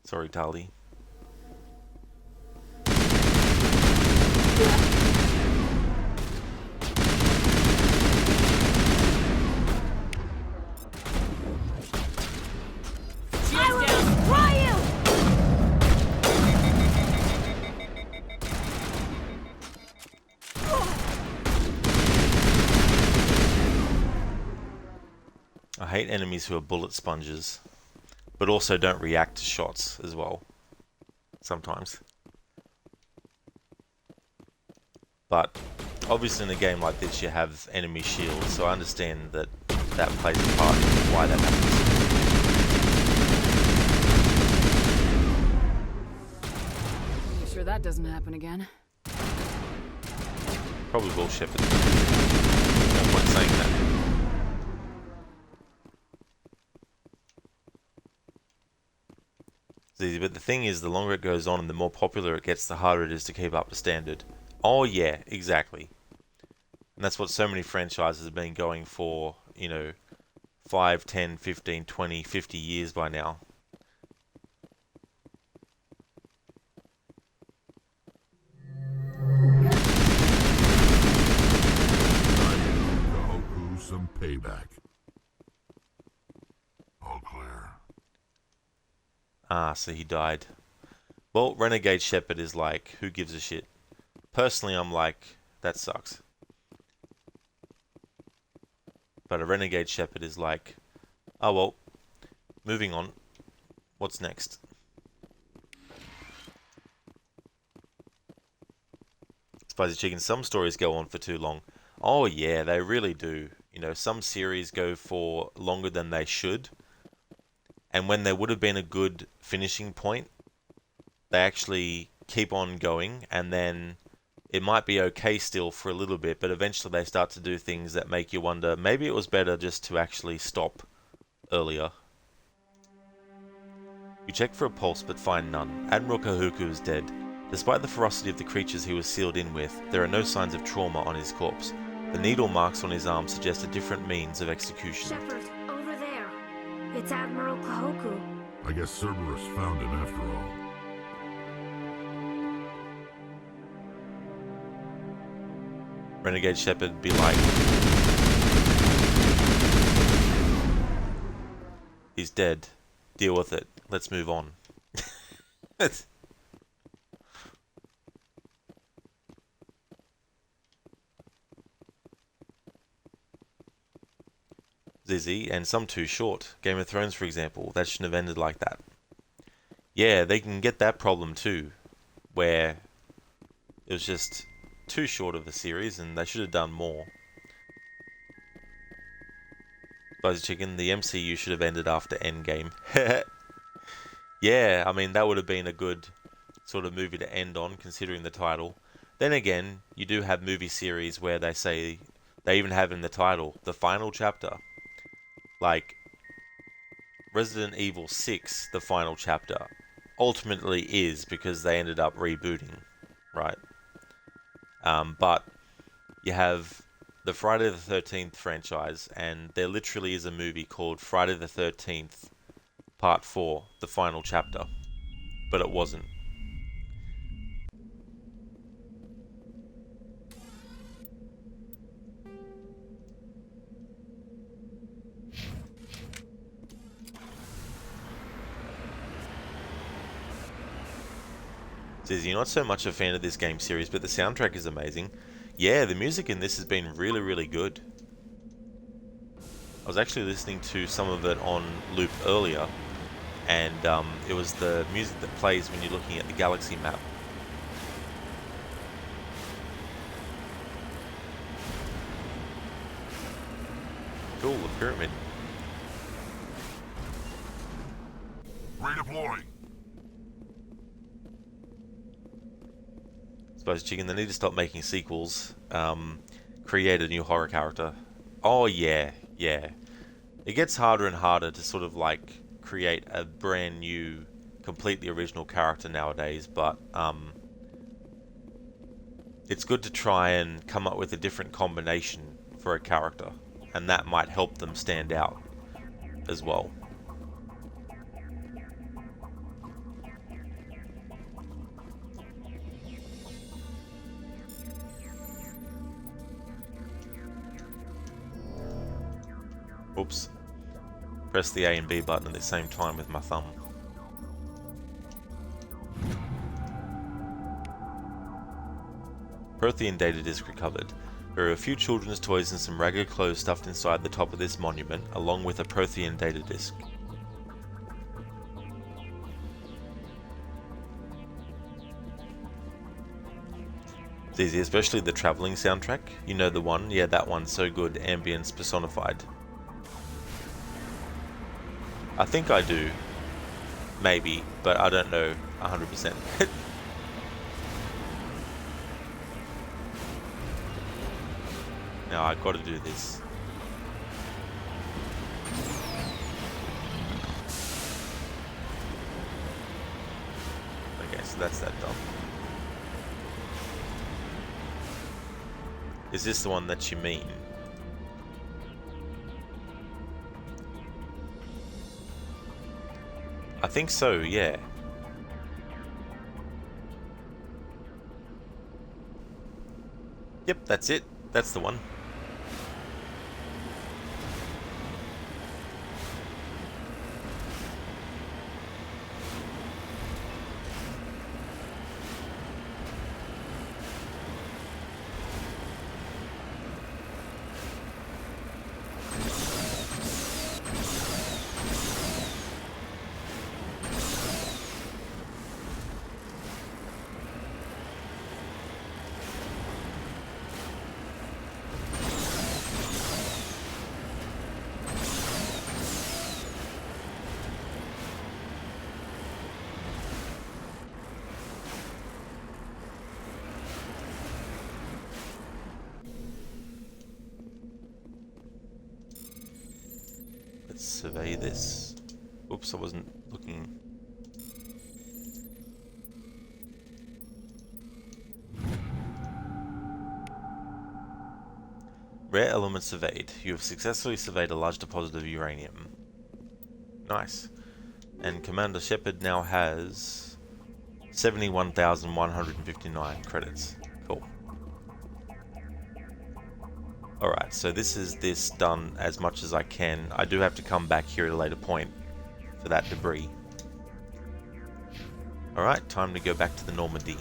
[SPEAKER 1] Sorry, Tali. I hate enemies who are bullet sponges, but also don't react to shots as well, sometimes. But obviously in a game like this you have enemy shields, so I understand that that plays a part in why that happens.
[SPEAKER 9] You sure that doesn't happen again?
[SPEAKER 1] Probably will, Shepard. No point saying that. But the thing is, the longer it goes on and the more popular it gets, the harder it is to keep up to standard. Oh yeah, exactly. And that's what so many franchises have been going for, you know, 5, 10, 15, 20, 50 years by now.
[SPEAKER 7] Goku some payback. All clear.
[SPEAKER 1] Ah, so he died. Well, Renegade Shepard is like, who gives a shit? Personally, I'm like, that sucks. But a Renegade Shepard is like, oh well, moving on. What's next? Spicy Chicken, some stories go on for too long. Oh yeah, they really do. You know, some series go for longer than they should. And when there would have been a good finishing point, they actually keep on going, and then it might be okay still for a little bit, but eventually they start to do things that make you wonder, maybe it was better just to actually stop earlier. You check for a pulse but find none. Admiral Kahuku is dead. Despite the ferocity of the creatures he was sealed in with, there are no signs of trauma on his corpse. The needle marks on his arm suggest a different means of execution.
[SPEAKER 8] Shepard, over there. It's Admiral Kahoku.
[SPEAKER 7] I guess Cerberus found him after all.
[SPEAKER 1] Renegade Shepard be like, he's dead. Deal with it. Let's move on. Zizzy, and some too short. Game of Thrones, for example, that shouldn't have ended like that. Yeah, they can get that problem too, where it was just too short of a series and they should have done more. Spicy Chicken, the MCU should have ended after Endgame. Yeah, I mean, that would have been a good sort of movie to end on, considering the title. Then again, you do have movie series where they say, they even have in the title, the final chapter. Like, Resident Evil 6, the final chapter, ultimately is because they ended up rebooting, right? But you have the Friday the 13th franchise, and there literally is a movie called Friday the 13th Part 4, the final chapter. But it wasn't. Says you're not so much a fan of this game series, but the soundtrack is amazing. Yeah, the music in this has been really, really good. I was actually listening to some of it on loop earlier, and it was the music that plays when you're looking at the galaxy map. Cool, the pyramid.
[SPEAKER 7] Redeploying.
[SPEAKER 1] Spicy Chicken, they need to stop making sequels. Create a new horror character. Oh yeah, yeah. It gets harder and harder to sort of like create a brand new, completely original character nowadays, but it's good to try and come up with a different combination for a character, and that might help them stand out as well. Oops. Press the A and B button at the same time with my thumb. Prothean data disk recovered. There are a few children's toys and some ragged clothes stuffed inside the top of this monument, along with a Prothean data disk. It's easy, especially the traveling soundtrack. You know the one? Yeah, that one's so good. Ambience personified. I think I do. Maybe, but I don't know 100%. Now I gotta do this. Okay, so that's that done. Is this the one that you mean? I think so, yeah. Yep, that's it. That's the one. Let's survey this. Oops, I wasn't looking. Rare elements surveyed. You have successfully surveyed a large deposit of uranium. Nice. And Commander Shepard now has 71,159 credits. Cool. Alright, so this is this done as much as I can. I do have to come back here at a later point for that debris. Alright, time to go back to the Normandy.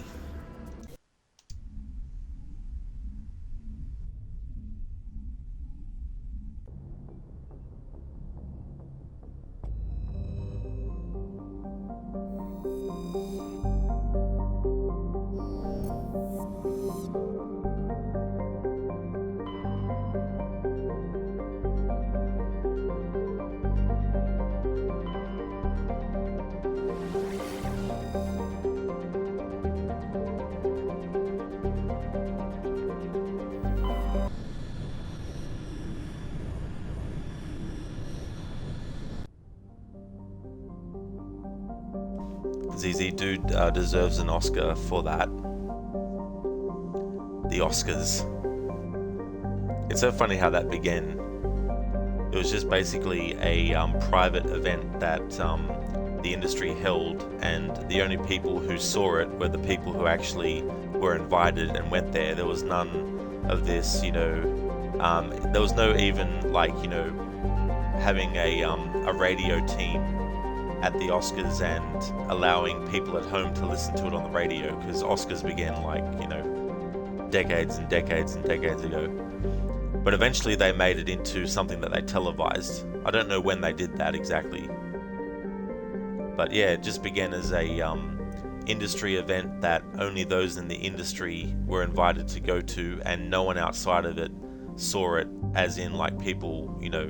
[SPEAKER 1] ZZ Dude deserves an Oscar for that. The Oscars. It's so funny how that began. It was just basically a private event that the industry held, and the only people who saw it were the people who actually were invited and went there. There was none of this, you know, there was no even, like, you know, having a radio team at the Oscars and allowing people at home to listen to it on the radio, because Oscars began, like, you know, decades and decades and decades ago. But eventually they made it into something that they televised. I don't know when they did that exactly. But yeah, it just began as a industry event that only those in the industry were invited to go to, and no one outside of it saw it, as in, like, people, you know,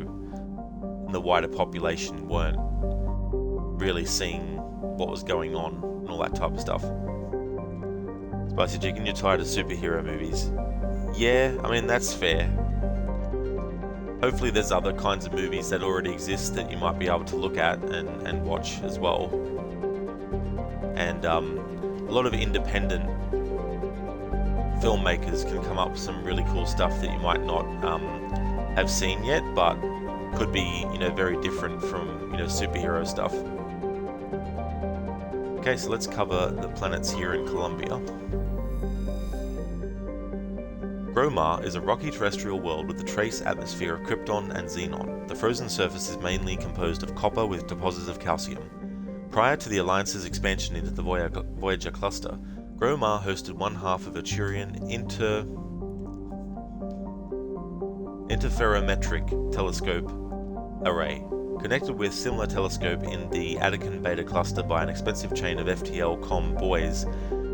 [SPEAKER 1] in the wider population weren't really seeing what was going on and all that type of stuff. Spicy Chicken, you're tired of superhero movies. Yeah, I mean, that's fair. Hopefully there's other kinds of movies that already exist that you might be able to look at and watch as well. And a lot of independent filmmakers can come up with some really cool stuff that you might not have seen yet, but could be, you know, very different from, you know, superhero stuff. Okay, so let's cover the planets here in Columbia. Gromar is a rocky terrestrial world with a trace atmosphere of krypton and xenon. The frozen surface is mainly composed of copper with deposits of calcium. Prior to the Alliance's expansion into the Voyager cluster, Gromar hosted one half of a Turian interferometric telescope array, connected with similar telescope in the Attican Beta cluster by an expensive chain of FTL-COM buoys.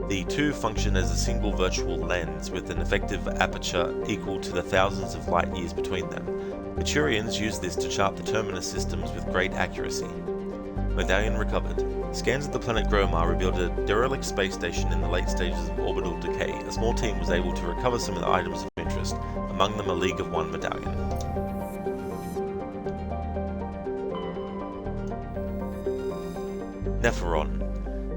[SPEAKER 1] The two function as a single virtual lens with an effective aperture equal to the thousands of light years between them. The Turians used this to chart the terminus systems with great accuracy. Medallion recovered. Scans of the planet Gromar revealed a derelict space station in the late stages of orbital decay. A small team was able to recover some of the items of interest, among them a League of One medallion. Nepheron.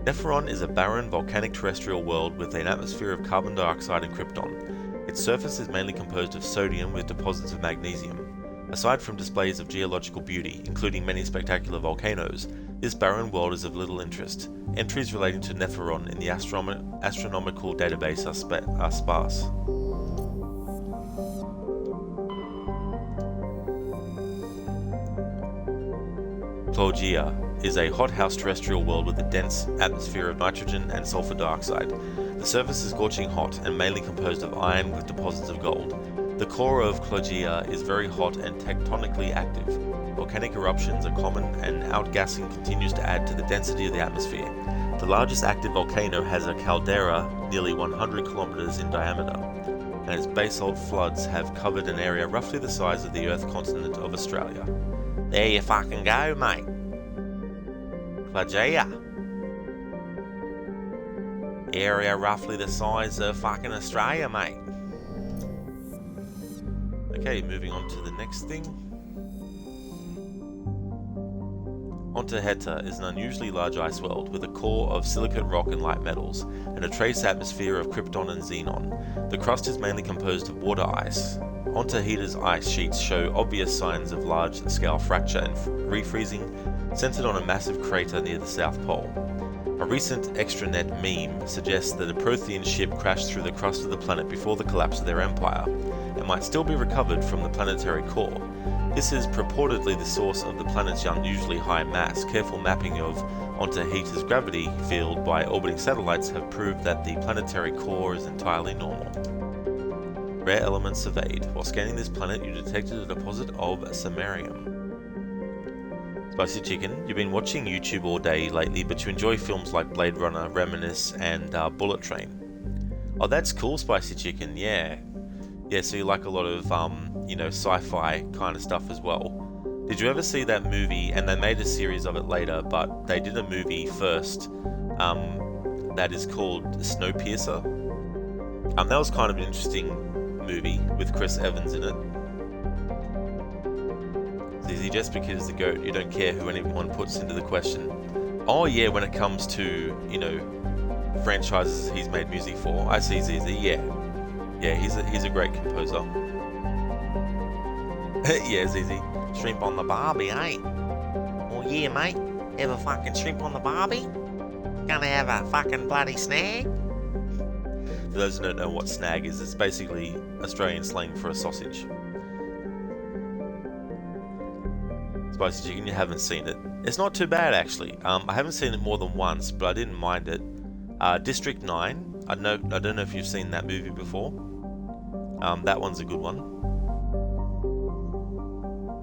[SPEAKER 1] Nepheron is a barren, volcanic terrestrial world with an atmosphere of carbon dioxide and krypton. Its surface is mainly composed of sodium with deposits of magnesium. Aside from displays of geological beauty, including many spectacular volcanoes, this barren world is of little interest. Entries relating to Nepheron in the astronomical database are sparse. Plogia is a hothouse terrestrial world with a dense atmosphere of nitrogen and sulfur dioxide. The surface is scorching hot and mainly composed of iron with deposits of gold. The core of Plogia is very hot and tectonically active. Volcanic eruptions are common and outgassing continues to add to the density of the atmosphere. The largest active volcano has a caldera nearly 100 kilometers in diameter, and its basalt floods have covered an area roughly the size of the Earth continent of Australia. There you fucking go, mate. Plogia. Area roughly the size of fucking Australia, mate. Okay, moving on to the next thing. Ontaheta is an unusually large ice world with a core of silicate rock and light metals, and a trace atmosphere of krypton and xenon. The crust is mainly composed of water ice. Ontaheta's ice sheets show obvious signs of large-scale fracture and refreezing, centered on a massive crater near the South Pole. A recent extranet meme suggests that a Prothean ship crashed through the crust of the planet before the collapse of their empire. It might still be recovered from the planetary core. This is purportedly the source of the planet's unusually high mass. Careful mapping of Ontaheta's gravity field by orbiting satellites have proved that the planetary core is entirely normal. Rare elements surveyed. While scanning this planet, you detected a deposit of samarium. Spicy Chicken, you've been watching YouTube all day lately, but you enjoy films like Blade Runner, Reminisce, and Bullet Train. Oh, that's cool, Spicy Chicken, yeah. Yeah, so you like a lot of, sci-fi kind of stuff as well. Did you ever see that movie, and they made a series of it later, but they did a movie first, that is called Snowpiercer? That was kind of an interesting movie with Chris Evans in it. Easy, just because the GOAT, you don't care who anyone puts into the question. Oh yeah, when it comes to, franchises he's made music for, I see ZZ, yeah. Yeah, he's a great composer. Yeah, ZZ. Shrimp on the barbie, eh? Oh yeah, mate. Have a fucking shrimp on the barbie? Gonna have a fucking bloody snag? For those who don't know what snag is, it's basically Australian slang for a sausage. Spicy Chicken, you haven't seen it. It's not too bad, actually. I haven't seen it more than once, but I didn't mind it. District 9, I don't know if you've seen that movie before. That one's a good one.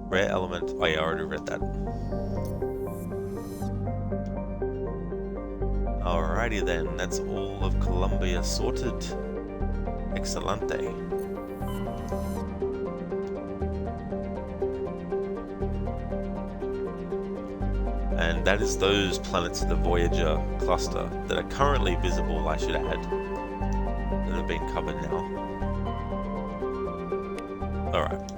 [SPEAKER 1] Rare element, oh yeah, I already read that. Alrighty then, that's all of Colombia sorted. Excelente. And that is those planets of the Voyager cluster that are currently visible, I should add, that have been covered now. Alright.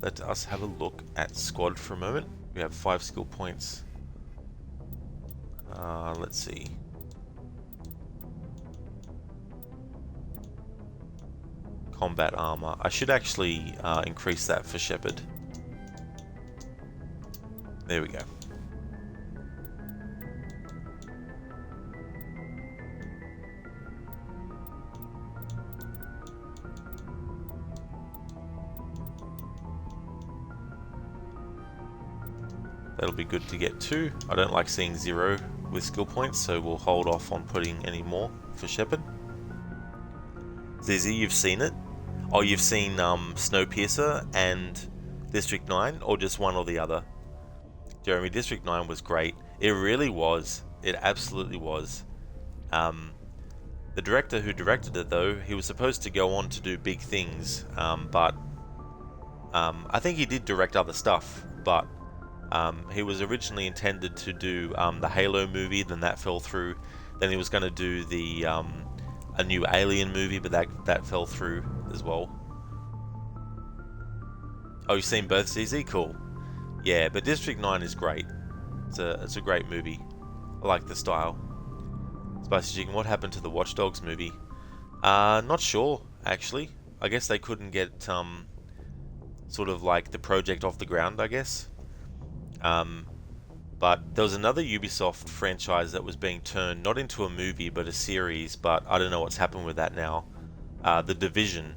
[SPEAKER 1] Let us have a look at squad for a moment. We have 5 skill points. Let's see. Combat armor. I should actually increase that for Shepard. There we go. That'll be good to get 2. I don't like seeing 0 with skill points, so we'll hold off on putting any more for Shepard. Zizzy, you've seen it? Oh, you've seen Snowpiercer and District 9, or just one or the other? Jeremy, District 9 was great. It really was. It absolutely was. The director who directed it, though, he was supposed to go on to do big things, but I think he did direct other stuff, but he was originally intended to do the Halo movie, then that fell through. Then he was going to do the a new Alien movie, but that fell through as well. Oh, you've seen both, ZZ? Cool. Yeah, but District 9 is great. It's a great movie. I like the style. Spicy Chicken, what happened to the Watch Dogs movie? Not sure, actually. I guess they couldn't get sort of like the project off the ground, I guess. But there was another Ubisoft franchise that was being turned not into a movie but a series, but I don't know what's happened with that now. The Division.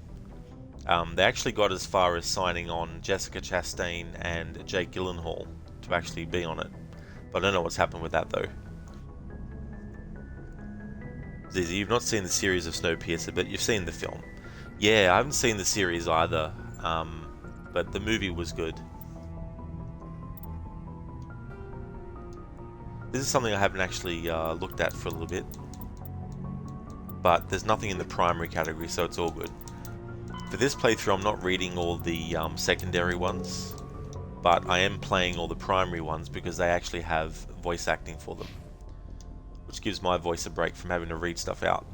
[SPEAKER 1] They actually got as far as signing on Jessica Chastain and Jake Gyllenhaal to actually be on it. But I don't know what's happened with that though. Zizi, you've not seen the series of Snowpiercer, but you've seen the film. Yeah, I haven't seen the series either, but the movie was good. This is something I haven't actually looked at for a little bit, but there's nothing in the primary category, so it's all good. For this playthrough, I'm not reading all the secondary ones, but I am playing all the primary ones because they actually have voice acting for them, which gives my voice a break from having to read stuff out.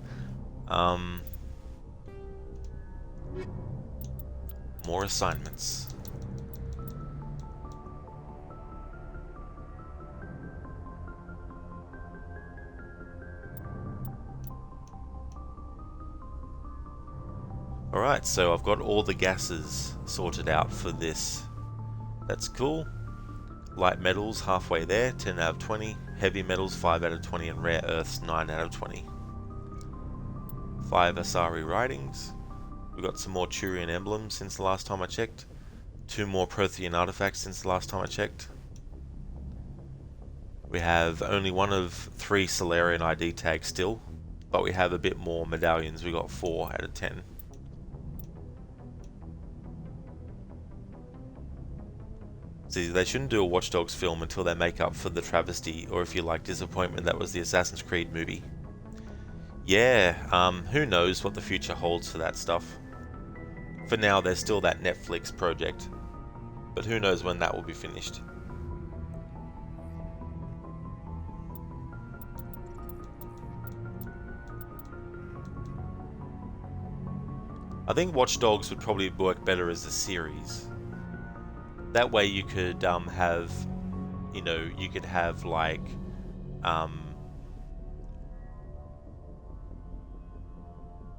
[SPEAKER 1] More assignments. Alright, so I've got all the gases sorted out for this. That's cool. Light metals halfway there, 10 out of 20. Heavy metals 5 out of 20, and rare earths 9 out of 20. 5 Asari writings. We've got some more Turian emblems since the last time I checked. 2 more Prothean artifacts since the last time I checked. We have only 1 of 3 Solarian ID tags still, but we have a bit more medallions. We got 4 out of 10. See, they shouldn't do a Watch Dogs film until they make up for the travesty, or if you like, disappointment that was the Assassin's Creed movie. Yeah, who knows what the future holds for that stuff. For now, there's still that Netflix project, but who knows when that will be finished. I think Watch Dogs would probably work better as a series. That way you could have, you know, you could have like,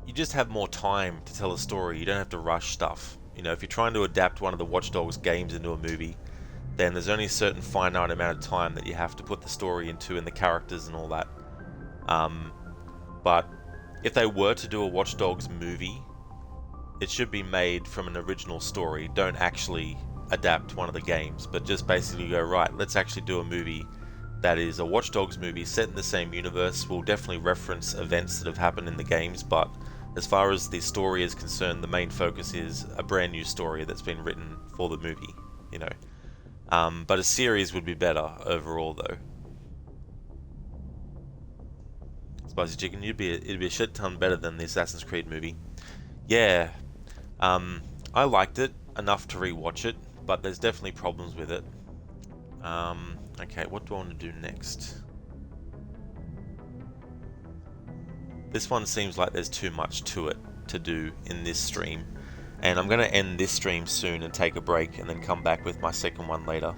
[SPEAKER 1] you just have more time to tell a story. You don't have to rush stuff. You know, if you're trying to adapt one of the Watch Dogs games into a movie, then there's only a certain finite amount of time that you have to put the story into and the characters and all that. But if they were to do a Watch Dogs movie, it should be made from an original story. Don't actually adapt one of the games, but just basically go, right, let's actually do a movie that is a Watch Dogs movie set in the same universe. We'll definitely reference events that have happened in the games, but as far as the story is concerned, the main focus is a brand new story that's been written for the movie, you know. But a series would be better overall though. Spicy Chicken, it'd be a shit ton better than the Assassin's Creed movie. Yeah, I liked it enough to rewatch it, but there's definitely problems with it. Okay, what do I want to do next? This one seems like there's too much to it to do in this stream, and I'm going to end this stream soon and take a break and then come back with my second one later.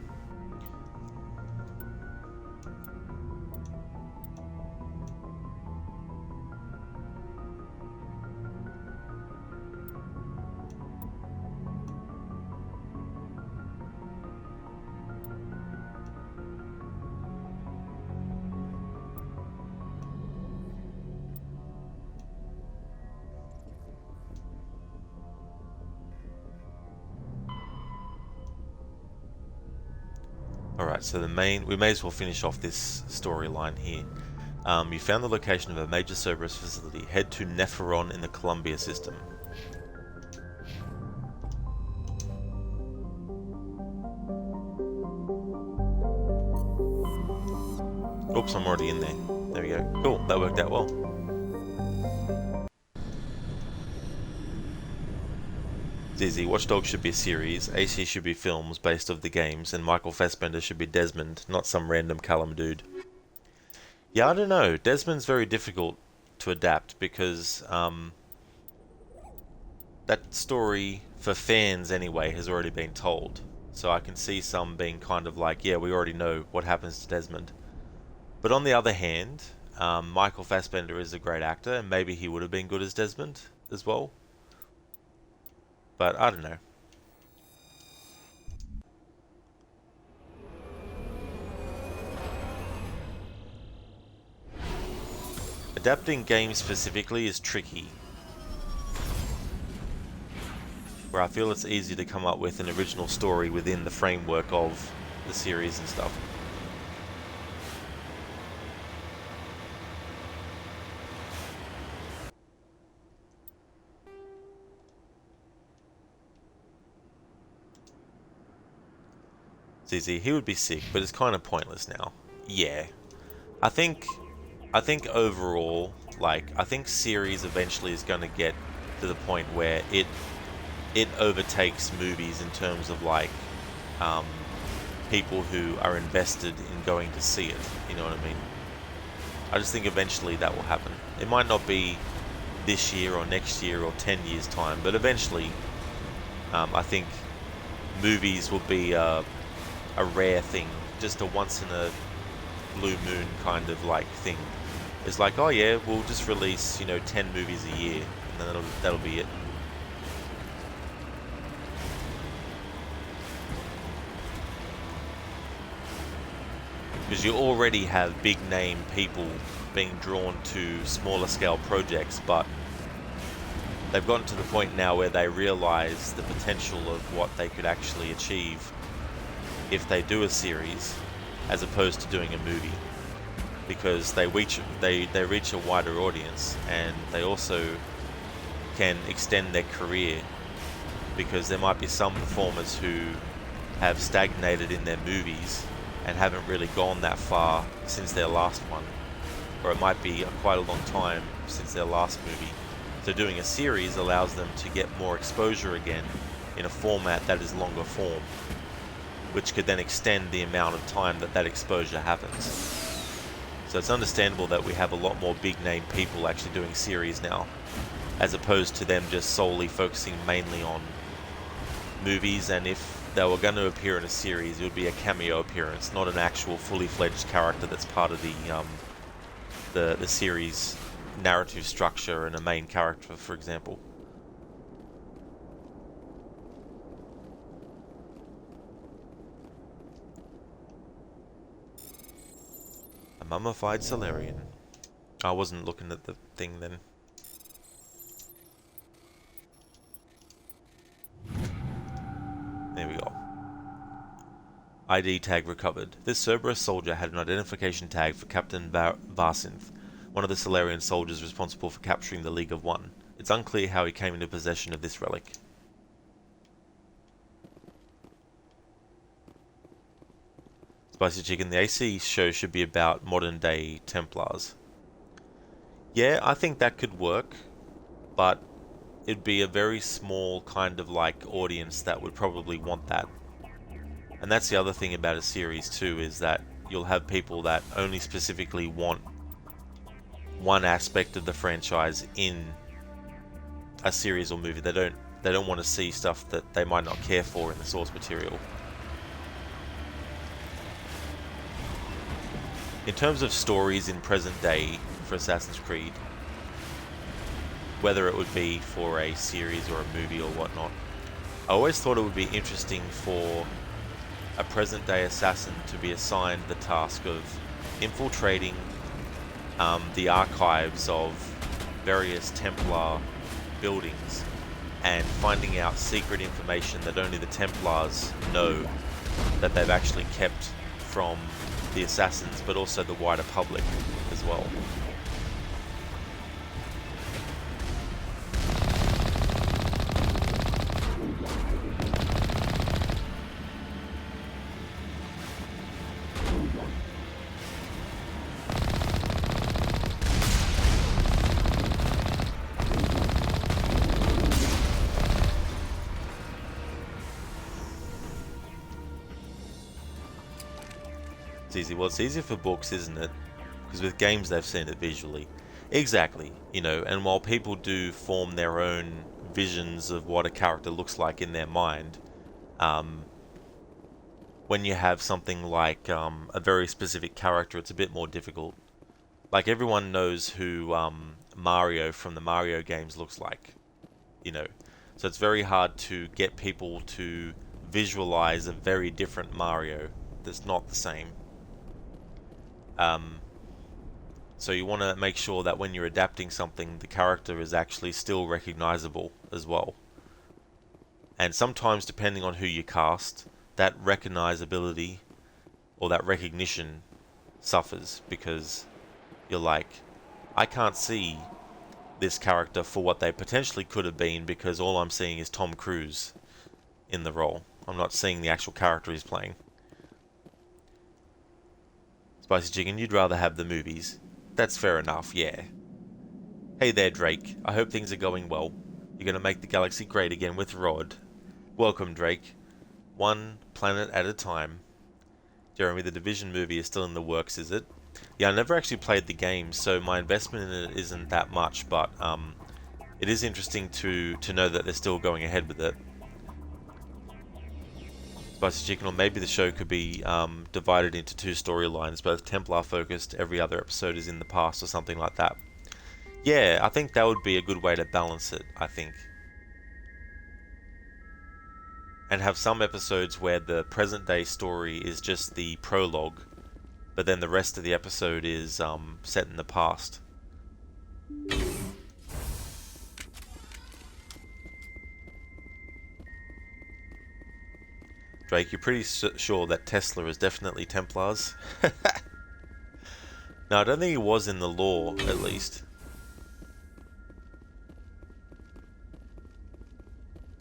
[SPEAKER 1] Alright, so we may as well finish off this storyline here. You found the location of a major Cerberus facility. Head to Nepheron in the Columbia system. Oops, I'm already in there. There we go. Cool, that worked out well. ZZ, Watch Dogs should be a series, AC should be films based off the games, and Michael Fassbender should be Desmond, not some random Callum dude. Yeah, I don't know. Desmond's very difficult to adapt because that story, for fans anyway, has already been told. So I can see some being kind of like, yeah, we already know what happens to Desmond. But on the other hand, Michael Fassbender is a great actor, and maybe he would have been good as Desmond as well. But I don't know. Adapting games specifically is tricky. Where I feel it's easy to come up with an original story within the framework of the series and stuff. ZZ, he would be sick, but it's kind of pointless now. Yeah. I think overall, like, I think series eventually is going to get to the point where it overtakes movies in terms of, like, people who are invested in going to see it, you know what I mean? I just think eventually that will happen. It might not be this year or next year or 10 years time, but eventually I think movies will be a rare thing, just a once in a blue moon kind of like thing. It's like, oh yeah, we'll just release, 10 movies a year, and then that'll be it. Because you already have big name people being drawn to smaller scale projects, but they've gotten to the point now where they realize the potential of what they could actually achieve if they do a series as opposed to doing a movie, because they reach a wider audience, and they also can extend their career, because there might be some performers who have stagnated in their movies and haven't really gone that far since their last one, or it might be quite a long time since their last movie. So doing a series allows them to get more exposure again in a format that is longer form, which could then extend the amount of time that exposure happens. So it's understandable that we have a lot more big name people actually doing series now, as opposed to them just solely focusing mainly on movies, and if they were going to appear in a series, it would be a cameo appearance, not an actual fully fledged character that's part of the series narrative structure and a main character, for example. A mummified Solarian. I wasn't looking at the thing then. There we go. ID tag recovered. This Cerberus soldier had an identification tag for Captain Varsinth, one of the Solarian soldiers responsible for capturing the League of One. It's unclear how he came into possession of this relic. Spicy Chicken, the AC show should be about modern day Templars. Yeah, I think that could work, but it'd be a very small kind of like audience that would probably want that. And that's the other thing about a series too, is that you'll have people that only specifically want one aspect of the franchise in a series or movie. They don't want to see stuff that they might not care for in the source material. In terms of stories in present day for Assassin's Creed, whether it would be for a series or a movie or whatnot, I always thought it would be interesting for a present day assassin to be assigned the task of infiltrating the archives of various Templar buildings and finding out secret information that only the Templars know, that they've actually kept from the assassins, but also the wider public as well. It's easy. Well, it's easier for books, isn't it? Because with games they've seen it visually. Exactly, you know, and while people do form their own visions of what a character looks like in their mind, when you have something like a very specific character, it's a bit more difficult. Like, everyone knows who Mario from the Mario games looks like, you know. So it's very hard to get people to visualize a very different Mario that's not the same. So you want to make sure that when you're adapting something, the character is actually still recognizable as well. And sometimes, depending on who you cast, that recognizability or that recognition suffers, because you're like, I can't see this character for what they potentially could have been, because all I'm seeing is Tom Cruise in the role. I'm not seeing the actual character he's playing. Spicy Chicken, you'd rather have the movies. That's fair enough, yeah. Hey there, Drake. I hope things are going well. You're gonna make the galaxy great again with Rod. Welcome, Drake. One planet at a time. Jeremy, the Division movie is still in the works, is it? Yeah, I never actually played the game, so my investment in it isn't that much, but it is interesting to know that they're still going ahead with it. Spicy Chicken, or maybe the show could be divided into two storylines, both Templar focused, every other episode is in the past or something like that. Yeah, I think that would be a good way to balance it, I think. And have some episodes where the present day story is just the prologue, but then the rest of the episode is set in the past. Drake, you're pretty sure that Tesla is definitely Templars? No, I don't think he was in the lore, at least.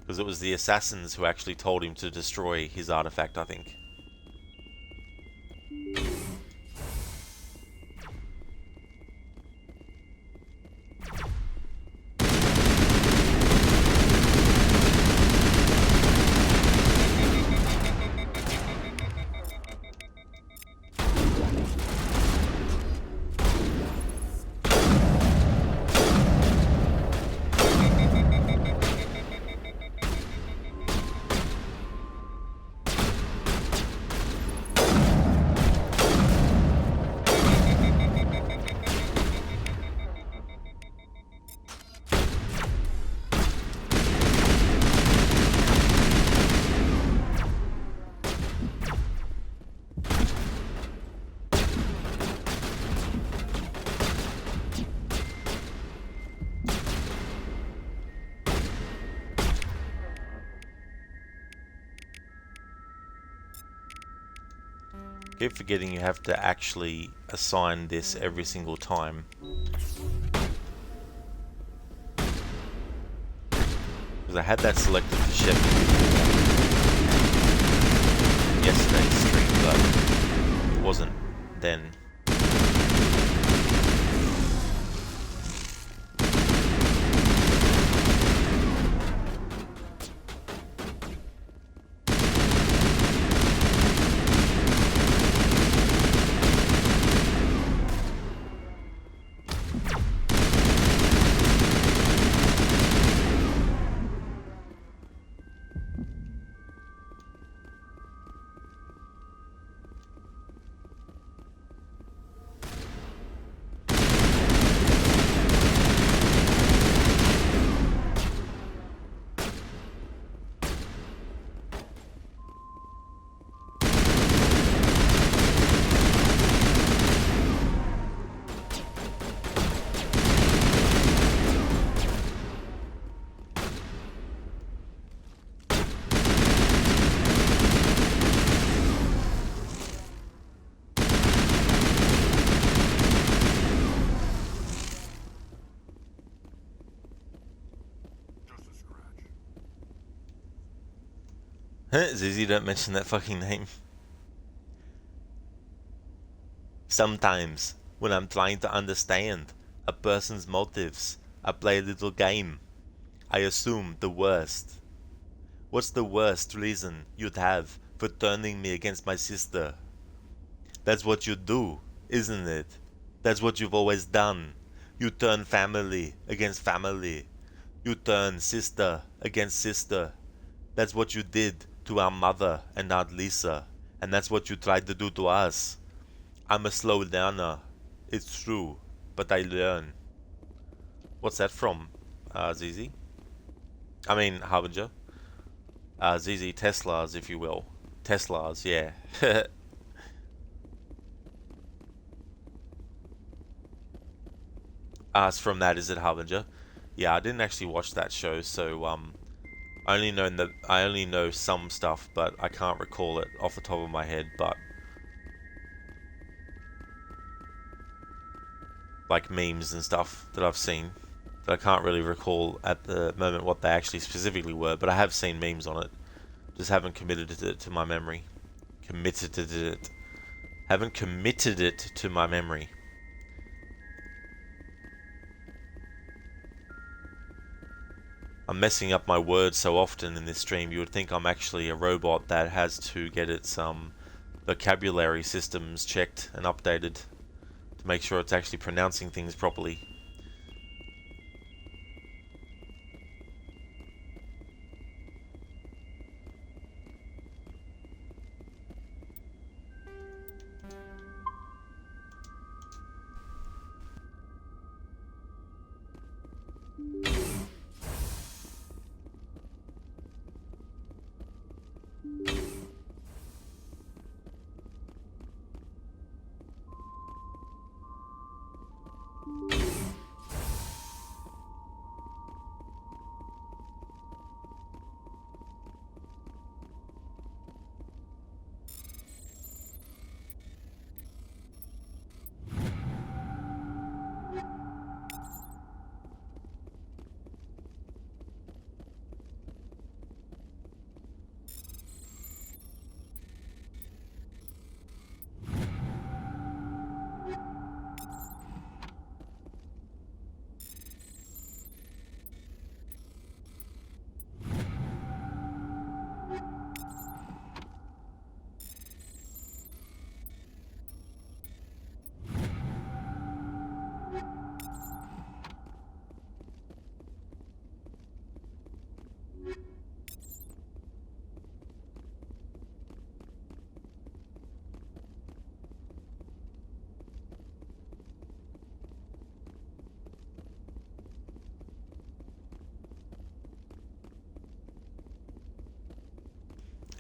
[SPEAKER 1] Because it was the assassins who actually told him to destroy his artifact, I think. Keep forgetting you have to actually assign this every single time. Because I had that selected for Shepard yesterday's stream, but it wasn't then. Zizi, don't mention that fucking name. Sometimes, when I'm trying to understand a person's motives, I play a little game. I assume the worst. What's the worst reason you'd have for turning me against my sister? That's what you do, isn't it? That's what you've always done. You turn family against family. You turn sister against sister. That's what you did to our mother and Aunt Lisa, and that's what you tried to do to us. I'm a slow learner. It's true, but I learn. What's that from, ZZ? I mean, Harbinger. ZZ Teslas, if you will. Teslas, yeah. It's from that, is it, Harbinger? Yeah, I didn't actually watch that show, so I only know some stuff, but I can't recall it off the top of my head. But like memes and stuff that I've seen, that I can't really recall at the moment what they actually specifically were. But I have seen memes on it. Just haven't committed it to my memory. Haven't committed it to my memory. I'm messing up my words so often in this stream, you would think I'm actually a robot that has to get its vocabulary systems checked and updated to make sure it's actually pronouncing things properly.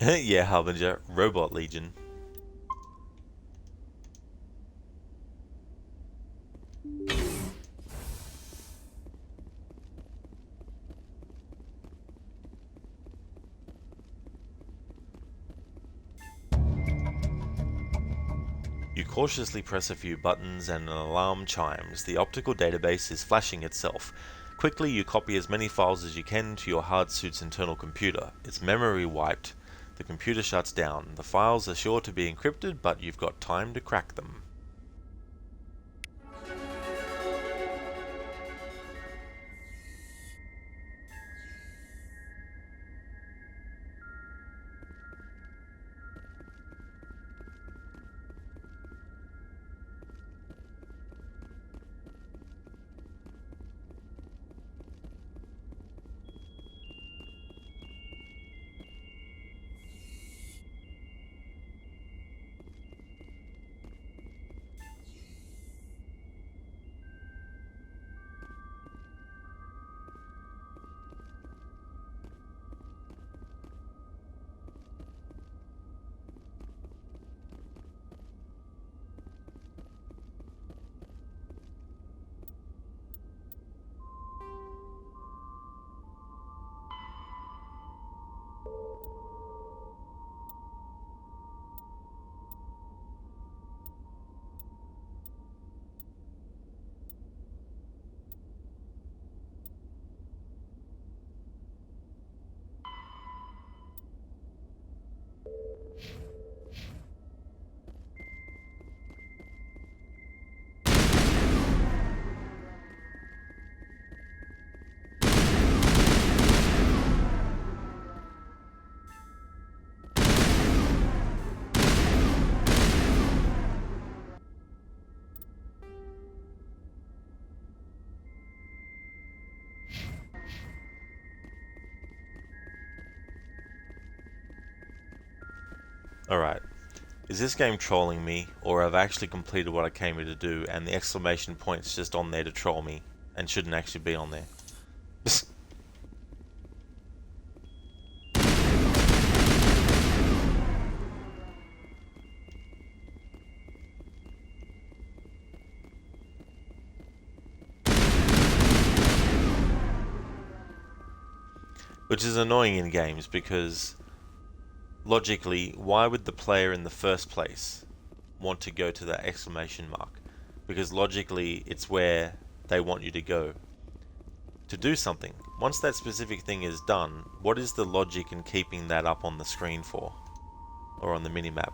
[SPEAKER 1] Yeah, Harbinger. Robot Legion. You cautiously press a few buttons and an alarm chimes. The optical database is flashing itself. Quickly, you copy as many files as you can to your hard suit's internal computer. Its memory wiped. The computer shuts down. The files are sure to be encrypted, but you've got time to crack them. Alright. Is this game trolling me, or have I actually completed what I came here to do, and the exclamation point's just on there to troll me, and shouldn't actually be on there? Which is annoying in games, because logically, why would the player in the first place want to go to that exclamation mark? Because logically, it's where they want you to go to do something. Once that specific thing is done, what is the logic in keeping that up on the screen for? Or on the minimap?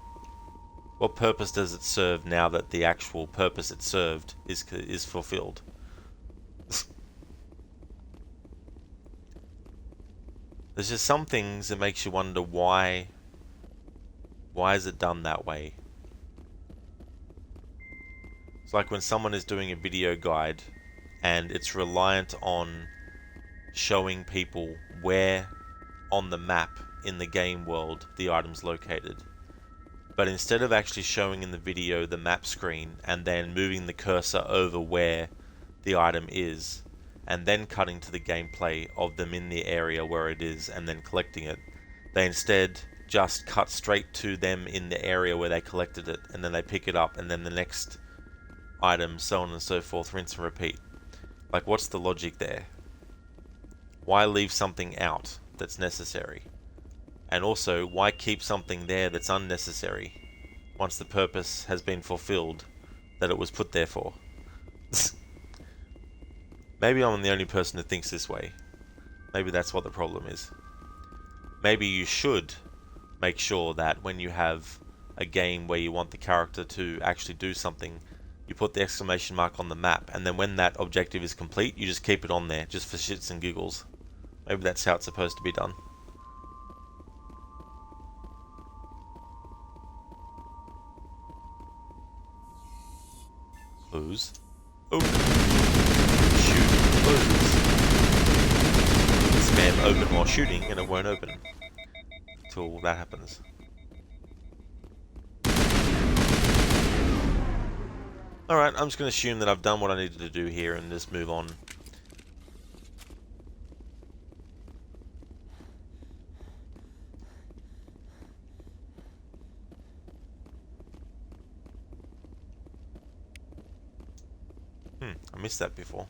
[SPEAKER 1] What purpose does it serve now that the actual purpose it served is fulfilled? There's just some things that makes you wonder why is it done that way? It's like when someone is doing a video guide and it's reliant on showing people where on the map in the game world the item's located. But instead of actually showing in the video the map screen and then moving the cursor over where the item is, and then cutting to the gameplay of them in the area where it is and then collecting it, they instead just cut straight to them in the area where they collected it, and then they pick it up and then the next item, so on and so forth, rinse and repeat. Like, what's the logic there? Why leave something out that's necessary? And also, why keep something there that's unnecessary once the purpose has been fulfilled that it was put there for? Maybe I'm the only person who thinks this way. Maybe that's what the problem is. Maybe you should make sure that when you have a game where you want the character to actually do something, you put the exclamation mark on the map, and then when that objective is complete, you just keep it on there, just for shits and giggles. Maybe that's how it's supposed to be done. Close. Open. Shoot. Close. Spam open while shooting and it won't open. Until that happens. Alright, I'm just going to assume that I've done what I needed to do here and just move on. I missed that before.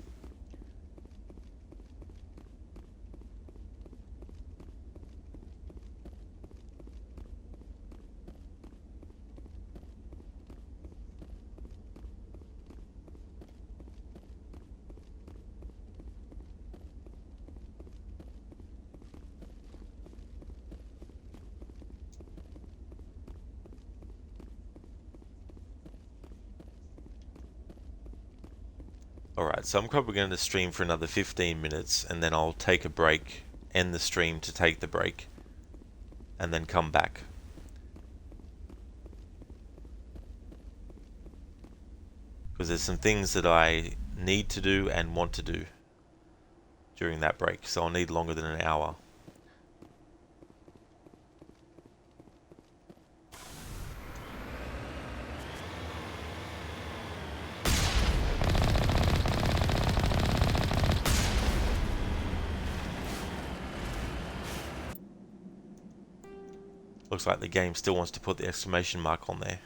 [SPEAKER 1] Alright, so I'm probably going to stream for another 15 minutes and then I'll take a break, end the stream to take the break, and then come back. Because there's some things that I need to do and want to do during that break, so I'll need longer than an hour. Looks like the game still wants to put the exclamation mark on there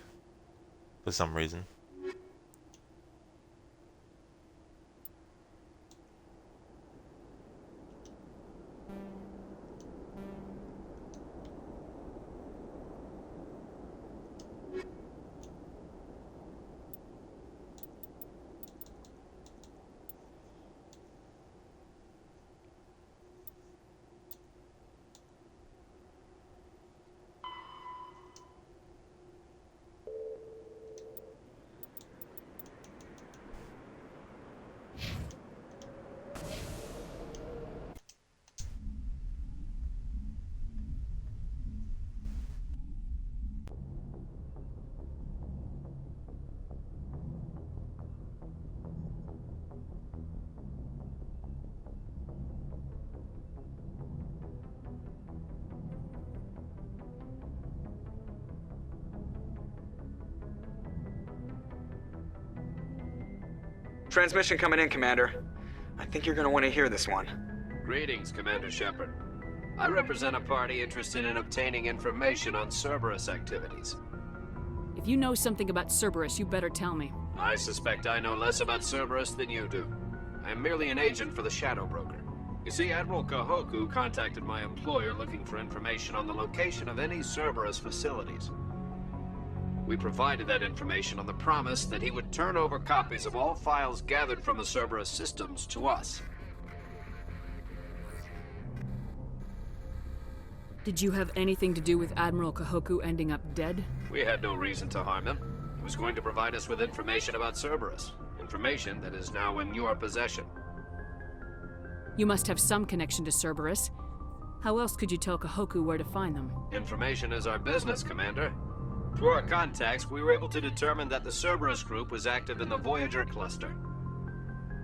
[SPEAKER 1] for some reason.
[SPEAKER 2] Transmission coming in, Commander. I think you're gonna want to hear this one.
[SPEAKER 3] Greetings, Commander Shepard. I represent a party interested in obtaining information on Cerberus activities.
[SPEAKER 9] If you know something about Cerberus, you better tell me.
[SPEAKER 3] I suspect I know less about Cerberus than you do. I am merely an agent for the Shadow Broker. You see, Admiral Kahoku contacted my employer looking for information on the location of any Cerberus facilities. We provided that information on the promise that he would turn over copies of all files gathered from the Cerberus systems to us.
[SPEAKER 9] Did you have anything to do with Admiral Kahoku ending up dead?
[SPEAKER 3] We had no reason to harm him. He was going to provide us with information about Cerberus. Information that is now in your possession.
[SPEAKER 9] You must have some connection to Cerberus. How else could you tell Kahoku where to find them?
[SPEAKER 3] Information is our business, Commander. Through our contacts, we were able to determine that the Cerberus group was active in the Voyager cluster.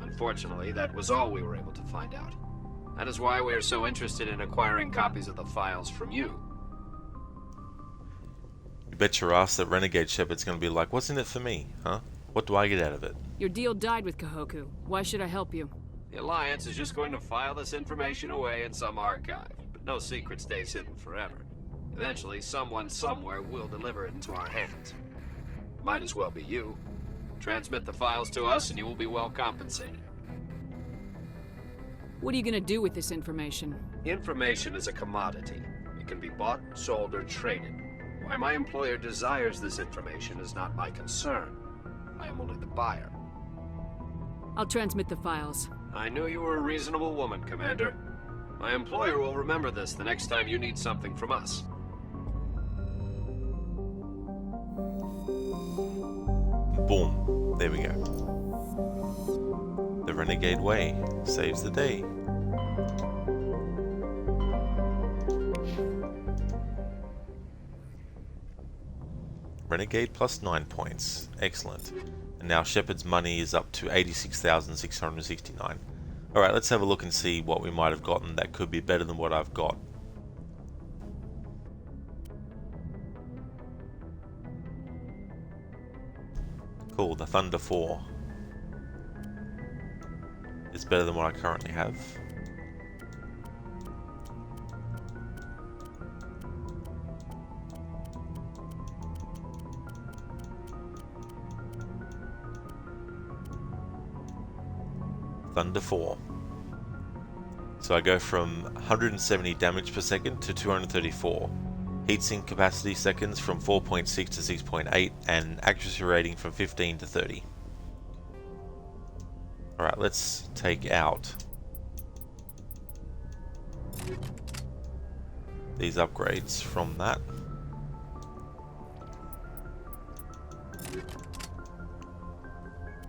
[SPEAKER 3] Unfortunately, that was all we were able to find out. That is why we are so interested in acquiring copies of the files from you.
[SPEAKER 1] You bet your ass that Renegade Shepard's gonna be like, what's in it for me, huh? What do I get out of it?
[SPEAKER 9] Your deal died with Kahoku. Why should I help you?
[SPEAKER 3] The Alliance is just going to file this information away in some archive, but no secret stays hidden forever. Eventually, someone somewhere will deliver it into our hands. Might as well be you. Transmit the files to us and you will be well compensated.
[SPEAKER 9] What are you gonna do with this information?
[SPEAKER 3] Information is a commodity. It can be bought, sold, or traded. Why my employer desires this information is not my concern. I am only the buyer.
[SPEAKER 9] I'll transmit the files.
[SPEAKER 3] I knew you were a reasonable woman, Commander. My employer will remember this the next time you need something from us.
[SPEAKER 1] Boom. There we go. The Renegade Way saves the day. Renegade plus 9 points. Excellent. And now Shepard's money is up to 86,669. Alright, let's have a look and see what we might have gotten that could be better than what I've got. Cool, the Thunder 4 is better than what I currently have. Thunder 4. So I go from 170 damage per second to 234. Heatsink capacity seconds from 4.6 to 6.8 and accuracy rating from 15 to 30. Alright, let's take out these upgrades from that.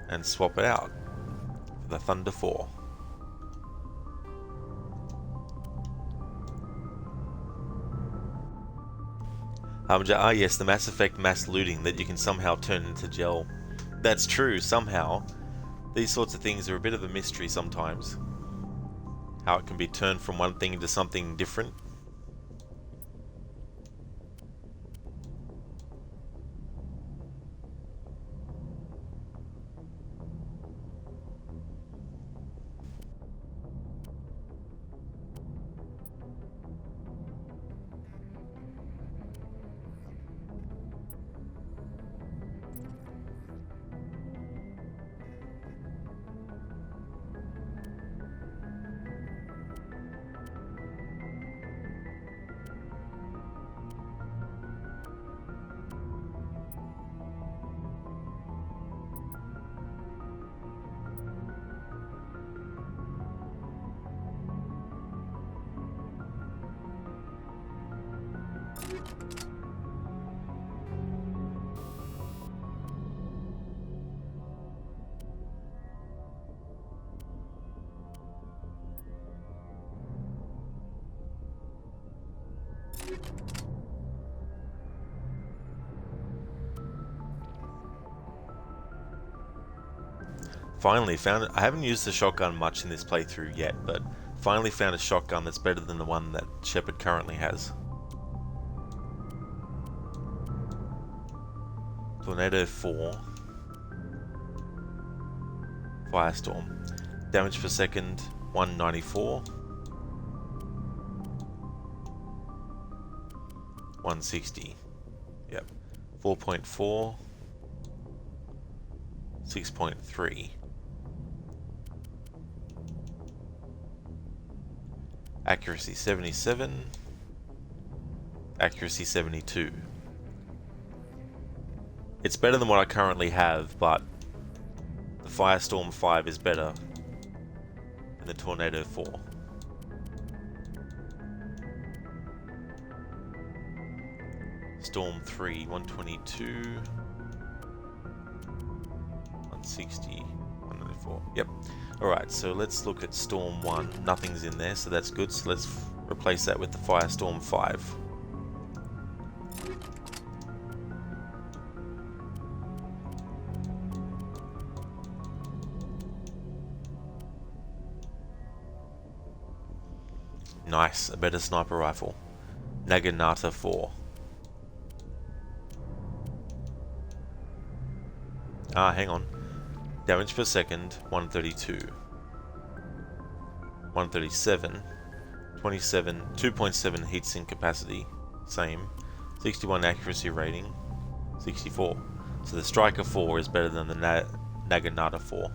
[SPEAKER 1] And swap it out for the Thunder 4. Yes, the Mass Effect mass looting that you can somehow turn into gel. That's true, somehow. These sorts of things are a bit of a mystery sometimes. How it can be turned from one thing into something different. Finally found it. I haven't used the shotgun much in this playthrough yet, but finally found a shotgun that's better than the one that Shepard currently has. Tornado 4. Firestorm. Damage per second, 194. 160. Yep. 4.4. 6.3. Accuracy 77. Accuracy 72. It's better than what I currently have, but the Firestorm 5 is better than the Tornado 4. Storm 3, 122, 160, 194. Yep. Alright, so let's look at Storm 1. Nothing's in there, so that's good. So let's replace that with the Firestorm 5. Nice, a better sniper rifle. Naginata 4. Ah, hang on. Damage per second, 132. 137. 27, 2.7 heatsink capacity, same. 61 accuracy rating, 64. So the Striker 4 is better than the Naginata 4.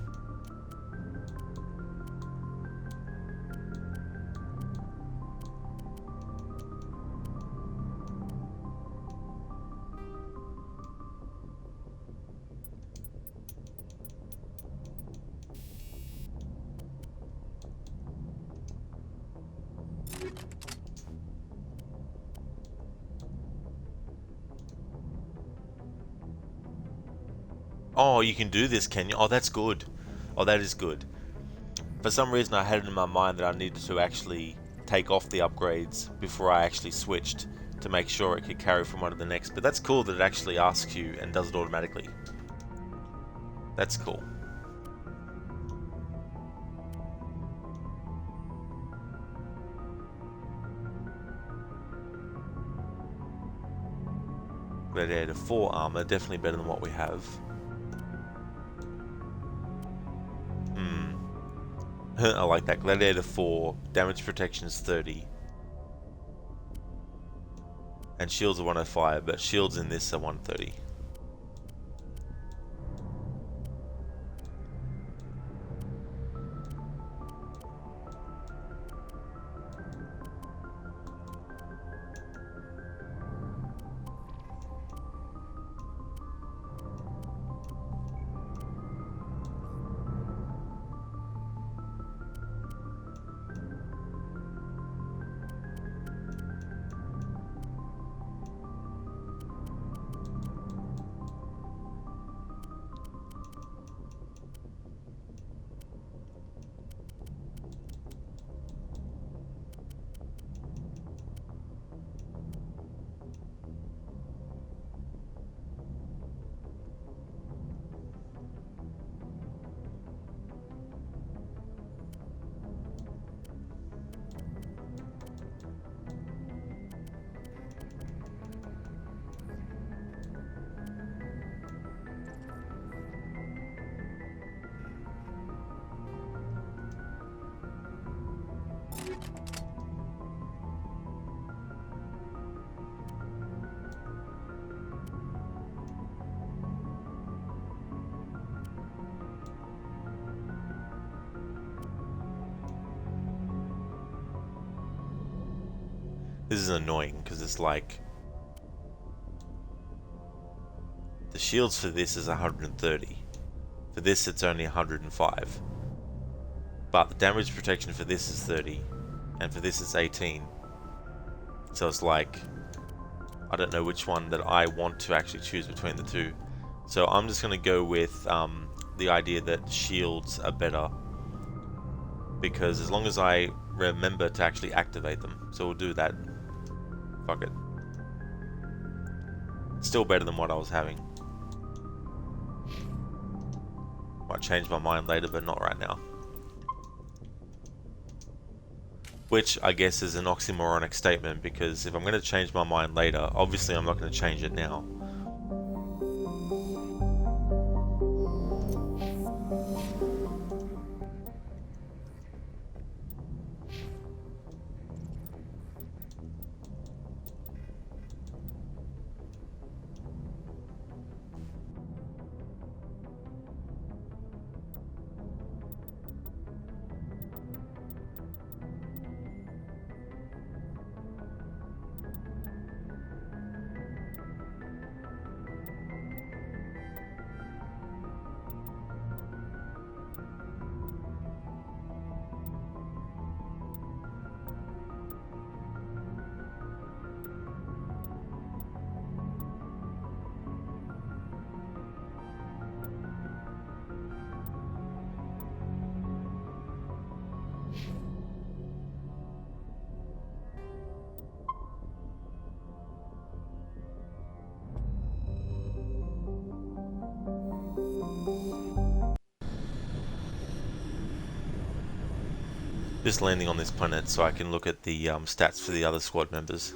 [SPEAKER 1] Oh, you can do this, can you? Oh, that's good. Oh, that is good. For some reason I had it in my mind that I needed to actually take off the upgrades before I actually switched to make sure it could carry from one to the next. But that's cool that it actually asks you and does it automatically. That's cool. Gladiator 4 armor, definitely better than what we have. I like that. Gladiator 4, damage protection is 30. And shields are 105, but shields in this are 130. This is annoying because it's like the shields for this is 130. For this it's only 105. But the damage protection for this is 30 and for this it's 18. So it's like I don't know which one that I want to actually choose between the two. So I'm just going to go with the idea that shields are better, because as long as I remember to actually activate them. So we'll do that. Fuck it. Still better than what I was having. Might change my mind later, but not right now. Which I guess is an oxymoronic statement, because if I'm going to change my mind later, obviously I'm not going to change it now. Just landing on this planet so I can look at the stats for the other squad members.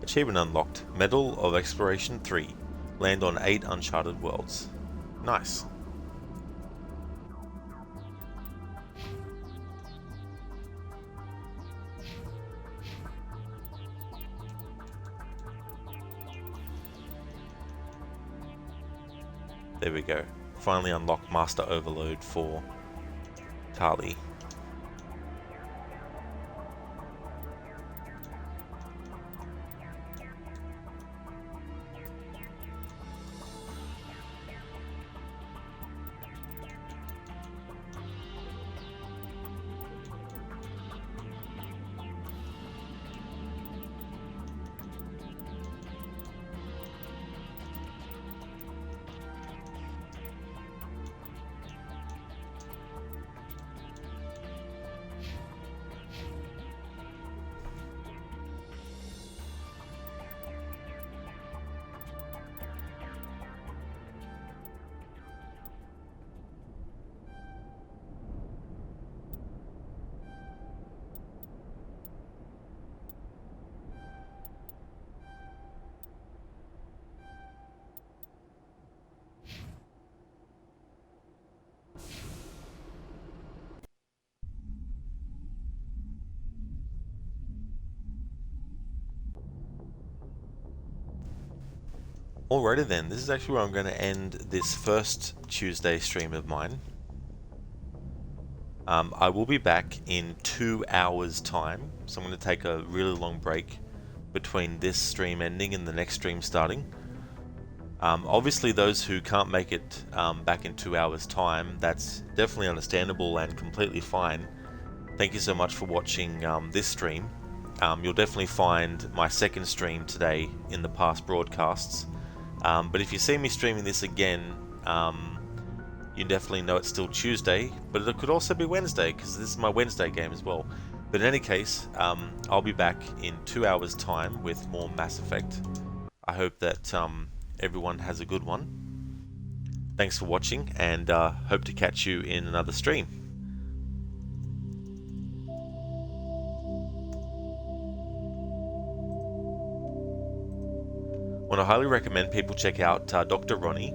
[SPEAKER 1] Achievement unlocked. Medal of Exploration 3. Land on 8 uncharted worlds. Nice. There we go. Finally unlocked Master Overload for Tali. Alrighty then, this is actually where I'm going to end this first Tuesday stream of mine. I will be back in 2 hours time, so I'm going to take a really long break between this stream ending and the next stream starting. Obviously those who can't make it back in 2 hours time, that's definitely understandable and completely fine. Thank you so much for watching this stream. You'll definitely find my second stream today in the past broadcasts. But if you see me streaming this again, you definitely know it's still Tuesday, but it could also be Wednesday, because this is my Wednesday game as well. But in any case, I'll be back in 2 hours time with more Mass Effect. I hope that everyone has a good one. Thanks for watching, and hope to catch you in another stream. I want to highly recommend people check out Dr. Ronnie.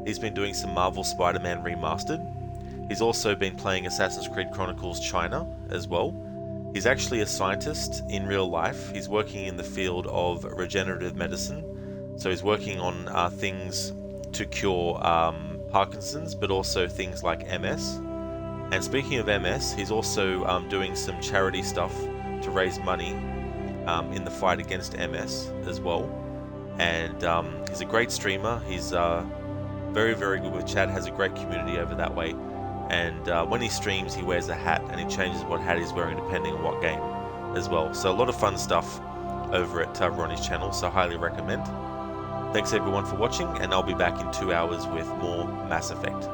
[SPEAKER 1] He's been doing some Marvel Spider-Man Remastered. He's also been playing Assassin's Creed Chronicles China as well. He's actually a scientist in real life. He's working in the field of regenerative medicine. So he's working on things to cure Parkinson's, but also things like MS. And speaking of MS, he's also doing some charity stuff to raise money in the fight against MS as well. And he's a great streamer. He's very, very good with chat, has a great community over that way. And when he streams, he wears a hat, and he changes what hat he's wearing depending on what game as well. So a lot of fun stuff over at Ronnie's channel, so highly recommend. Thanks everyone for watching, and I'll be back in 2 hours with more Mass Effect.